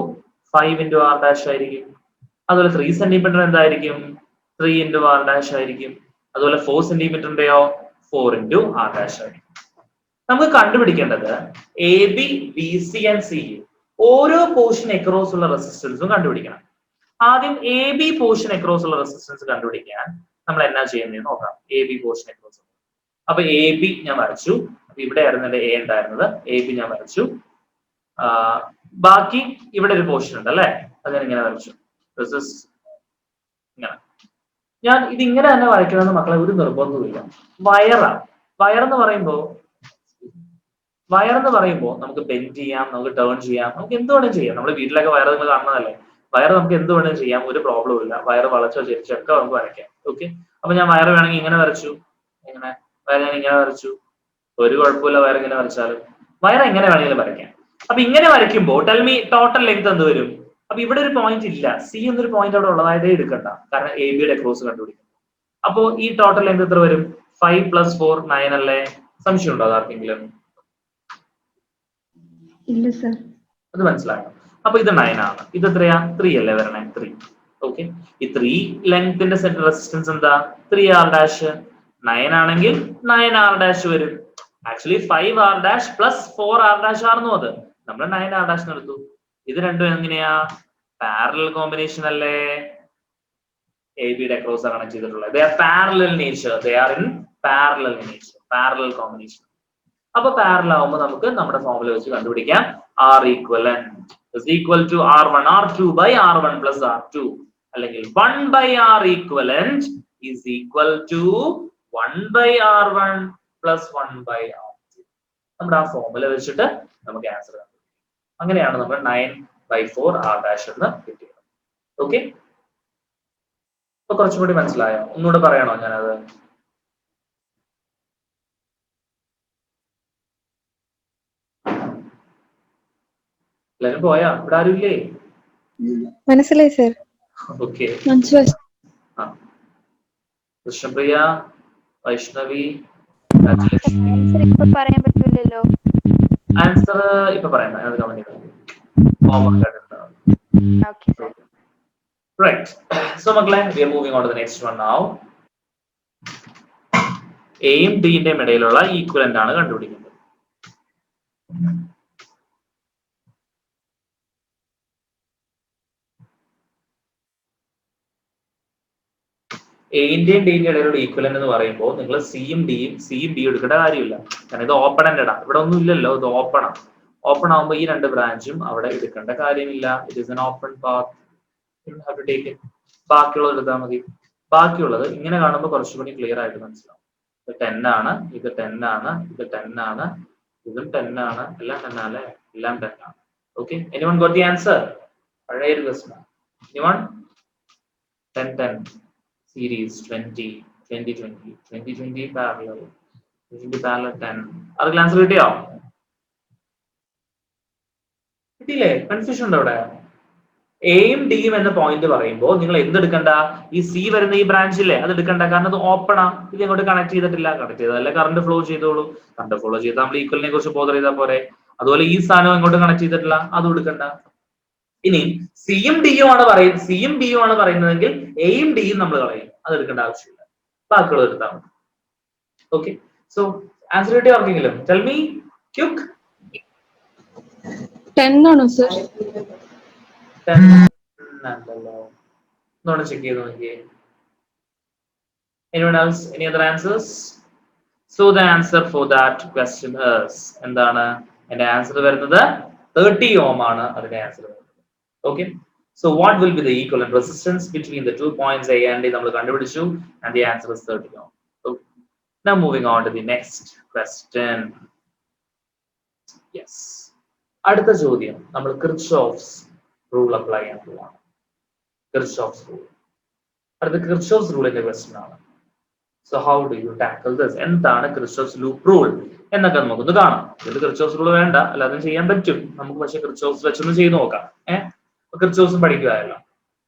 5 into R dash ആയിരിക്കും. അതുപോലെ 3 സെന്റിമീറ്റർ എന്തായിരിക്കും? 3 into R ഡാഷ് ആയിരിക്കും. അതുപോലെ 4 സെന്റിമീറ്ററിന്റെയോ 4 into R ഡാഷ് ആയിരിക്കും. നമുക്ക് കണ്ടുപിടിക്കേണ്ടത് AB, BC ആൻഡ് CA ഓരോ പോർഷൻ അക്രോസ് ഉള്ള റെസിസ്റ്റൻസും കണ്ടുപിടിക്കണം. ആദ്യം AB പോർഷൻ അക്രോസ് ഉള്ള റെസിസ്റ്റൻസ് കണ്ടുപിടിക്കാൻ നമ്മൾ എന്നാ ചെയ്യുന്നത് നോക്കാം. AB portion across. അപ്പൊ AB ഞാൻ വരച്ചു. അപ്പൊ ഇവിടെ ആയിരുന്നു എന്റെ A ഉണ്ടായിരുന്നത്. AB ഞാൻ വരച്ചു. ബാക്കി ഇവിടെ ഒരു പോർഷൻ ഉണ്ട് അല്ലെ, അത് ഞാൻ ഇങ്ങനെ വരച്ചു. ഇങ്ങനെ ഞാൻ ഇതിങ്ങനെ തന്നെ വരയ്ക്കണമെന്ന് മക്കളെ ഒരു നിർബന്ധവുമില്ല. വയറെന്ന് പറയുമ്പോൾ നമുക്ക് ബെൻഡ് ചെയ്യാം, നമുക്ക് ടേൺ ചെയ്യാം, നമുക്ക് എന്ത് വേണമെങ്കിലും ചെയ്യാം. നമ്മുടെ വീട്ടിലൊക്കെ വയറ് നിങ്ങൾ കാണുന്നതല്ലേ. വയറ് നമുക്ക് എന്ത് വേണമെങ്കിലും ചെയ്യാം, ഒരു പ്രോബ്ലം ഇല്ല. വയറ് വളച്ചോ ചെരിച്ചോ ഒക്കെ നമുക്ക് വരയ്ക്കാം. ഓക്കെ, അപ്പൊ ഞാൻ വയറ് വേണമെങ്കിൽ ഇങ്ങനെ വരച്ചു, വയറ് ഞാൻ ഇങ്ങനെ വരച്ചു, ഒരു കുഴപ്പമില്ല. വയറ് ഇങ്ങനെ വരച്ചാലും വയറ് എങ്ങനെ വേണമെങ്കിലും വരയ്ക്കാം. അപ്പൊ ഇങ്ങനെ വരയ്ക്കുമ്പോൾ ടെൽ മീ ടോട്ടൽ ലെങ്ത് എന്ത് വരും? അപ്പൊ ഇവിടെ ഒരു പോയിന്റ് ഇല്ല, C എന്നൊരു പോയിന്റ് അവിടെ ഉള്ളതായിട്ടേ എടുക്കണ്ട, കാരണം ABയുടെ ക്രോസ് കണ്ടുപിടിക്കും. അപ്പോ ഈ ടോട്ടൽ ലെങ്ത് എത്ര വരും? 5 plus 4 9 അല്ലേ? സംശയം ഉണ്ടോ ആർക്കെങ്കിലും? ഇല്ല സർ. അത് മനസ്സിലായോ? അപ്പൊ ഇത് 9 ആണ്. ഇത് എത്രയാ? 3 അല്ലേ വരണേ? 3. ഓക്കെ, ഈ 3 ലെങ്ത്തിന്റെ സെറ്റ് റെസിസ്റ്റൻസ് എന്താ? 3R dash. 9 ആണെങ്കിൽ 9R ഡാഷ് വരും. Actually 5R dash plus 4R dash ആണെന്നോ അത് നമ്മൾ 9R ഡാഷ് എടുത്തു. ഇത് രണ്ടും എങ്ങനെയാ? പാരലൽ കോമ്പിനേഷൻ അല്ലേ? ABയുടെ ക്രോസ് കണക്ട് ചെയ്തിട്ടുള്ളത്. They are parallel in nature. They are in parallel in nature. Parallel combination. അപ്പൊ പാരലൽ ആവുമ്പോൾ നമുക്ക് നമ്മുടെ ഫോർമുല വെച്ച് കണ്ടുപിടിക്കാം. R equivalent is equal to R1 R2 by R1 plus R2, അല്ലെങ്കിൽ 1 by R equivalent is equal to 1 by R1 plus 1 by R2. നമ്മുടെ ആ formula വെച്ചിട്ട് നമുക്ക് ആൻസർ കണ്ടുപിടിക്കാം. അങ്ങനെയാണ് നമ്മൾ 9 by 4 R dash എന്ന് കിട്ടിയത്. ഓക്കെ, അപ്പൊ കുറച്ചുകൂടി മനസ്സിലായോ? ഒന്നുകൂടെ പറയണോ ഞാനത്? എല്ലാരും പോയാ? ഇവിടെ ആരും ഇല്ലേ? മനസ്സിലായി സർ. ഓക്കെ. മനസ്സിലായി. കൃഷ്ണപ്രിയ, വൈഷ്ണവി, ആൻസർ ഇപ്പൊ പറയാൻ പറ്റൂലല്ലോ. ആൻസർ ഇപ്പൊ പറയാം. Okay sir. Right. So മക്കളെ, we are moving on to the next one now. എയും ഡിന്റെയും ഇടയിലുള്ള ഈക്വലന്റ് ആണ് കണ്ടുപിടിക്കുന്നത്. എന്റെയും ഡിന്റെ ഇടയിലുള്ള ഈക്വലന്റ് എന്ന് പറയുമ്പോൾ നിങ്ങൾ സിയും ഡിയും എടുക്കേണ്ട കാര്യമില്ല. കാരണം ഇത് ഓപ്പൺ എൻഡഡ് ആണ്. ഇവിടെ ഒന്നും ഇല്ലല്ലോ, ഇത് ഓപ്പൺ ആണ്. ഓപ്പൺ ആകുമ്പോൾ ഈ രണ്ട് ബ്രാഞ്ചും അവിടെ എടുക്കേണ്ട കാര്യമില്ല. It is an open path. Have to take it. ബാക്കിയുള്ളത് എടുത്താൽ മതി. ബാക്കിയുള്ളത് ഇങ്ങനെ കാണുമ്പോൾ കുറച്ചുകൂടി ക്ലിയർ ആയിട്ട് മനസ്സിലാവും. ഇത് 10 ആണ്, ഇത് 10 ആണ്, ഇത് 10 ആണ്, ഇതും 10 ആണ്, എല്ലാം 10 ആണ്, എല്ലാം 10 ആണ്. Okay, anyone got the answer? പഴയ ഒരു ക്വസ്റ്റൻ. എനിവൺ? 10 series 20 parallel 10. ആർക്ക് ആൻസർ കിട്ടിയോ? കിട്ടിയില്ലേ? കൺഫ്യൂഷൻ ഉണ്ടോ അവിടെ? എയും ഡിയും എന്ന പോയിന്റ് പറയുമ്പോൾ നിങ്ങൾ എന്തെടുക്കണ്ട? ഈ സി വരുന്ന ഈ ബ്രാഞ്ചില്ലേ അത് എടുക്കണ്ട. കാരണം അത് ഓപ്പൺ ആ. ഇത് ഇങ്ങോട്ട് കണക്ട് ചെയ്തിട്ടില്ല. കണക്ട് ചെയ്തതല്ല കറണ്ട് ഫ്ലോ ചെയ്തോളൂ. കറണ്ട് ഫ്ലോ ചെയ്താൽ നമ്മൾ ഈക്വലിനെ കുറിച്ച് ബോധർ ചെയ്താൽ പോരെ. അതുപോലെ ഈ സാധനം ഇങ്ങോട്ട് കണക്ട് ചെയ്തിട്ടില്ല, അതും എടുക്കണ്ട. ഇനി സിയും ഡിയും ആണ് പറയുന്നതെങ്കിൽ എയും ഡിയും നമ്മൾ കളയും. അത് എടുക്കേണ്ട ആവശ്യമില്ല. ബാക്കിയുള്ളത് എടുത്താൽ മതി. ഓക്കെ, സോ ആൻസർ കിട്ടിയ ആർക്കെങ്കിലും? Tell me quick. 10 ആണോ സർ? 10 അല്ലല്ലോ. ഒന്നുകൂടെ ചെക്ക് ചെയ്ത് നോക്കിയേ. Anyone else? Any other answers? So the answer for that question is എന്താണ്? എന്റെ ആൻസർ വരുന്നത് 30 ohm ആണ്. അതിന്റെ ആൻസർ വരുന്നത്. Okay, so what will be the equivalent resistance between the 2 points A and D? നമ്മൾ കണ്ടുപിടിച്ചു, and the answer is 30 ohm. Okay. Now moving on to the next question. Yes, അടുത്ത ചോദ്യം നമ്മൾ Kirchhoff's rule apply ചെയ്യാൻ പോവാണ്. Kirchhoff's rule. അടുത്ത Kirchhoff's റൂളിന്റെ question ആണ്. So how do you tackle this? എന്താണ് കിർച്ചോഫ്സ് ലൂപ്പ് റൂൾ എന്നൊക്കെ നമുക്കൊന്ന് കാണാം. ഇത് കിർച്ചോഫ്സ് റൂൾ വേണ്ട, അല്ലാതെ ചെയ്യാൻ പറ്റും നമുക്ക്. പക്ഷെ കിർച്ചോഫ്സ് വെച്ചൊന്ന് ചെയ്ത് നോക്കാം. കിർച്ചോഫ്സും പഠിക്കുകയല്ലോ.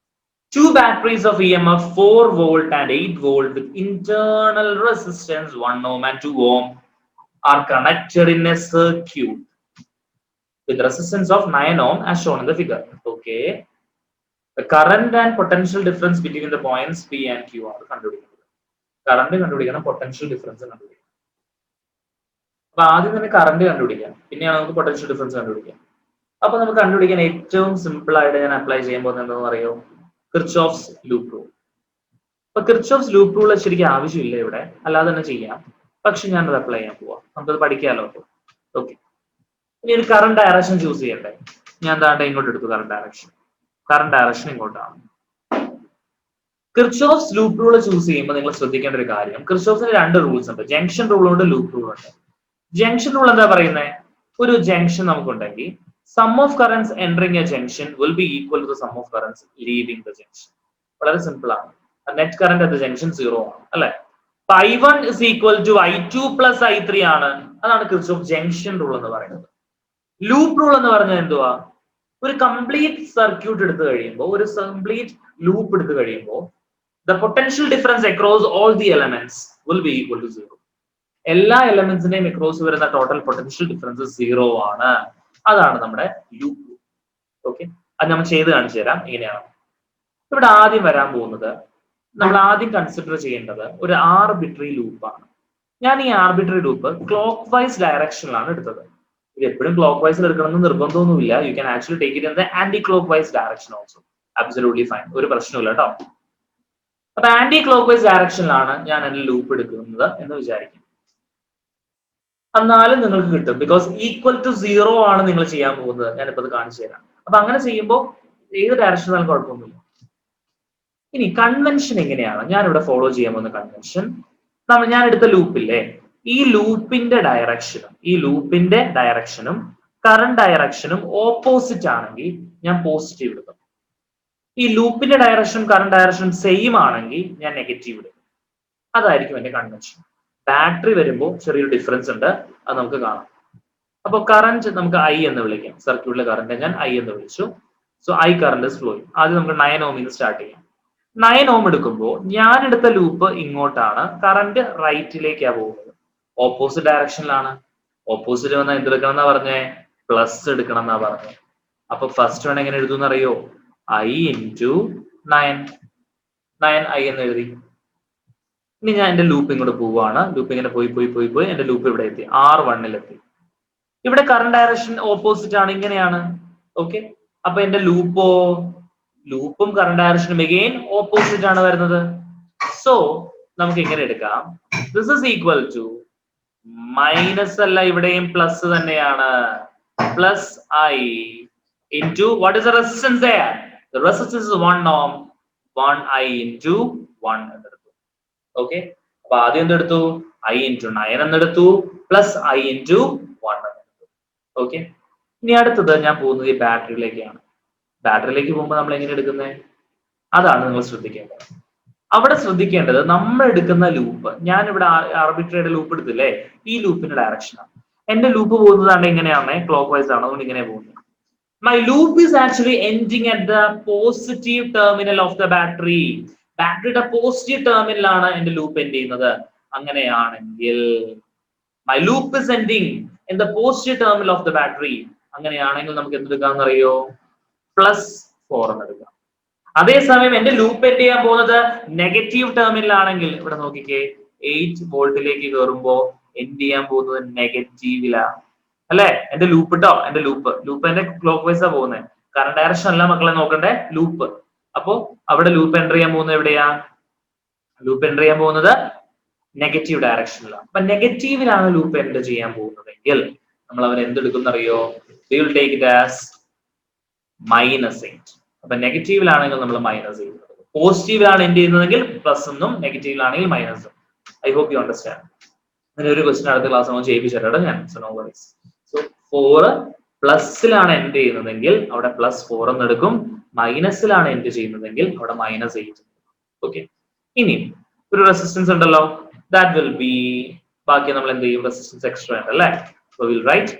2 batteries of EMF 4 volt and 8 volt with internal resistance 1 ohm and 2 ohm are connected in a circuit with resistance of 9 ohm as shown in the figure. Okay, the current and potential difference between the points P and Q are കണ്ടുപിടിക്കുന്നത്. Current കണ്ടുപിടിക്കണം, potential difference കണ്ടുപിടിക്കണം. അപ്പൊ ആദ്യം തന്നെ current കണ്ടുപിടിക്കാം, പിന്നെയാണ് നമുക്ക് potential difference കണ്ടുപിടിക്കാം. അപ്പൊ നമുക്ക് കണ്ടുപിടിക്കാൻ ഏറ്റവും സിമ്പിൾ ആയിട്ട് ഞാൻ അപ്ലൈ ചെയ്യാൻ പോകുന്നത് എന്താണെന്ന് അറിയോ? Kirchhoff's loop rule. അപ്പൊ കിർച്ചോഫ്സ് ലൂപ്പ് റൂൾ ശരിക്കും ആവശ്യമില്ല ഇവിടെ, അല്ലാതെ തന്നെ ചെയ്യാം. പക്ഷെ ഞാനത് അപ്ലൈ ചെയ്യാൻ പോവാം. നമുക്കത് പഠിക്കാമല്ലോ. ഓക്കെ, ഇനി ഒരു കറണ്ട് ഡയറക്ഷൻ ചൂസ് ചെയ്യണ്ടേ? ഞാൻ താണ്ട ഇങ്ങോട്ട് എടുത്തു. കറണ്ട് ഡയറക്ഷൻ ഇങ്ങോട്ടാണ്. കിർച്ചോഫ്സ് ലൂപ്പ് റൂൾ ചൂസ് ചെയ്യുമ്പോൾ നിങ്ങൾ ശ്രദ്ധിക്കേണ്ട ഒരു കാര്യം, കിർച്ചോഫ്സിന് 2 റൂൾസ് ഉണ്ട്. ജംഗ്ഷൻ റൂൾ ഉണ്ട്, ലൂപ്പ് റൂൾ ഉണ്ട്. ജംഗ്ഷൻ റൂൾ എന്താ പറയുന്നത്? ഒരു junction നമുക്കുണ്ടെങ്കിൽ sum of currents entering a junction will be equal to the sum of currents leaving the junction. വളരെ സിമ്പിൾ ആണ്. Net current at the junction 0 ആണ് അല്ലെ? I1 is equal to I2 plus I3 ആണ്. അതാണ് Kirchhoff junction rule എന്ന് പറയുന്നത്. Loop rule എന്ന് പറഞ്ഞാൽ എന്തുവാ? ഒരു കംപ്ലീറ്റ് സർക്യൂട്ട് എടുത്തു കഴിയുമ്പോൾ, ഒരു കംപ്ലീറ്റ് ലൂപ്പ് എടുത്തു കഴിയുമ്പോൾ the potential difference across all the elements will be equal to 0. എല്ലാ എലമെന്റ്സിന്റെയും അക്രോസ് വരുന്ന ടോട്ടൽ പൊട്ടൻഷ്യൽ ഡിഫറൻസ് 0 ആണ്. അതാണ് നമ്മുടെ ലൂപ്പ്. ഓക്കെ, അത് നമ്മൾ ചെയ്ത് കാണിച്ചു തരാം എങ്ങനെയാണ്. ഇവിടെ ആദ്യം വരാൻ പോകുന്നത്, നമ്മൾ ആദ്യം കൺസിഡർ ചെയ്യേണ്ടത് ഒരു ആർബിട്രറി ലൂപ്പാണ്. ഞാൻ ഈ ആർബിട്രറി ലൂപ്പ് ക്ലോക്ക് വൈസ് ഡയറക്ഷനിലാണ് എടുത്തത്. ഇത് എപ്പോഴും ക്ലോക്ക് വൈസിൽ എടുക്കണമെന്ന് നിർബന്ധമൊന്നുമില്ല. You can actually take it in the anticlockwise direction also. Absolutely fine, ഒരു പ്രശ്നമില്ല കേട്ടോ. അപ്പൊ ആന്റി ക്ലോക്ക് വൈസ് ഡയറക്ഷനിലാണ് ഞാൻ എന്റെ ലൂപ്പ് എടുക്കുന്നത് എന്ന് വിചാരിക്കും. എന്നാലും നിങ്ങൾക്ക് കിട്ടും, ബിക്കോസ് ഈക്വൽ ടു 0 ആണ് നിങ്ങൾ ചെയ്യാൻ പോകുന്നത്. ഞാനിപ്പോ അത് കാണിച്ചു തരാം. അപ്പൊ അങ്ങനെ ചെയ്യുമ്പോൾ ഏത് ഡയറക്ഷനാലും കുഴപ്പമൊന്നുമില്ല. ഇനി കൺവെൻഷൻ എങ്ങനെയാണ് ഞാനിവിടെ ഫോളോ ചെയ്യാൻ പോകുന്ന കൺവെൻഷൻ? ഞാൻ എടുത്ത ലൂപ്പില്ലേ, ഈ ലൂപ്പിന്റെ ഡയറക്ഷനും കറണ്ട് ഡയറക്ഷനും ഓപ്പോസിറ്റ് ആണെങ്കിൽ ഞാൻ പോസിറ്റീവ് എടുക്കും. ഈ ലൂപ്പിന്റെ ഡയറക്ഷനും കറണ്ട് ഡയറക്ഷനും സെയിം ആണെങ്കിൽ ഞാൻ നെഗറ്റീവ് എടുക്കും. അതായിരിക്കും എന്റെ കൺവെൻഷൻ. ബാറ്ററി വരുമ്പോൾ ചെറിയൊരു ഡിഫറൻസ് ഉണ്ട്, അത് നമുക്ക് കാണാം. അപ്പോൾ കറന്റ് നമുക്ക് ഐ എന്ന് വിളിക്കാം. സർക്യൂട്ടിലെ കറന്റ് ഞാൻ ഐ എന്ന് വിളിച്ചു. So I current is flowing. ആദ്യം നമുക്ക് 9 ഓമിൽ സ്റ്റാർട്ട് ചെയ്യാം. 9 ഓം എടുക്കുമ്പോൾ ഞാൻ എടുത്ത ലൂപ്പ് ഇങ്ങോട്ടാണ്, കറന്റ് റൈറ്റിലേക്കാണ് പോകുന്നത്, ഓപ്പോസിറ്റ് ഡയറക്ഷനിലാണ്. ഓപ്പോസിറ്റ് വന്നാൽ എന്തെടുക്കണം എന്നാ പറഞ്ഞേ? പ്ലസ് എടുക്കണം എന്നാ പറഞ്ഞത്. അപ്പൊ ഫസ്റ്റ് വൺ എങ്ങനെ എഴുതുന്ന അറിയോ? ഐ ഇൻറ്റു 9 ഐ എന്ന് എഴുതി. ഇനി ഞാൻ എന്റെ ലൂപ്പ് ഇങ്ങോട്ട് പോവാണ്. ലൂപ്പ് ഇങ്ങനെ പോയി എന്റെ ലൂപ്പ് ഇവിടെ എത്തി, R1-ലെത്തി. ഇവിടെ കറന്റ് ഡയറക്ഷൻ ഓപ്പോസിറ്റ് ആണ്, ഇങ്ങനെയാണ്. ഓക്കെ, അപ്പൊ എന്റെ ലൂപ്പും കറന്റ് ഡയറക്ഷനും എഗെയിൻ ഓപ്പോസിറ്റ് ആണ് വരുന്നത്. സോ നമുക്ക് ഇങ്ങനെ എടുക്കാം, this is equal to minus അല്ല, ഇവിടെയും പ്ലസ് തന്നെയാണ്, plus I into what is the resistance there? The resistance is 1 ohm, 1 I into 1 എന്നെടുത്തു. ഓക്കെ, അപ്പൊ ആദ്യം എന്തെടുത്തു? I into 9 എന്നെടുത്തു, പ്ലസ് I into 1 എന്നെടുത്തു. ഓക്കെ, ഇനി അടുത്തത് ഞാൻ പോകുന്നത് ഈ ബാറ്ററിയിലേക്കാണ്. ബാറ്ററിയിലേക്ക് പോകുമ്പോൾ നമ്മൾ എങ്ങനെ എടുക്കുന്നത്? അതാണ് നിങ്ങൾ ശ്രദ്ധിക്കേണ്ടത്. അവിടെ ശ്രദ്ധിക്കേണ്ടത് നമ്മൾ എടുക്കുന്ന ലൂപ്പ്, ഞാൻ ഇവിടെ ആർബിട്രറിയുടെ ലൂപ്പ് എടുത്തില്ലേ, ഈ ലൂപ്പിന്റെ ഡയറക്ഷനാണ്. എന്റെ ലൂപ്പ് പോകുന്നതാണ് ഇങ്ങനെയാണ്, ക്ലോക്ക് വൈസ് ആണ്, അതുകൊണ്ട് ഇങ്ങനെ പോകുന്നത്. My loop is actually ending at the positive terminal of the battery. ബാറ്ററിയുടെ പോസിറ്റീവ് ടെർമിനലാണ് എന്റെ ലൂപ്പ് എൻഡ് ചെയ്യുന്നത്. അങ്ങനെയാണെങ്കിൽ my loop is ending in the positive terminal of the battery. അങ്ങനെയാണെങ്കിൽ നമുക്ക് എന്തെടുക്കാമെന്ന് അറിയോ? +4 എന്ന് എടുക്കാം. അതേസമയം എന്റെ ലൂപ്പ് എൻഡ് ചെയ്യാൻ പോകുന്നത് നെഗറ്റീവ് ടെർമിനലാണെങ്കിൽ, ഇവിടെ നോക്കിക്കേ, 8 വോൾട്ടിലേക്ക് കയറുമ്പോ എൻഡ് ചെയ്യാൻ പോകുന്നത് നെഗറ്റീവിലാണ് അല്ലെ? എന്റെ ലൂപ്പ് ട്ടോ, എന്റെ ലൂപ്പ് എന്റെ ക്ലോക്ക് വൈസാ പോകുന്നത്, കറന്റ് ഡയറക്ഷൻ അല്ല മക്കളെ നോക്കണ്ടേ, ലൂപ്പ്. അപ്പോ അവിടെ ലൂപ്പ് എൻ്റർ ചെയ്യാൻ പോകുന്നത് എവിടെയാ? ലൂപ്പ് എൻ്റർ ചെയ്യാൻ പോകുന്നത് നെഗറ്റീവ് ഡയറക്ഷനിലാണ്. അപ്പൊ നെഗറ്റീവിലാണ് ലൂപ്പ് എൻ്റർ ചെയ്യാൻ പോകുന്നതെങ്കിൽ നമ്മൾ അവൻ എന്തെടുക്കുന്ന അറിയോ? We will take it as -8. അപ്പൊ നെഗറ്റീവിലാണെങ്കിൽ നമ്മൾ മൈനസ് ചെയ്യുന്നത്, പോസിറ്റീവിലാണ് എൻഡ് ചെയ്യുന്നതെങ്കിൽ പ്ലസ് എന്നും, നെഗറ്റീവിലാണെങ്കിൽ മൈനസും. I hope you understand. അങ്ങനെ ഒരു ക്വസ്റ്റൻ അടുത്ത ക്ലാസ് നമ്മൾ ചെയ്യിപ്പിച്ചിട്ടോ ഞാൻ. So no worries. സോ 4 പ്ലസിലാണ് എൻഡ് ചെയ്യുന്നതെങ്കിൽ അവിടെ +4 എന്ന് എടുക്കും, മൈനസിലാണ് എൻഡ് ചെയ്യുന്നതെങ്കിൽ അവിടെ -8. ഓക്കെ, ഇനി ഒരു റെസിസ്റ്റൻസ് ഉണ്ടല്ലോ, ദാറ്റ് വിൽ ബി, ബാക്കി നമ്മൾ എന്ത് ചെയ്യും? റെസിസ്റ്റൻസ് എക്സ്ട്രാ ഉണ്ട് അല്ലേ? So will write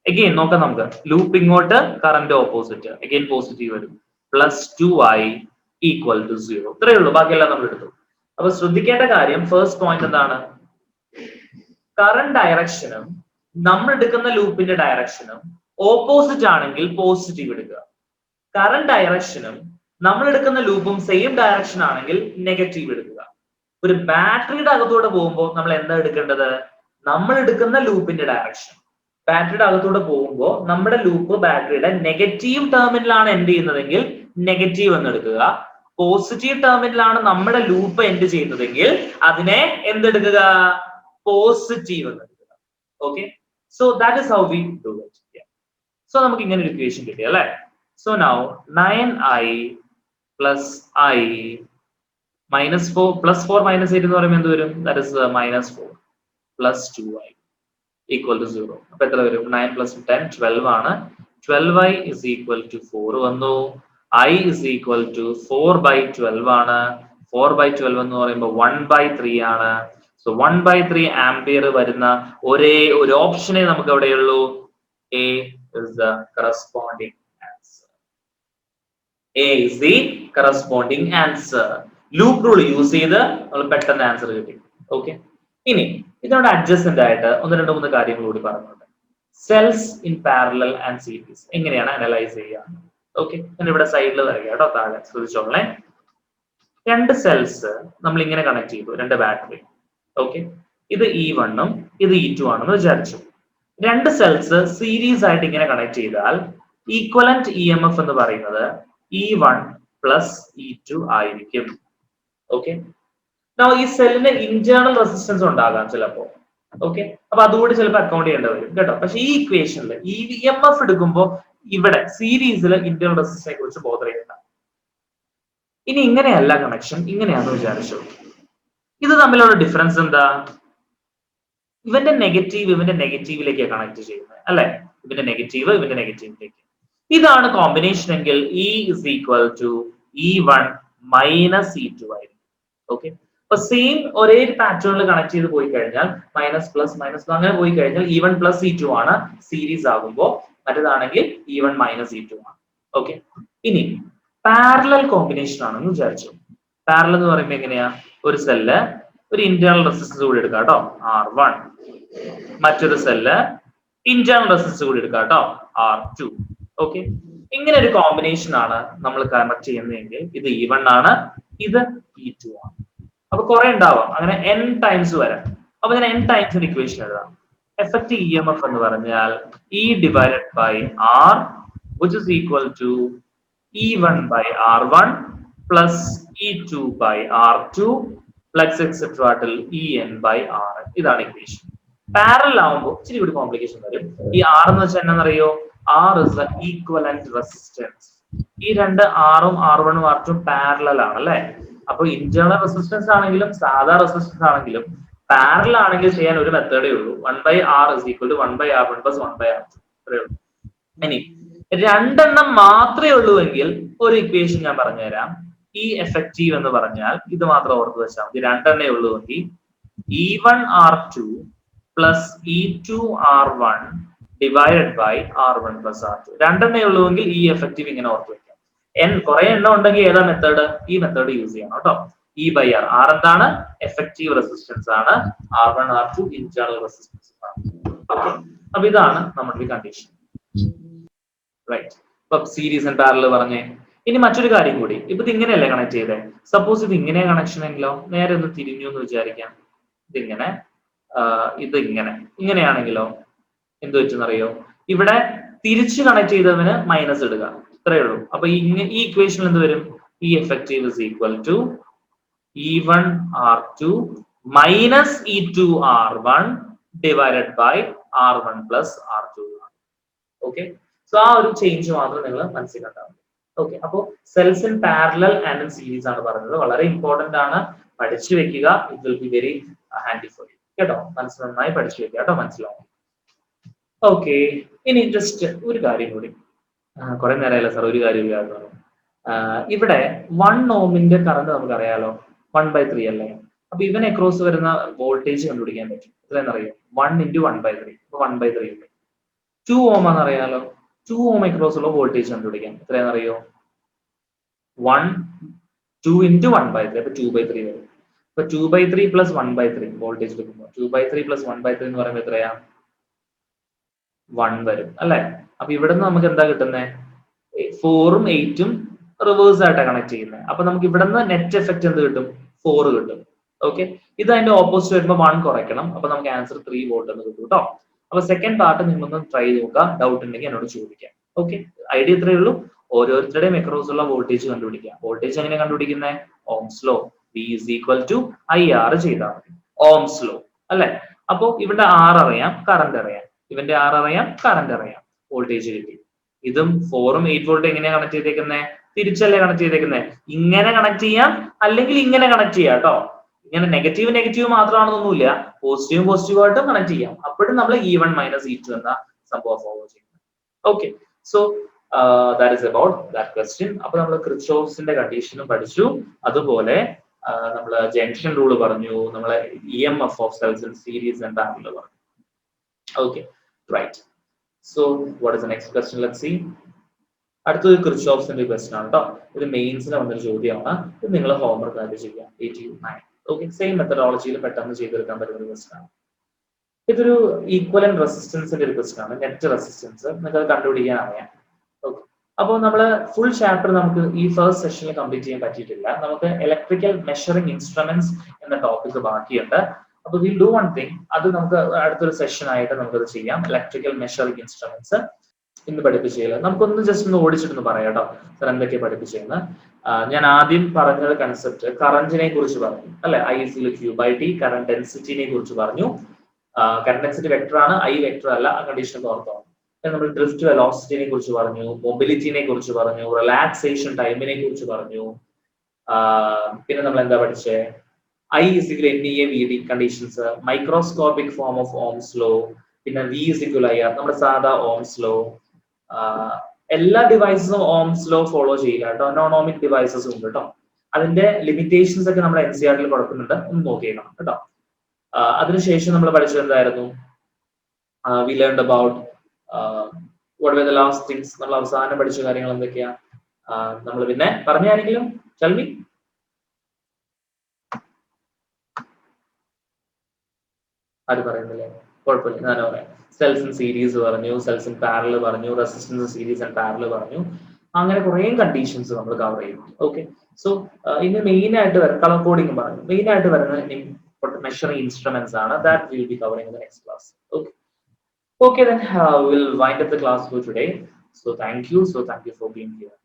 again. നോക്കാം നമുക്ക്, ലൂപ്പ് ഇങ്ങോട്ട്, കറന്റ് ഓപ്പോസിറ്റ്, അഗെയിൻ പോസിറ്റീവ് വരും, +2I = 0. ഇത്രയേ ഉള്ളൂ, ബാക്കിയെല്ലാം നമ്മൾ എടുത്തു. അപ്പൊ ശ്രദ്ധിക്കേണ്ട കാര്യം, ഫസ്റ്റ് പോയിന്റ് എന്താണ്? കറന്റ് ഡയറക്ഷനും നമ്മൾ എടുക്കുന്ന ലൂപ്പിന്റെ ഡയറക്ഷനും ഓപ്പോസിറ്റ് ആണെങ്കിൽ പോസിറ്റീവ് എടുക്കുക. കറന്റ് ഡയറക്ഷനും നമ്മൾ എടുക്കുന്ന ലൂപ്പും സെയിം ഡയറക്ഷൻ ആണെങ്കിൽ നെഗറ്റീവ് എടുക്കുക. ഒരു ബാറ്ററിയുടെ അകത്തൂടെ പോകുമ്പോൾ നമ്മൾ എന്താ എടുക്കേണ്ടത്? നമ്മൾ എടുക്കുന്ന ലൂപ്പിന്റെ ഡയറക്ഷൻ. ബാറ്ററിയുടെ അകത്തൂടെ പോകുമ്പോൾ നമ്മുടെ ലൂപ്പ് ബാറ്ററിയുടെ നെഗറ്റീവ് ടെർമിനലാണ് എൻഡ് ചെയ്യുന്നതെങ്കിൽ നെഗറ്റീവ് എന്ന് എടുക്കുക. പോസിറ്റീവ് ടെർമിനലാണ് നമ്മുടെ ലൂപ്പ് എൻഡ് ചെയ്യുന്നതെങ്കിൽ അതിനെ എന്തെടുക്കുക? പോസിറ്റീവ് എന്ന് എടുക്കുക. Okay, so that is how we do it. So നമുക്ക് ഇങ്ങനെ ഒരു ഇക്വേഷൻ കിട്ടി അല്ലേ? സോ നൗ 9I + I -4 +4 -8 എന്ന് പറയുമ്പോൾ എന്ത് വരും? That is -4 + 2I = 0. അപ്പൊ എത്ര വരും? 9 + 10 12 ആണ്. 12I = 4 വന്നു. I = 4/12 ആണ്. 4/12 എന്ന് പറയുമ്പോൾ 1/3 ആണ്. സോ 1/3 ആംപിയർ വരുന്ന ഒരേ ഒരു ഓപ്ഷനെ നമുക്ക് എവിടെയുള്ളൂ? A is the corresponding answer. A is the corresponding answer. Loop rule use ചെയ്ത് നമ്മൾ പെട്ടെന്ന് ആൻസർ കിട്ടി. ഓക്കെ, ഇനി ഇതിനോട് അഡ്ജസ്റ്റന്റ് ആയിട്ട് 1-2-3 കാര്യങ്ങൾ കൂടി പറഞ്ഞിട്ടുണ്ട്. Cells in parallel and series എങ്ങനെയാണ് അനലൈസ് ചെയ്യുക? ഓക്കെ, ഞാൻ ഇവിടെ സൈഡിൽ വരിക കേട്ടോ, താഴെ ശ്രദ്ധിച്ചോളേ. 2 സെൽസ് നമ്മൾ ഇങ്ങനെ കണക്ട് ചെയ്തു, 2 ബാറ്ററി. ഓക്കെ, ഇത് E1 ഇത് E2 ആണെന്ന് വിചാരിച്ചു. 2 സെൽസ് സീരീസ് ആയിട്ട് ഇങ്ങനെ കണക്ട് ചെയ്താൽ ഈക്വലന്റ് EMF എന്ന് പറയുന്നത് E1 + E2 ആയിരിക്കും. ഓക്കെ, ഈ സെല്ലിന് ഇന്റേണൽ റെസിസ്റ്റൻസ് ഉണ്ടാകാം ചിലപ്പോ. ഓക്കെ, അപ്പൊ അതുകൂടി ചിലപ്പോൾ അക്കൗണ്ട് ചെയ്യേണ്ടി വരും കേട്ടോ. പക്ഷെ ഈ ഇക്വേഷനിൽ ഈ EMF എടുക്കുമ്പോൾ ഇവിടെ സീരീസിൽ ഇന്റേണൽ റെസിസ്റ്റൻസിനെ കുറിച്ച് ബോധർ ചെയ്യണ്ട. ഇനി ഇങ്ങനെയല്ല കണക്ഷൻ, ഇങ്ങനെയാന്ന് വിചാരിച്ചു. ഇത് തമ്മിലുള്ള ഡിഫറൻസ് എന്താ? ഇവന്റെ നെഗറ്റീവിലേക്ക് കണക്ട് ചെയ്യുന്നത് അല്ലെ? ഇവന്റെ നെഗറ്റീവിലേക്ക്. ഇതാണ് കോമ്പിനേഷൻ എങ്കിൽ E = E1 - E2 ആയിരിക്കും. ഓക്കെ, അപ്പൊ സെയിം ഒരേ പാറ്റേണിൽ കണക്ട് ചെയ്ത് പോയി കഴിഞ്ഞാൽ മൈനസ് പ്ലസ് അങ്ങനെ പോയി കഴിഞ്ഞാൽ E1 പ്ലസ് E2 ആണ് സീരീസ് ആകുമ്പോൾ, മറ്റേതാണെങ്കിൽ E1 മൈനസ് E2 ആണ്. ഓക്കെ, ഇനി പാരലൽ കോമ്പിനേഷൻ ആണെന്ന് വിചാരിച്ചു. പാരലൽ എന്ന് പറയുമ്പോൾ എങ്ങനെയാ? ഒരു സെല്ല് ഒരു ഇന്റേണൽ റെസിസ്റ്റൻസ് കൂടി എടുക്കാം കേട്ടോ, R1. മറ്റൊരു സെല്ല് ഇന്റേണൽ റെസിസ്റ്റൻസ് കൂടി എടുക്കാം കേട്ടോ, R2. ഓക്കെ, ഇങ്ങനെ ഒരു കോമ്പിനേഷൻ ആണ് നമ്മൾ കണക്ട് ചെയ്യുന്നതെങ്കിൽ ഇത് E1 ആണ്, ഇത് E2 ആണ്. അപ്പൊ കുറെ ഉണ്ടാവാം, അങ്ങനെ n ടൈംസ് വരാം. അപ്പൊ ഞാൻ n ടൈംസ് ഇക്വേഷൻ എഴുതാം. എഫക്റ്റീവ് EMF എന്ന് പറഞ്ഞാൽ E divided by R, which is equal to E1 by R1 plus E2 by R2 plus etc. till En by Rn. ഇതാണ് ഇക്വേഷൻ. പാരലൽ ആവുമ്പോൾ ഇച്ചിരി കൂടി കോംപ്ലിക്കേഷൻ വരും. ഈ R എന്ന് വെച്ചാൽ എന്നാണെന്നറിയോ? R is the equivalent resistance. ഈ രണ്ട് ആറും R1 ഉം R2 പാരലൽ ആണ് അല്ലെ. അപ്പൊ ഇന്റേണൽ റെസിസ്റ്റൻസ് ആണെങ്കിലും സാധാ റെസിസ്റ്റൻസ് ആണെങ്കിലും പാരലൽ ആണെങ്കിൽ ചെയ്യാൻ ഒരു മെത്തേഡേ ഉള്ളൂ. 1/R is equal to 1/R1 plus 1/R2. അത്രേ ഉള്ളൂ. ഇനി രണ്ടെണ്ണം മാത്രമേ ഉള്ളൂവെങ്കിൽ ഒരു ഇക്വേഷൻ ഞാൻ പറഞ്ഞുതരാം. ഈ എഫക്റ്റീവ് എന്ന് പറഞ്ഞാൽ ഇത് മാത്രം ഓർത്ത് വെച്ചാൽ മതി. രണ്ടെണ്ണേ ഉള്ളൂവെങ്കിൽ E1 R2 plus E2 R1 divided by R1 plus R2. രണ്ടെണ്ണേ ഉള്ളൂവെങ്കിൽ ഈ എഫക്റ്റീവ് ഇങ്ങനെ ഓർത്ത് വെക്കാം. കുറെ എണ്ണം ഉണ്ടെങ്കിൽ ഏതാ മെത്തേഡ്? ഈ മെത്തേഡ് യൂസ് ചെയ്യണം കേട്ടോ. E by R. R എന്താണ്? എഫക്റ്റീവ് റെസിസ്റ്റൻസ് ആണ്. R1 R2 ഇന്റേണൽ റെസിസ്റ്റൻസ് ആണ്. ഓക്കെ, അപ്പൊ ഇതാണ് നമ്മുടെ കണ്ടീഷൻ. റൈറ്റ്, ഇപ്പൊ സീരീസ് ആൻഡ് പാരലൽ പറഞ്ഞേ. ഇനി മറ്റൊരു കാര്യം കൂടി, ഇപ്പൊ ഇത് ഇങ്ങനെയല്ലേ കണക്ട് ചെയ്തേ? സപ്പോസ് ഇത് ഇങ്ങനെ കണക്ഷൻ എങ്കിലോ? നേരെ ഒന്ന് തിരിഞ്ഞു എന്ന് വിചാരിക്കാം. ഇതിങ്ങനെ, ഇത് ഇങ്ങനെയാണെങ്കിലോ എന്ത് വെച്ചെന്നറിയോ? ഇവിടെ തിരിച്ച് കണക്ട് ചെയ്തതിന് മൈനസ് ഇടുക, ഇത്രയേ ഉള്ളൂ. അപ്പൊ ഈ ഇക്വേഷനിൽ എന്ത് വരും? ഈ effective is equal to E1 R2 minus E2 R1 divided by R1 plus R2. Okay, so ആ ഒരു ചേഞ്ച് മാത്രം നിങ്ങൾ മനസ്സിലാക്കാം. ഓക്കെ, അപ്പോൾ cells in parallel and in series ആണ് പറഞ്ഞത്. വളരെ ഇമ്പോർട്ടന്റ് ആണ്, പഠിച്ചു വെക്കുക. It will be very handy for you കേട്ടോ. നന്നായി പഠിച്ചു വെക്കുക കേട്ടോ, മനസ്സിലാവും. ഓക്കെ, ഇനി ജസ്റ്റ് ഒരു കാര്യം കൂടി. കുറെ നേരമല്ല സാർ ഒരു കാര്യം ഇവിടെ 1 ഓമിന്റെ കറണ്ട് നമുക്കറിയാലോ, 1/3 അല്ലേ. അപ്പൊ ഇവനെ അക്രോസ് വരുന്ന വോൾട്ടേജ് കണ്ടുപിടിക്കാൻ പറ്റും. എത്രയെന്നറിയോ? 1 × 1/3. അപ്പൊ 1/3 ഉണ്ട്. 2 ഓം ആണെന്നറിയാലോ. 2 ഓം അക്രോസ് ഉള്ള വോൾട്ടേജ് കണ്ടുപിടിക്കാം. എത്രയാണെന്നറിയോ? 2 × 1/3. അപ്പൊ 2/3 വരും. അപ്പൊ 2/3 plus 1/3 വോൾട്ടേജ് എടുക്കുമ്പോൾ 2/3 plus 1/3 എന്ന് പറയുമ്പോൾ എത്രയാ? 1 വരും അല്ലെ. അപ്പൊ ഇവിടെ നിന്ന് നമുക്ക് എന്താ കിട്ടുന്നത്? 4 ഉം 8 ഉം റിവേഴ്സ് ആയിട്ടാണ് കണക്ട് ചെയ്യുന്നത്. അപ്പൊ നമുക്ക് ഇവിടെ നിന്ന് നെറ്റ് എഫക്ട് എന്ത് കിട്ടും? 4 കിട്ടും. ഓക്കെ, ഇത് അതിന്റെ ഓപ്പോസിറ്റ് വരുമ്പോൾ 1 കുറയ്ക്കണം. അപ്പൊ നമുക്ക് ആൻസർ 3 വോൾട്ട് എന്ന് കിട്ടും കേട്ടോ. അപ്പൊ സെക്കൻഡ് പാർട്ട് നിങ്ങളൊന്ന് ട്രൈ നോക്കുക. ഡൗട്ട് ഉണ്ടെങ്കിൽ എന്നോട് ചോദിക്കാം. ഓക്കെ, ഐഡിയ ഇത്രയേ ഉള്ളൂ. ഓരോരുത്തരുടെയും അക്രോസ് ഉള്ള വോൾട്ടേജ് കണ്ടുപിടിക്കുക. വോൾട്ടേജ് എങ്ങനെ കണ്ടുപിടിക്കുന്നത്? Ohm's law, V is equal to IR ചെയ്താൽ മതി. ഓംസ് ലോ അല്ലെ. അപ്പൊ ഇവിടെ R അറിയാം, കറണ്ട് അറിയാം. ഇവന്റെ R അറിയാം, കറണ്ട് അറിയാം, വോൾട്ടേജ് കിട്ടി. ഇതും 4 ഉം 8 വോൾട്ട് എങ്ങനെയാണ് കണക്ട് ചെയ്തേക്കുന്നത്? തിരിച്ചല്ലേ കണക്ട് ചെയ്തേക്കുന്നത്. ഇങ്ങനെ കണക്ട് ചെയ്യാം, അല്ലെങ്കിൽ ഇങ്ങനെ കണക്ട് ചെയ്യാം കേട്ടോ. ഇങ്ങനെ നെഗറ്റീവ് മാത്രമാണെന്നൊന്നുമില്ല, പോസിറ്റീവ് ആയിട്ടും കണക്ട് ചെയ്യാം. അപ്പോഴും നമ്മൾ E1 മൈനസ് E2 എന്ന സംഭവം ഫോളോ ചെയ്യുന്നത്. Okay, so that is about that question. അപ്പൊ നമ്മൾ ക്രിർച്ചോഫ്സിന്റെ കണ്ടീഷനും പഠിച്ചു. അതുപോലെ നമ്മൾ ജംഗ്ഷൻ റൂൾ പറഞ്ഞു, നമ്മളെ EMF of cells in series and parallel പറഞ്ഞു. Okay, right. So what is the next question? Let's see. അടുത്തത് ക്രിർച്ചോഫ്സിന്റെ ക്വസ്റ്റ്യൻ ആണ് കേട്ടോ. ഇത് മെയിൻസിന് വന്നൊരു ചോദ്യമാണ്. ഇത് നിങ്ങൾ ഹോംവർക്ക് ആയിട്ട് ചെയ്യാം. 89. ഓക്കെ, സെയിം മെത്തഡോളജിയിൽ പെട്ടെന്ന് ചെയ്തെടുക്കാൻ പറ്റുന്ന ഒരു ക്വസ്റ്റ്യൻ ആണ്. ഇതൊരു ഈക്വലന്റ് റെസിസ്റ്റൻസിന്റെ ഒരു ക്വസ്റ്റ്യൻ ആണ്. നെറ്റ് റെസിസ്റ്റൻസ് നിങ്ങൾക്ക് അത് കണ്ടുപിടിക്കാൻ അറിയാം. ഓക്കെ, അപ്പോൾ നമ്മൾ ഫുൾ ചാപ്റ്റർ നമുക്ക് ഈ ഫസ്റ്റ് സെഷനിൽ കംപ്ലീറ്റ് ചെയ്യാൻ പറ്റിയിട്ടില്ല. നമുക്ക് ഇലക്ട്രിക്കൽ മെഷറിംഗ് ഇൻസ്ട്രുമെന്റ്സ് എന്ന ടോപ്പിക് ബാക്കിയുണ്ട്. അപ്പൊ വിൽ ഡു വൺ തിങ്, അത് നമുക്ക് അടുത്തൊരു സെഷൻ ആയിട്ട് നമുക്കത് ചെയ്യാം. ഇലക്ട്രിക്കൽ മെഷറിംഗ് ഇൻസ്ട്രുമെന്റ്സ് ഇന്ന് പഠിപ്പിച്ചില്ല. നമുക്കൊന്ന് ജസ്റ്റ് ഒന്ന് ഓടിച്ചിട്ടൊന്ന് പറയാം കേട്ടോ, സാർ എന്തൊക്കെയാണ് പഠിപ്പിച്ചതെന്ന്. ഞാൻ ആദ്യം പറഞ്ഞത് കൺസെപ്റ്റ് കറന്റിനെ കുറിച്ച് പറഞ്ഞു അല്ലെ. I is equal to Q/T. Current ഡെൻസിറ്റിനെ കുറിച്ച് പറഞ്ഞു. കറന്റ് ഡെൻസിറ്റി വെക്ടർ ആണ്, I വെക്ടർ അല്ല. ആ കണ്ടീഷൻ ഓർത്തോ. നമ്മൾ ഡ്രിഫ്റ്റ് വെലോസിറ്റിനെ കുറിച്ച് പറഞ്ഞു, മൊബിലിറ്റിനെ കുറിച്ച് പറഞ്ഞു, റിലാക്സേഷൻ ടൈമിനെ കുറിച്ച് പറഞ്ഞു. പിന്നെ നമ്മൾ എന്താ പഠിച്ചേ? I is equal to NEA/VD conditions, microscopic form of Ohm's law, പിന്നെ V is equal to IR നമ്മുടെ സാധാ ഓംസ് ലോ. എല്ലാ ഡിവൈസസും ഓംസ് ലോ ഫോളോ ചെയ്യില്ല കേട്ടോ, നോണോമിക് ഡിവൈസസും ഉണ്ട് കേട്ടോ. അതിന്റെ ലിമിറ്റേഷൻസ് ഒക്കെ നമ്മുടെ NCERT കൊടുക്കുന്നുണ്ട്, ഒന്ന് നോക്കിയേക്കണം കേട്ടോ. അതിനുശേഷം നമ്മൾ പഠിച്ചത് എന്തായിരുന്നു? We learned about what were the last things. നമ്മൾ അവസാനം പഠിച്ച കാര്യങ്ങൾ എന്തൊക്കെയാ? നമ്മൾ പിന്നെ പറഞ്ഞാണെങ്കിലും tell me. അത് പറയുന്നില്ലേ? കുഴപ്പമില്ല, ഞാൻ പറയാം. സെൽസ് ഇൻ സീരീസ് പറഞ്ഞു, സെൽസ് ഇൻ പാരലൽ പറഞ്ഞു, റെസിസ്റ്റൻസ് സീരീസ് ആൻഡ് പാരലൽ പറഞ്ഞു. അങ്ങനെ കുറേ കണ്ടീഷൻസ് നമ്മൾ കവർ ചെയ്യും. ഓക്കെ, സോ ഇന്ന് മെയിൻ ആയിട്ട് വരുന്ന കളർ കോഡിംഗ് പറഞ്ഞു. മെയിൻ ആയിട്ട് വരുന്ന മെഷറിംഗ് ഇൻസ്ട്രുമെന്റ്സ് ആണ്. That will B covering in the next class. Okay, okay, then we'll wind up the class for today. So thank you for being here.